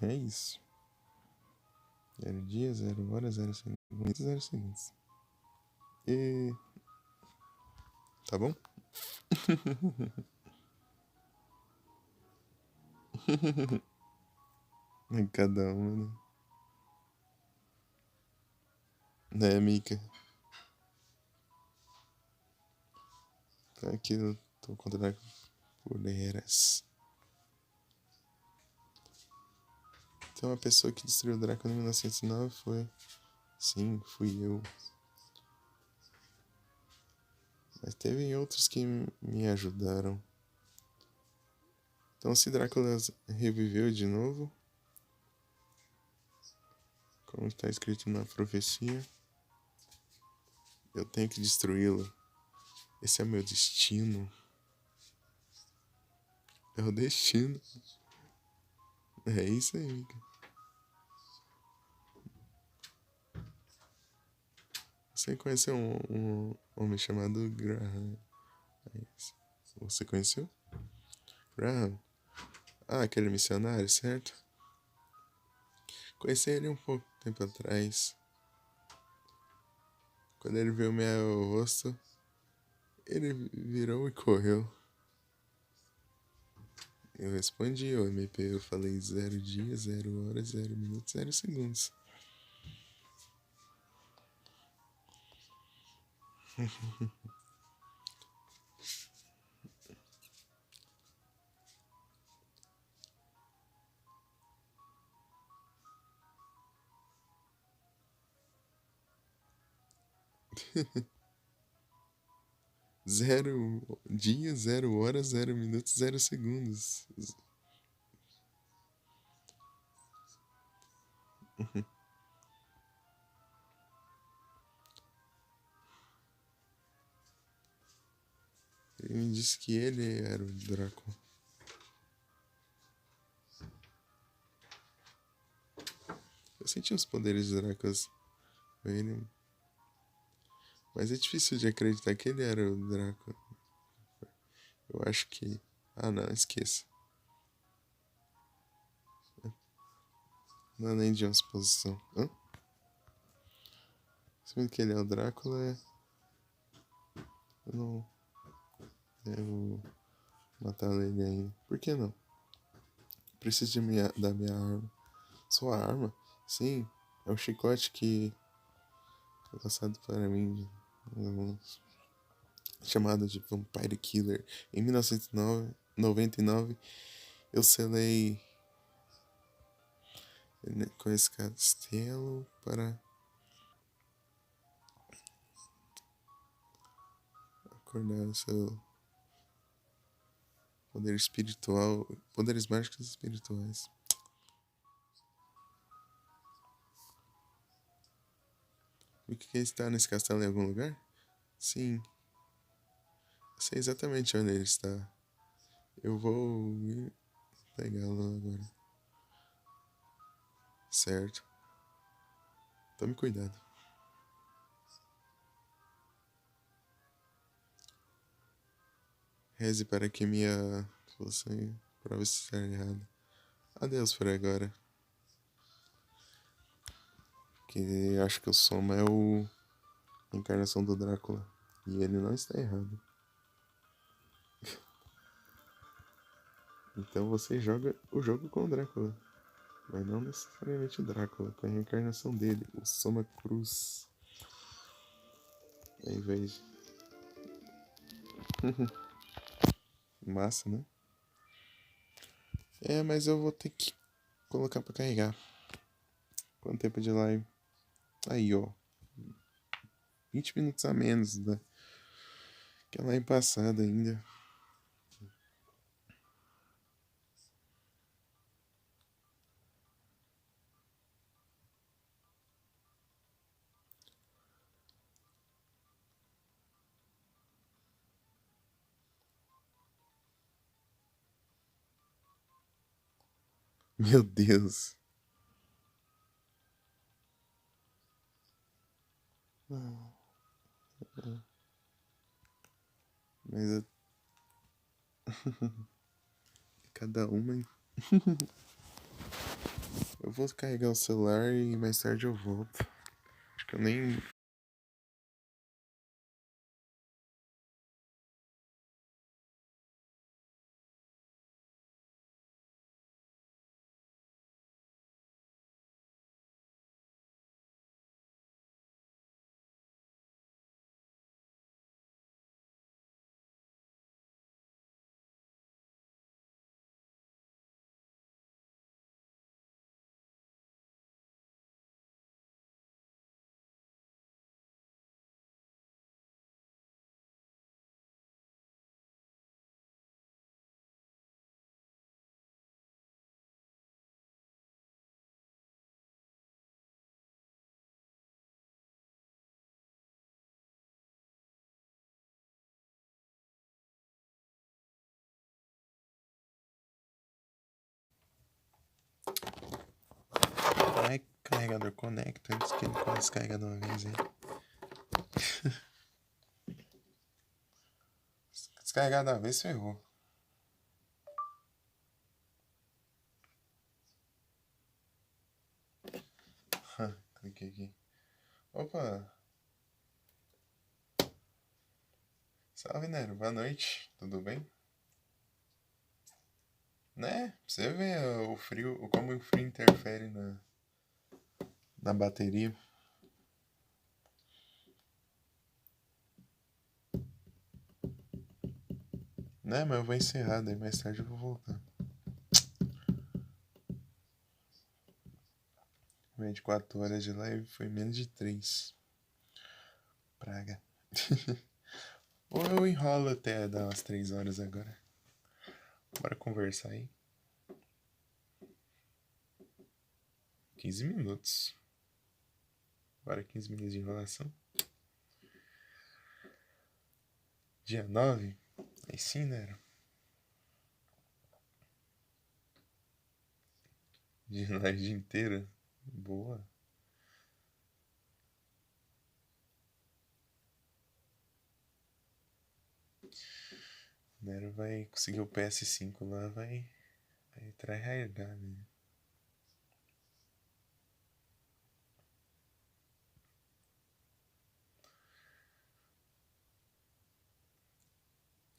é isso. 0 dias, 0 horas, 0 segundos, 0 segundos. E... Tá bom? Cada uma, né, Mika? Tá aqui, eu tô contra por eras. Então a pessoa que destruiu o Drácula em 1909 foi... Sim, fui eu. Mas teve outros que me ajudaram. Então se Drácula reviveu de novo, como está escrito na profecia, eu tenho que destruí-lo. Esse é meu destino. É o destino. É isso aí, amiga. Você conheceu um homem chamado Graham? Você conheceu? Graham? Ah, aquele missionário, certo? Conheci ele um pouco tempo atrás. Quando ele viu meu rosto, ele virou e correu. Eu respondi, o MP, eu falei 0 dias, 0 horas, 0 minutos, 0 segundos. Zero dia, 0 horas, 0 minutos, 0 segundos. Ele me disse que ele era o Drácula. Eu senti os poderes de Drácula. Ele... Mas é difícil de acreditar que ele era o Drácula. Eu acho que... Ah, não, esqueça. Não é nem de uma suposição. Hã? Sabendo que ele é o Drácula, eu não devo matar ele ainda. Por que não? Preciso da minha arma. Sua arma? Sim, é o chicote que foi passado para mim, chamado de Vampire Killer. Em 1999, eu selei com esse castelo para acordar o seu poder espiritual, poderes mágicos e espirituais. O que está nesse castelo em algum lugar? Sim, eu sei exatamente onde ele está. Eu vou pegá-lo agora. Certo. Tome cuidado. Reze para que minha solução prove estar errada. Adeus por agora. Que acho que o Soma é a encarnação do Drácula. E ele não está errado. Então você joga o jogo com o Drácula. Mas não necessariamente o Drácula, com a reencarnação dele, o Soma Cruz. Ao invés de... Massa, né? É, mas eu vou ter que colocar pra carregar. Quanto tempo de live? Aí, ó. 20 minutos a menos que a live passada ainda. Meu Deus. Mas eu... Cada uma... Eu vou carregar o celular e mais tarde eu volto. Acho que eu nem... Vai, carregador, conecta antes que ele descarregar de uma vez aí. Descarregar da vez, ferrou. Cliquei aqui. Opa! Salve, Nero. Boa noite. Tudo bem? Né? Você vê o frio, como o frio interfere na bateria. Né? Mas eu vou encerrar, daí mais tarde eu vou voltar. 24 horas de live foi menos de 3. Praga. Ou eu enrolo até dar umas 3 horas agora. Bora conversar aí. 15 minutos. Bora 15 minutos de enrolação. Dia 9? Aí sim, né? De live dia inteiro. Boa. Nero vai conseguir o PS5 lá, vai tryhardar, né?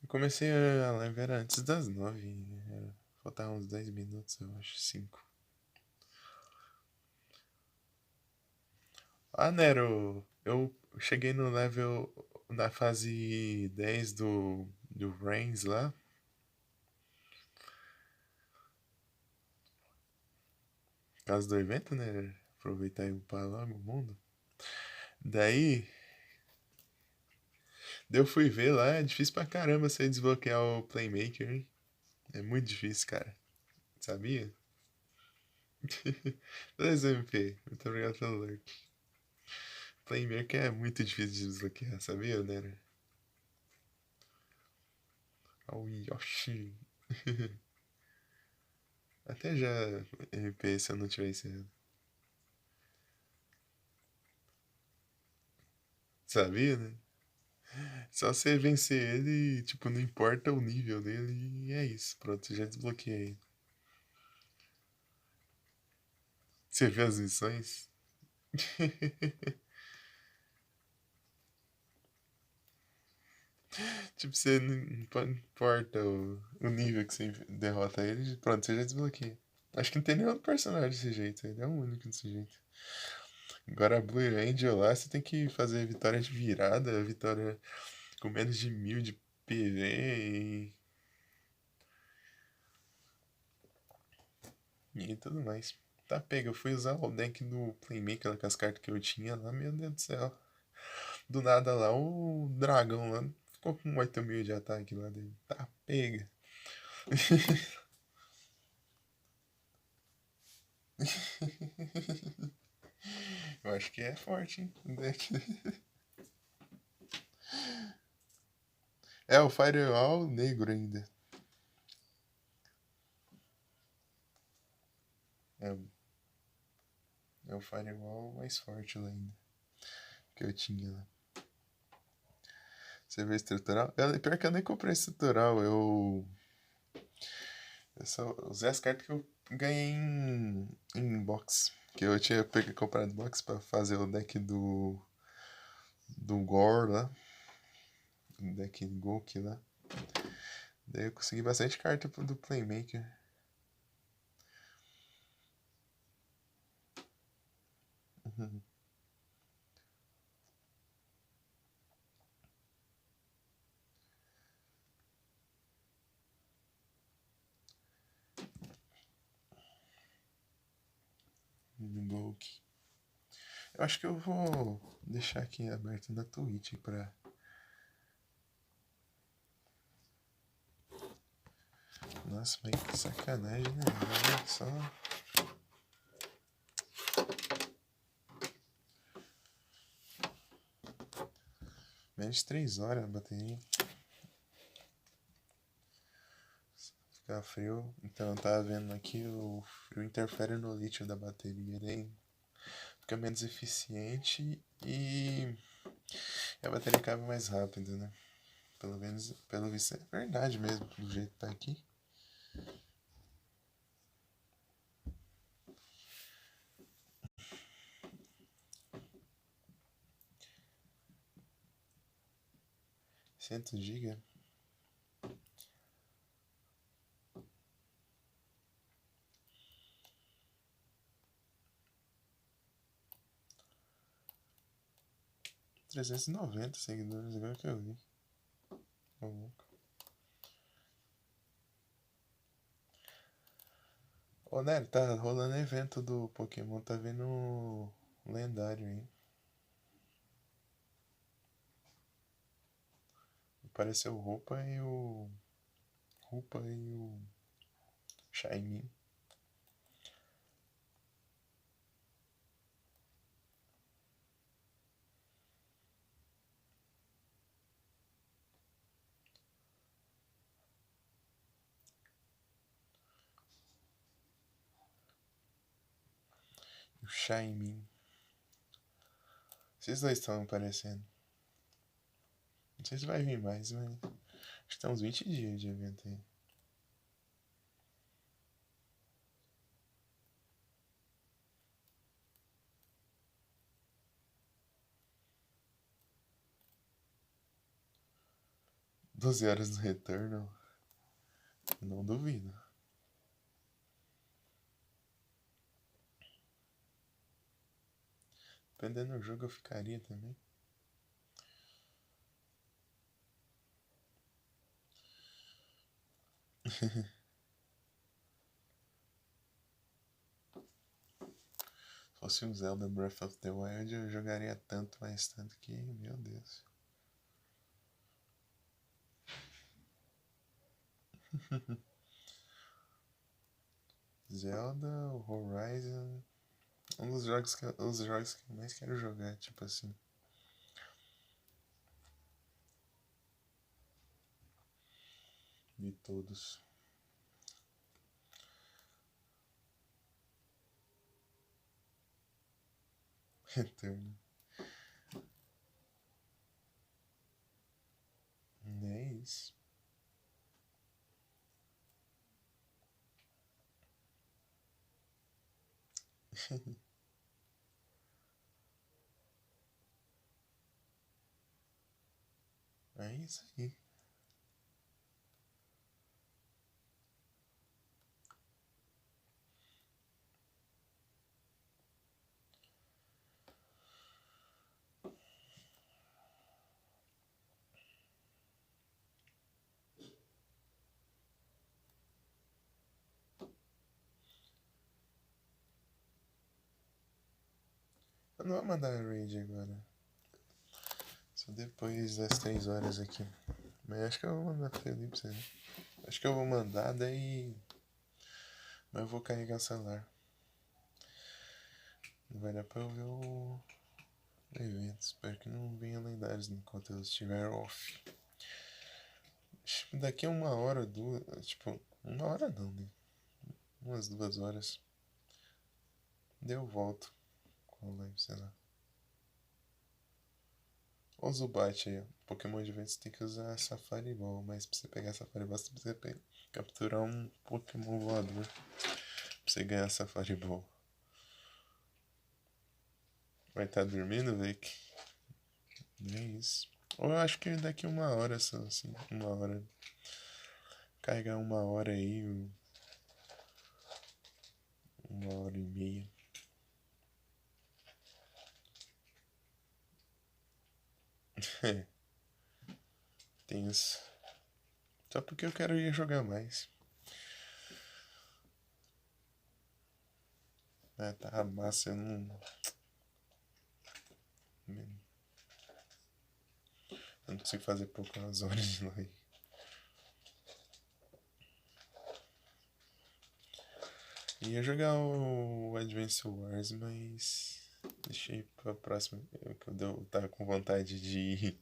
Eu comecei a live era antes das 9. Faltava uns 10 minutos, eu acho, 5. Ah, Nero, eu cheguei no level, na fase 10 do Reigns lá. Por causa do evento, né? Aproveitar e upar logo o mundo. Daí eu fui ver lá, é difícil pra caramba você desbloquear o Playmaker, hein? É muito difícil, cara. Sabia? 2 MP. Muito obrigado pelo lurk. Playmaker é muito difícil de desbloquear, sabia, né? O Yoshi. Até já MP se eu não tivesse errado. Sabia, né? Só você vencer ele, tipo, não importa o nível dele, e é isso. Pronto, já desbloqueei. Você vê as missões? Tipo, você não importa o nível que você derrota ele, pronto, você já desbloqueia. Acho que não tem nenhum outro personagem desse jeito, ele é o único desse jeito. Agora a Blue Angel lá, você tem que fazer vitória de virada, vitória com menos de 1000 de PV e tudo mais. Tá, pega, eu fui usar o deck do Playmaker com as cartas que eu tinha lá, meu Deus do céu. Do nada lá, o dragão lá ficou com 8000 de ataque lá dele. Tá, pega. Eu acho que é forte, hein? O deck. É o Firewall negro ainda. É, é o Firewall mais forte lá ainda. Que eu tinha lá. Você vê esse tutorial? Pior que eu nem comprei esse tutorial. Eu só usei as cartas que eu ganhei em box. Que eu tinha comprado box pra fazer o deck do Gore lá. O deck Goki lá. Daí eu consegui bastante carta do Playmaker. Do Goki. Eu acho que eu vou deixar aqui aberto na Twitch pra. Nossa, mas que sacanagem, né? Olha só. Menos de 3 horas a bateria. Ficar frio. Então eu tava vendo aqui, o frio interfere no lítio da bateria. Ele fica menos eficiente e a bateria acaba mais rápido, né? Pelo menos, pelo visto, é verdade mesmo, do jeito que tá aqui. Cento GB. $390 seguidores, agora que eu vi. Ô, louco. Ô, Nery, tá rolando evento do Pokémon, tá vendo lendário aí. Apareceu o Roupa e o. Roupa e o. Shaimin. O Shaimin. Esses dois estão aparecendo. Não sei se vai vir mais, mas. Acho que tem uns 20 dias de evento aí. Doze horas no retorno. Não duvido. Dependendo do jogo eu ficaria também. Se fosse um Zelda Breath of the Wild eu jogaria tanto, mais tanto que, meu Deus. Zelda, Horizon, os jogos que eu mais quero jogar, tipo assim. De todos. Retorno. É isso. É isso aí. Eu não vou mandar a raid agora. Só depois das 3 horas aqui. Mas acho que eu vou mandar pra Felipe, você, né? Acho que eu vou mandar, daí. Mas eu vou carregar o celular. Não vai dar pra eu ver o evento. Espero que não venha lendários enquanto eu estiver off. Acho que daqui a 1 hora, 2. Tipo, 1 hora não, né? Umas 2 horas. Daí eu volto com a live, sei lá. Ou o Zubat aí, ó. Pokémon Advance tem que usar Safari Ball, mas pra você pegar Safari Ball você precisa capturar um Pokémon voador pra você ganhar Safari Ball. Vai estar dormindo, Vic? É isso. Ou eu acho que daqui 1 hora só, assim, 1 hora. Carregar 1 hora aí, 1 hora e meia. É, tem isso. Só porque eu quero ir jogar mais. É, tá massa, eu não. Eu não consigo fazer poucas horas de live. Ia jogar o Advance Wars, mas deixei pra próxima. Eu tava com vontade de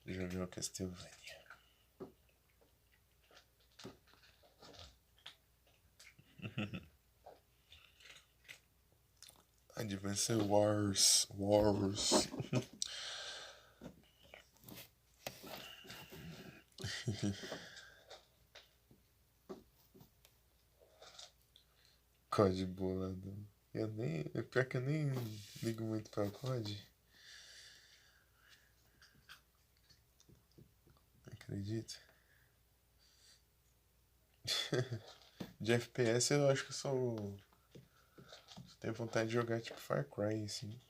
jogar o Castlevania. Advance Wars. COD bolado. Pior que eu nem ligo muito pra COD. Acredito. De FPS eu acho que eu só tenho vontade de jogar tipo Far Cry, assim.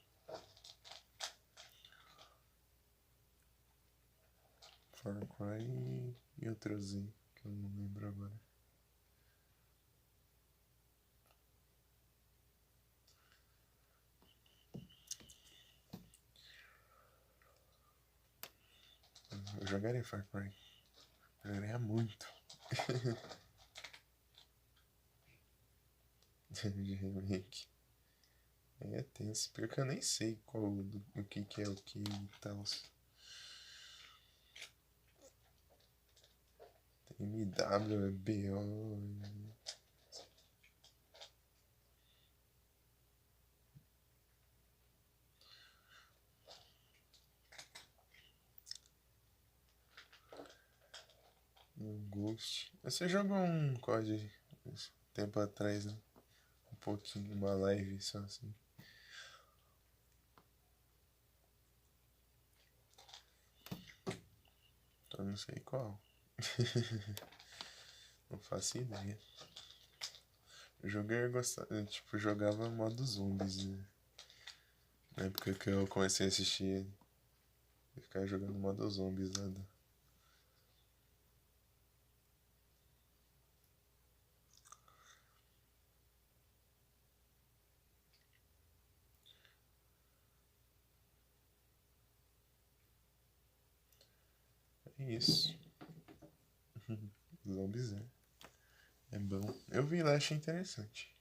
Far Cry e outrozinho, que eu não lembro agora. jogaria Far Cry. Jogaria muito. De remake. É tenso. Pior que eu nem sei o que é o que e tal. Tem MW, BO. Um Ghost. Você jogou um COD tempo atrás, né? Um pouquinho, uma live só assim. Então não sei qual. Não faço ideia. Eu joguei, eu gostava, tipo, jogava modo zombies, né? Na época que eu comecei a assistir, eu ficava jogando modo zombies lá. É isso. Zombies é bom. Eu vi lá, achei interessante.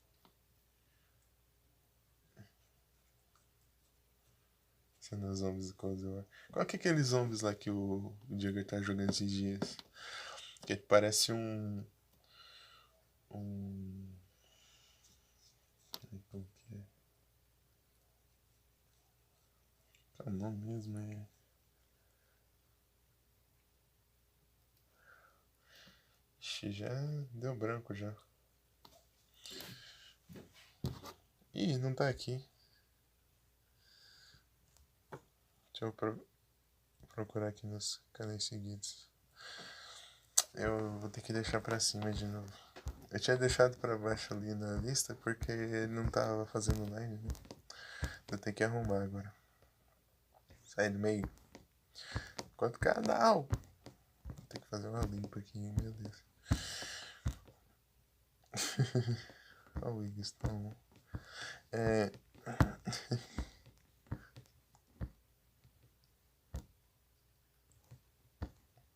Sendo zombies do Cold War. Qual que é aqueles zombies lá que o Jagger tá jogando esses dias? Que parece um. Um. Como que é? Qual é o nome mesmo? Ixi, já deu branco já. Ih, não tá aqui. Deixa eu procurar aqui nos canais seguidos. Eu vou ter que deixar pra cima de novo. Eu tinha deixado pra baixo ali na lista porque ele não tava fazendo live, né? Vou ter que arrumar agora. Sai do meio. Quanto canal? Vou ter que fazer uma limpa aqui, meu Deus. Olha o Wiggstone.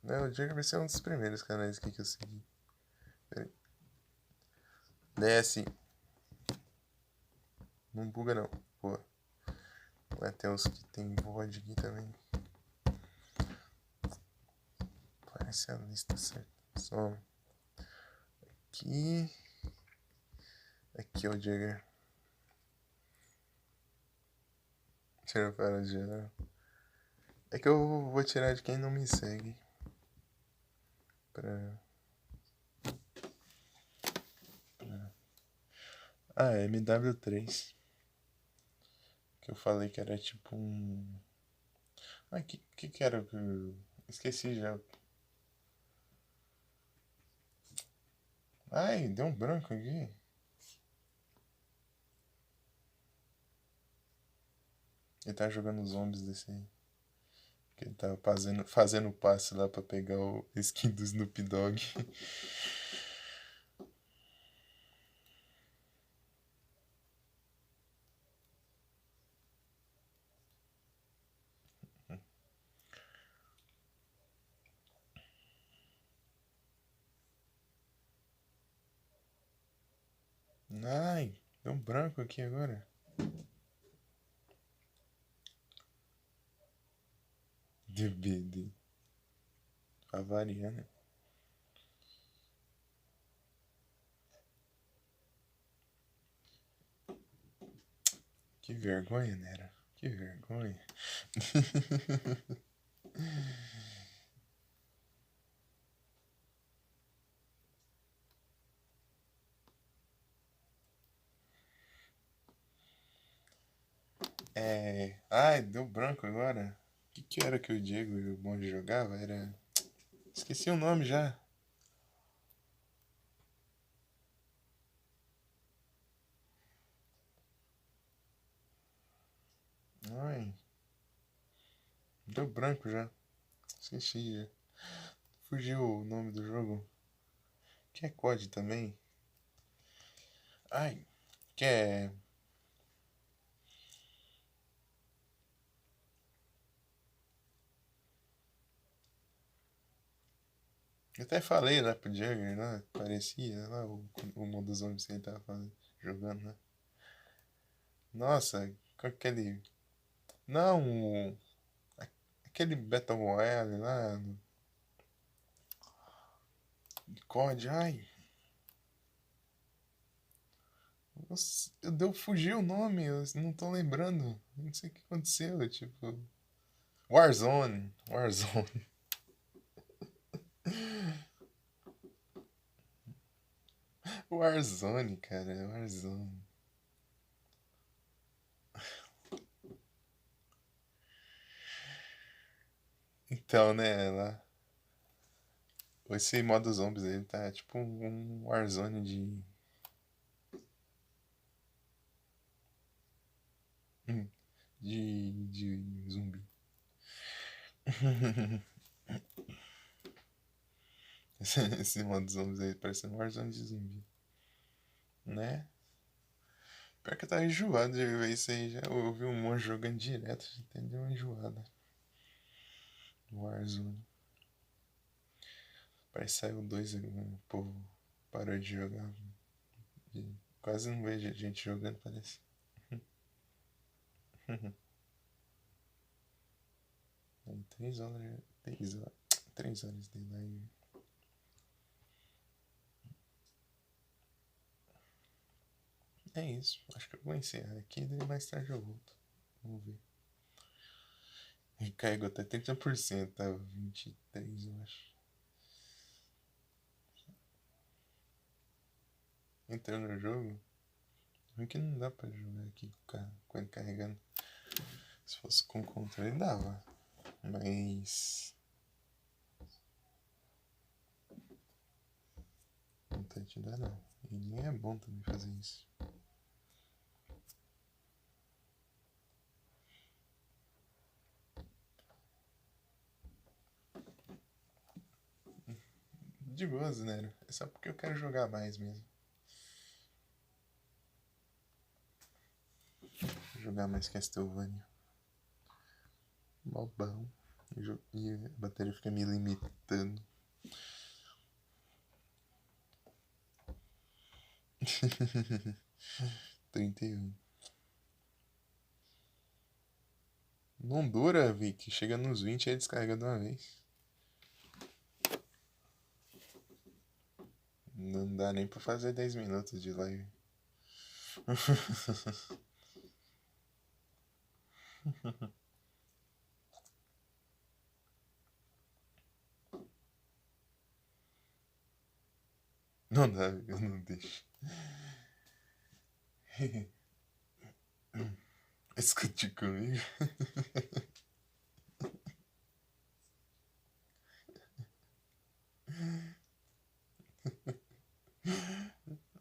Não, o Jagger vai ser um dos primeiros canais aqui que eu segui. Pera aí. Desce. Não buga não, pô. Vai ter uns que tem VOD aqui também. Parece a lista certa. Só. Aqui. Aqui é o Jagger. Tira para o geral. É que eu vou tirar de quem não me segue. Ah, é MW3. Que eu falei que era tipo um. Ah, que era que eu. Esqueci já. Ai, deu um branco aqui. Ele tá jogando zombies desse aí. Que ele tava fazendo passe lá pra pegar o skin do Snoop Dogg. Ai, deu um branco aqui agora. DBD. Pra variar, né? Que vergonha, Nera. Que vergonha. Ai, deu branco agora. O que era que o Diego e o Bonde jogava? Era. Esqueci o nome já. Ai. Deu branco já. Esqueci já. Fugiu o nome do jogo. Que é COD também? Ai. Que é. Eu até falei lá pro Jagger, né? Parecia lá o modo zombies que ele tava jogando, né? Nossa, com aquele. Não, aquele Battle Royale lá de COD, ai. Nossa, fugiu o nome, eu não tô lembrando. Não sei o que aconteceu, tipo. Warzone. Warzone. Warzone, cara, Warzone. Então, né, lá. Esse modo zombies ele tá tipo um Warzone de zumbi. Esse modo zombies aí parece um Warzone de zumbi. Né? Pior que eu tava enjoado de ver isso aí já. Eu ouvi um monte jogando direto, já até deu uma enjoada. Warzone. Parece que saiu dois, o povo parou de jogar. E quase não vejo gente jogando, parece. Tem 3 horas, 3 horas, 3 horas de live. É isso, acho que eu vou encerrar aqui, daí mais tarde eu volto. Vamos ver. Recarregou até 30%, tá? 23, eu acho. Entrando no jogo. Ruim que não dá pra jogar aqui com ele carregando. Se fosse com controle dava. Mas. Não tá te dá não. E nem é bom também fazer isso. De boas, né? É só porque eu quero jogar mais mesmo. Jogar mais Castlevania. Mó bom. E a bateria fica me limitando. 31. Não dura, Vic. Chega nos 20 e aí descarrega de uma vez. Não dá nem pra fazer 10 minutos de live. Não dá, eu não deixo. Escute comigo.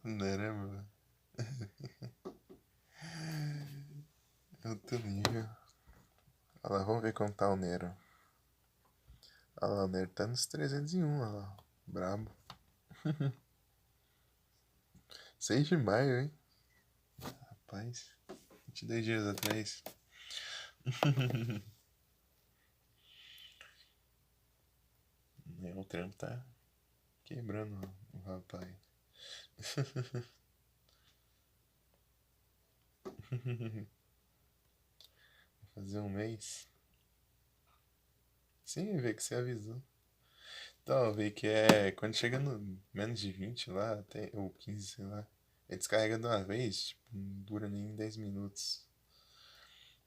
Não era, mano. Outro nível. Olha lá, vamos ver como tá o Nero. Olha lá, o Nero tá nos 301, olha lá. Brabo. 6 de maio, hein? Rapaz, 22 dias atrás. O trampo tá quebrando o rapaz. Vou fazer um mês. Sim, vê que você avisou. Então, vê que é. Quando chega no menos de 20 lá, até, ou 15, sei lá, ele descarrega de uma vez, tipo, não dura nem 10 minutos.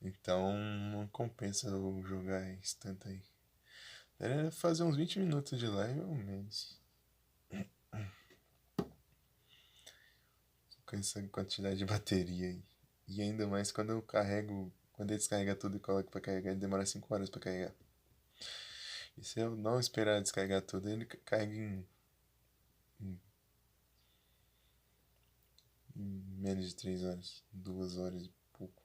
Então não compensa eu jogar esse tanto aí. Era fazer uns 20 minutos de live ou menos. Com essa quantidade de bateria aí. E ainda mais quando eu carrego. Quando ele descarrega tudo e coloca pra carregar, ele demora 5 horas pra carregar. E se eu não esperar descarregar tudo, ele carrega em menos de 3 horas. 2 horas e pouco.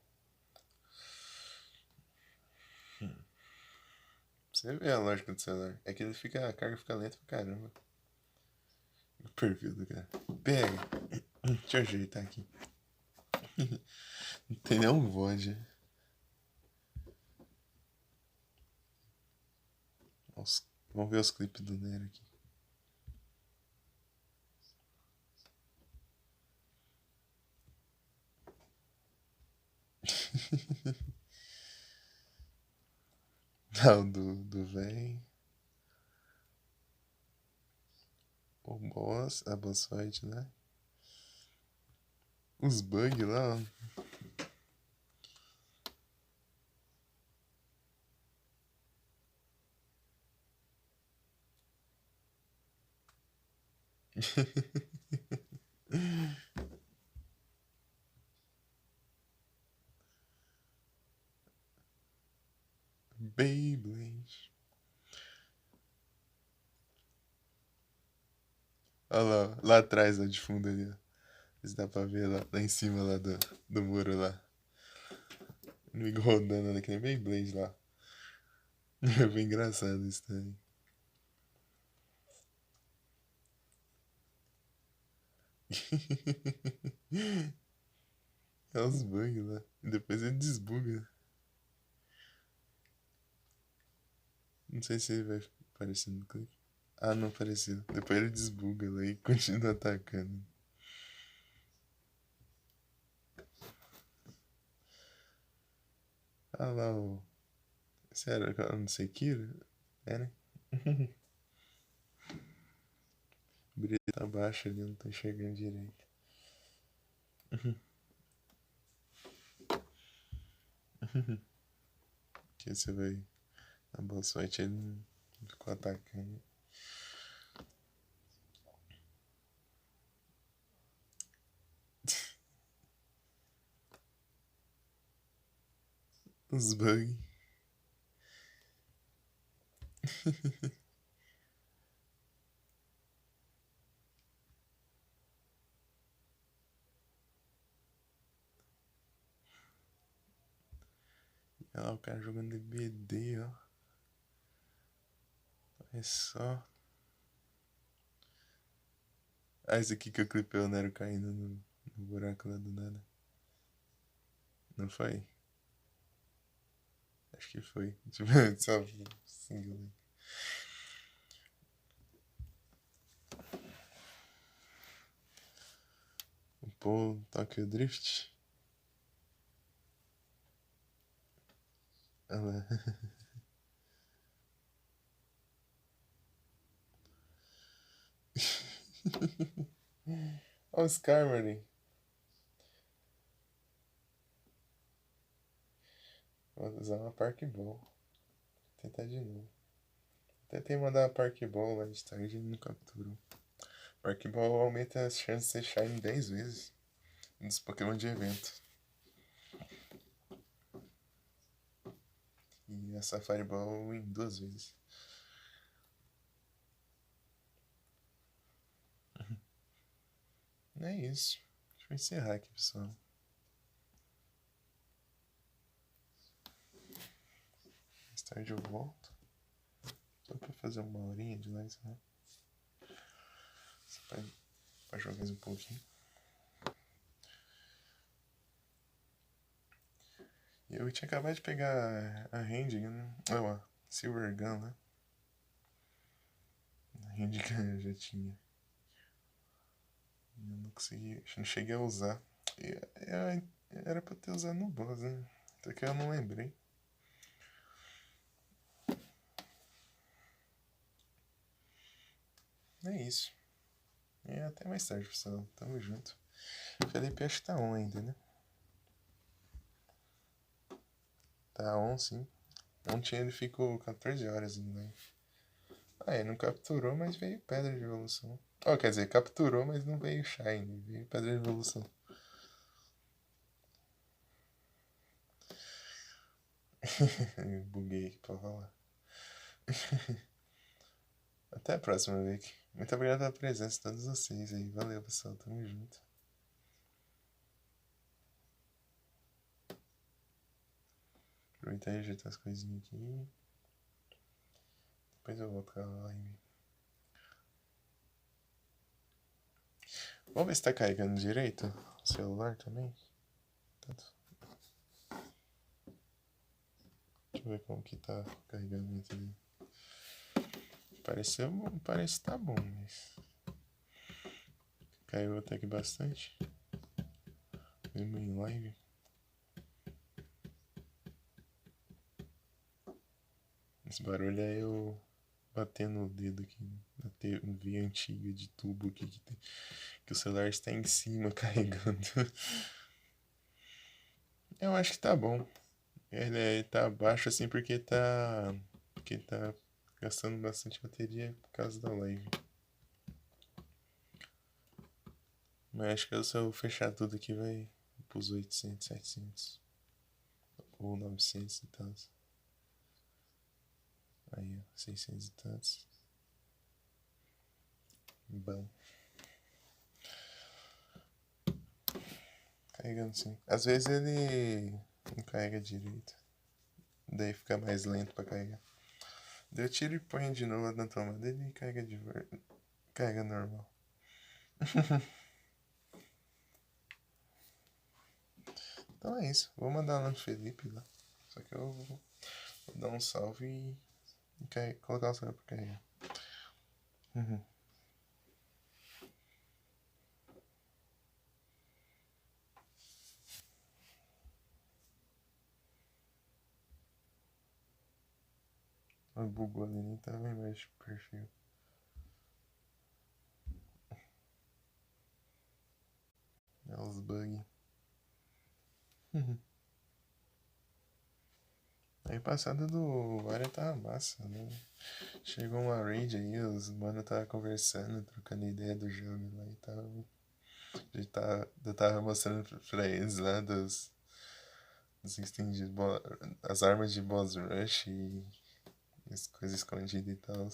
Você vê a lógica do celular. É que ele fica, a carga fica lenta pra caramba. O perfil do cara. Pega. Deixa eu ajeitar aqui. Não tem nenhum VOD. Vamos ver os clipes do Nero aqui. Não, do véi. O boss, a boss fight, né? Os bugs lá, ó. Beyblade. Olha lá, lá atrás, ó, de fundo ali, ó. Se dá pra ver lá em cima lá do muro lá. O inimigo rodando ali, que nem Beyblade lá. É bem engraçado isso também. É os bugs lá. E depois ele desbuga. Não sei se ele vai aparecer no clipe. Ah, não apareceu. Depois ele desbuga lá e continua atacando. Ah lá, o. Sério, eu não sei Kira? É, né? O brilho tá baixo ali, eu não tô enxergando direito. Que você vai. A boa sorte ele não ficou atacando. Os bugs. Olha lá o cara jogando DBD, ó. Olha só. Ah, esse aqui que eu clipei o Nero caindo no buraco lá do nada. Não foi? Acho que foi. Tipo, só single. Pô, Tokyo Drift. Olha lá. Olha os Carmery. Vou usar uma Park Ball. Vou tentar de novo. Tentei mandar uma Park Ball lá de tarde e não capturou. Park Ball aumenta as chances de ser Shine 10 vezes nos Pokémon de evento. E a Safari Ball em 2 vezes. É isso. Deixa eu encerrar aqui, pessoal. Mais tarde eu volto. Só pra fazer uma horinha de live, né? Só pra jogar mais um pouquinho. Eu tinha acabado de pegar a Hand, né? Não, a Silver Gun, né? A Hand que eu já tinha. Eu não consegui, não cheguei a usar. Era pra ter usado no boss, né? Até que eu não lembrei. É isso. E até mais tarde, pessoal. Tamo junto. Felipe acho que tá on ainda, né? Tá on, sim. Ontem ele ficou 14 horas ainda, né? Ah, ele não capturou, mas veio Pedra de Evolução. Oh, quer dizer, capturou, mas não veio Shine. Veio Pedra de Evolução. Buguei aqui pra falar. Até a próxima, Vic. Muito obrigado pela presença de todos vocês aí. Valeu, pessoal. Tamo junto. Aproveitar e ajeitar as coisinhas aqui. Depois eu volto com a live. Vamos ver se tá carregando direito o celular também. Tanto. Deixa eu ver como que tá o carregamento dele. Parece que tá bom, mas caiu até que bastante. Mesmo em live. Esse barulho é eu batendo o dedo aqui na TV antiga de tubo aqui que o celular está em cima carregando. Eu acho que tá bom. Tá baixo assim porque tá gastando bastante bateria por causa da live. Mas acho que se eu fechar tudo aqui vai pros 800, 700 ou 900 e tal. Aí, ó, 600 e tantos. Bom. Carregando sim. Às vezes ele não carrega direito. Daí fica mais lento pra carregar. Daí eu tiro e ponho de novo na tomada e carrega carrega normal. Então é isso. Vou mandar lá no Felipe lá. Só que eu vou dar um salve e colocar o celular pra carregar. Uhum. Bugou ali, nem tava embaixo do perfil. É os bugs. Aí passada do Varia tava massa, né? Chegou uma raid aí, os mano tava conversando, trocando ideia do jogo lá e tal. Eu tava mostrando pra eles lá dos itens as armas de boss rush e as coisas escondidas e tal.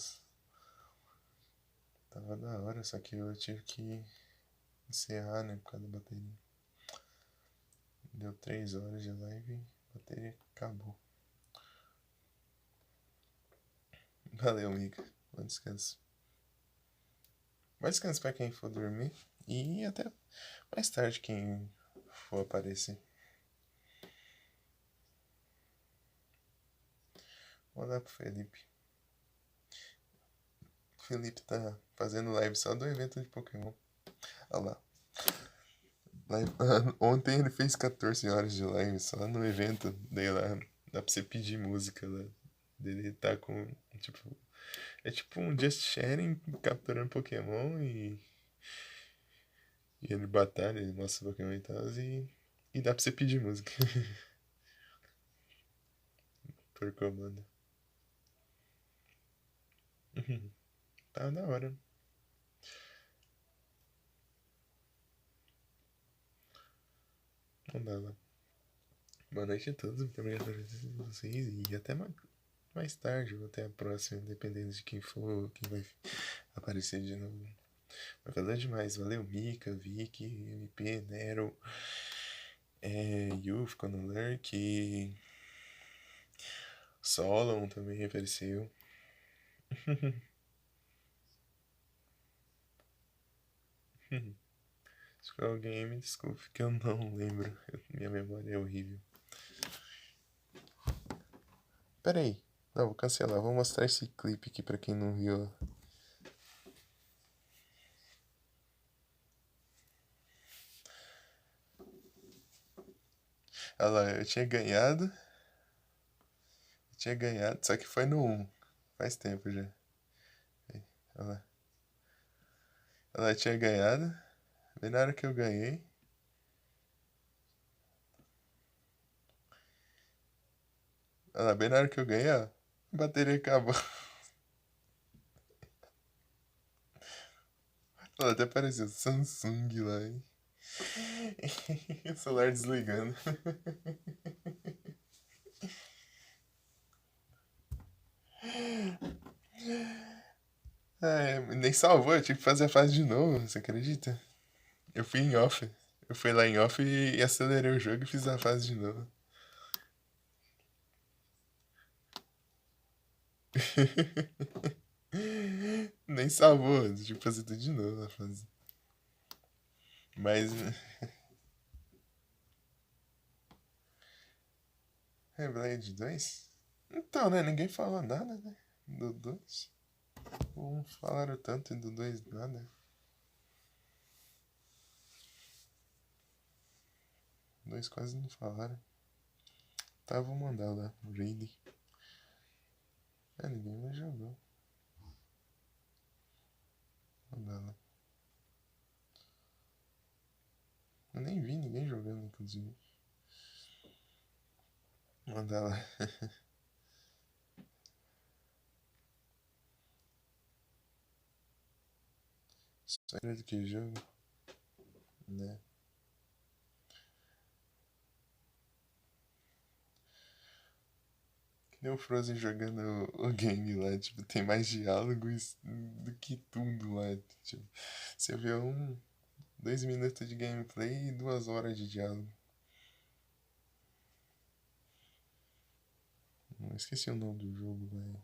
Tava da hora, só que eu tive que encerrar, né, por causa da bateria. Deu 3 horas de live e a bateria acabou. Valeu, amiga. Bom descanso. Bom descanso pra quem for dormir. E até mais tarde quem for aparecer. Vou dar pro Felipe. O Felipe tá fazendo live só do evento de Pokémon. Olha lá. Ontem ele fez 14 horas de live só no evento. Daí lá dá pra você pedir música lá. Ele tá com. Tipo. É tipo um Just Sharing capturando Pokémon e ele batalha, ele mostra Pokémon e tal. E dá pra você pedir música. Por comando. Tá da hora. Não dá lá. Boa noite a todos. Muito obrigado por vocês. E até mais tarde. Ou até a próxima, dependendo de quem for, quem vai aparecer de novo. Mas valeu demais. Valeu, Mika, Vicky, MP, Nero, Yu ficou no Lurk. Solon também apareceu. Se for alguém, me desculpe que eu não lembro. Minha memória é horrível. Pera aí. Não, vou cancelar. Vou mostrar esse clipe aqui pra quem não viu. Olha lá, eu tinha ganhado. Só que foi no 1. Faz tempo já. Olha lá. Olha lá, eu tinha ganhado. Bem na hora que eu ganhei. Olha lá, bem na hora que eu ganhei, ó. A bateria acabou. Olha lá, até apareceu Samsung lá, hein? O celular desligando. Nem salvou, eu tive que fazer a fase de novo, você acredita? Eu fui em off. Eu fui lá em off e acelerei o jogo e fiz a fase de novo. Nem salvou, eu tive que fazer tudo de novo a fase. Mas. Blade 2? Então, né? Ninguém falou nada, né? Do 2. Não falaram tanto e do 2 nada. Dois quase não falaram. Tá, vou mandar lá. Raid. Ninguém mais jogou. Manda lá. Eu nem vi ninguém jogando, inclusive. Manda lá. Só era do que jogo? Né? Que nem o Frozen jogando o game lá, tipo, tem mais diálogos do que tudo lá. Tipo, você vê 2 minutos de gameplay e 2 horas de diálogo. Eu esqueci o nome do jogo, velho.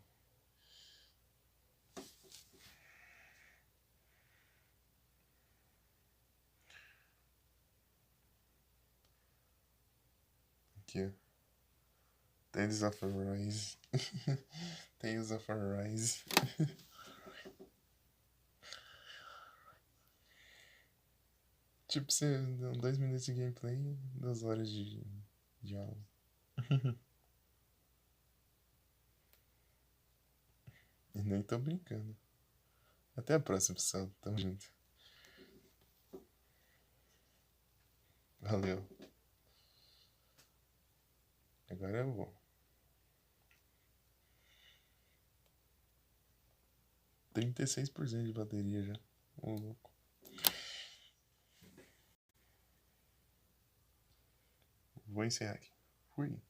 Aqui, ó. Tales of Arise. Tales of Arise. Tipo, você dá 2 minutos de gameplay e 2 horas de diálogo. E nem tô brincando. Até a próxima, pessoal. Tamo junto. Valeu. Agora eu vou. 36% de bateria já. Ô, louco. Vou encerrar aqui. Fui.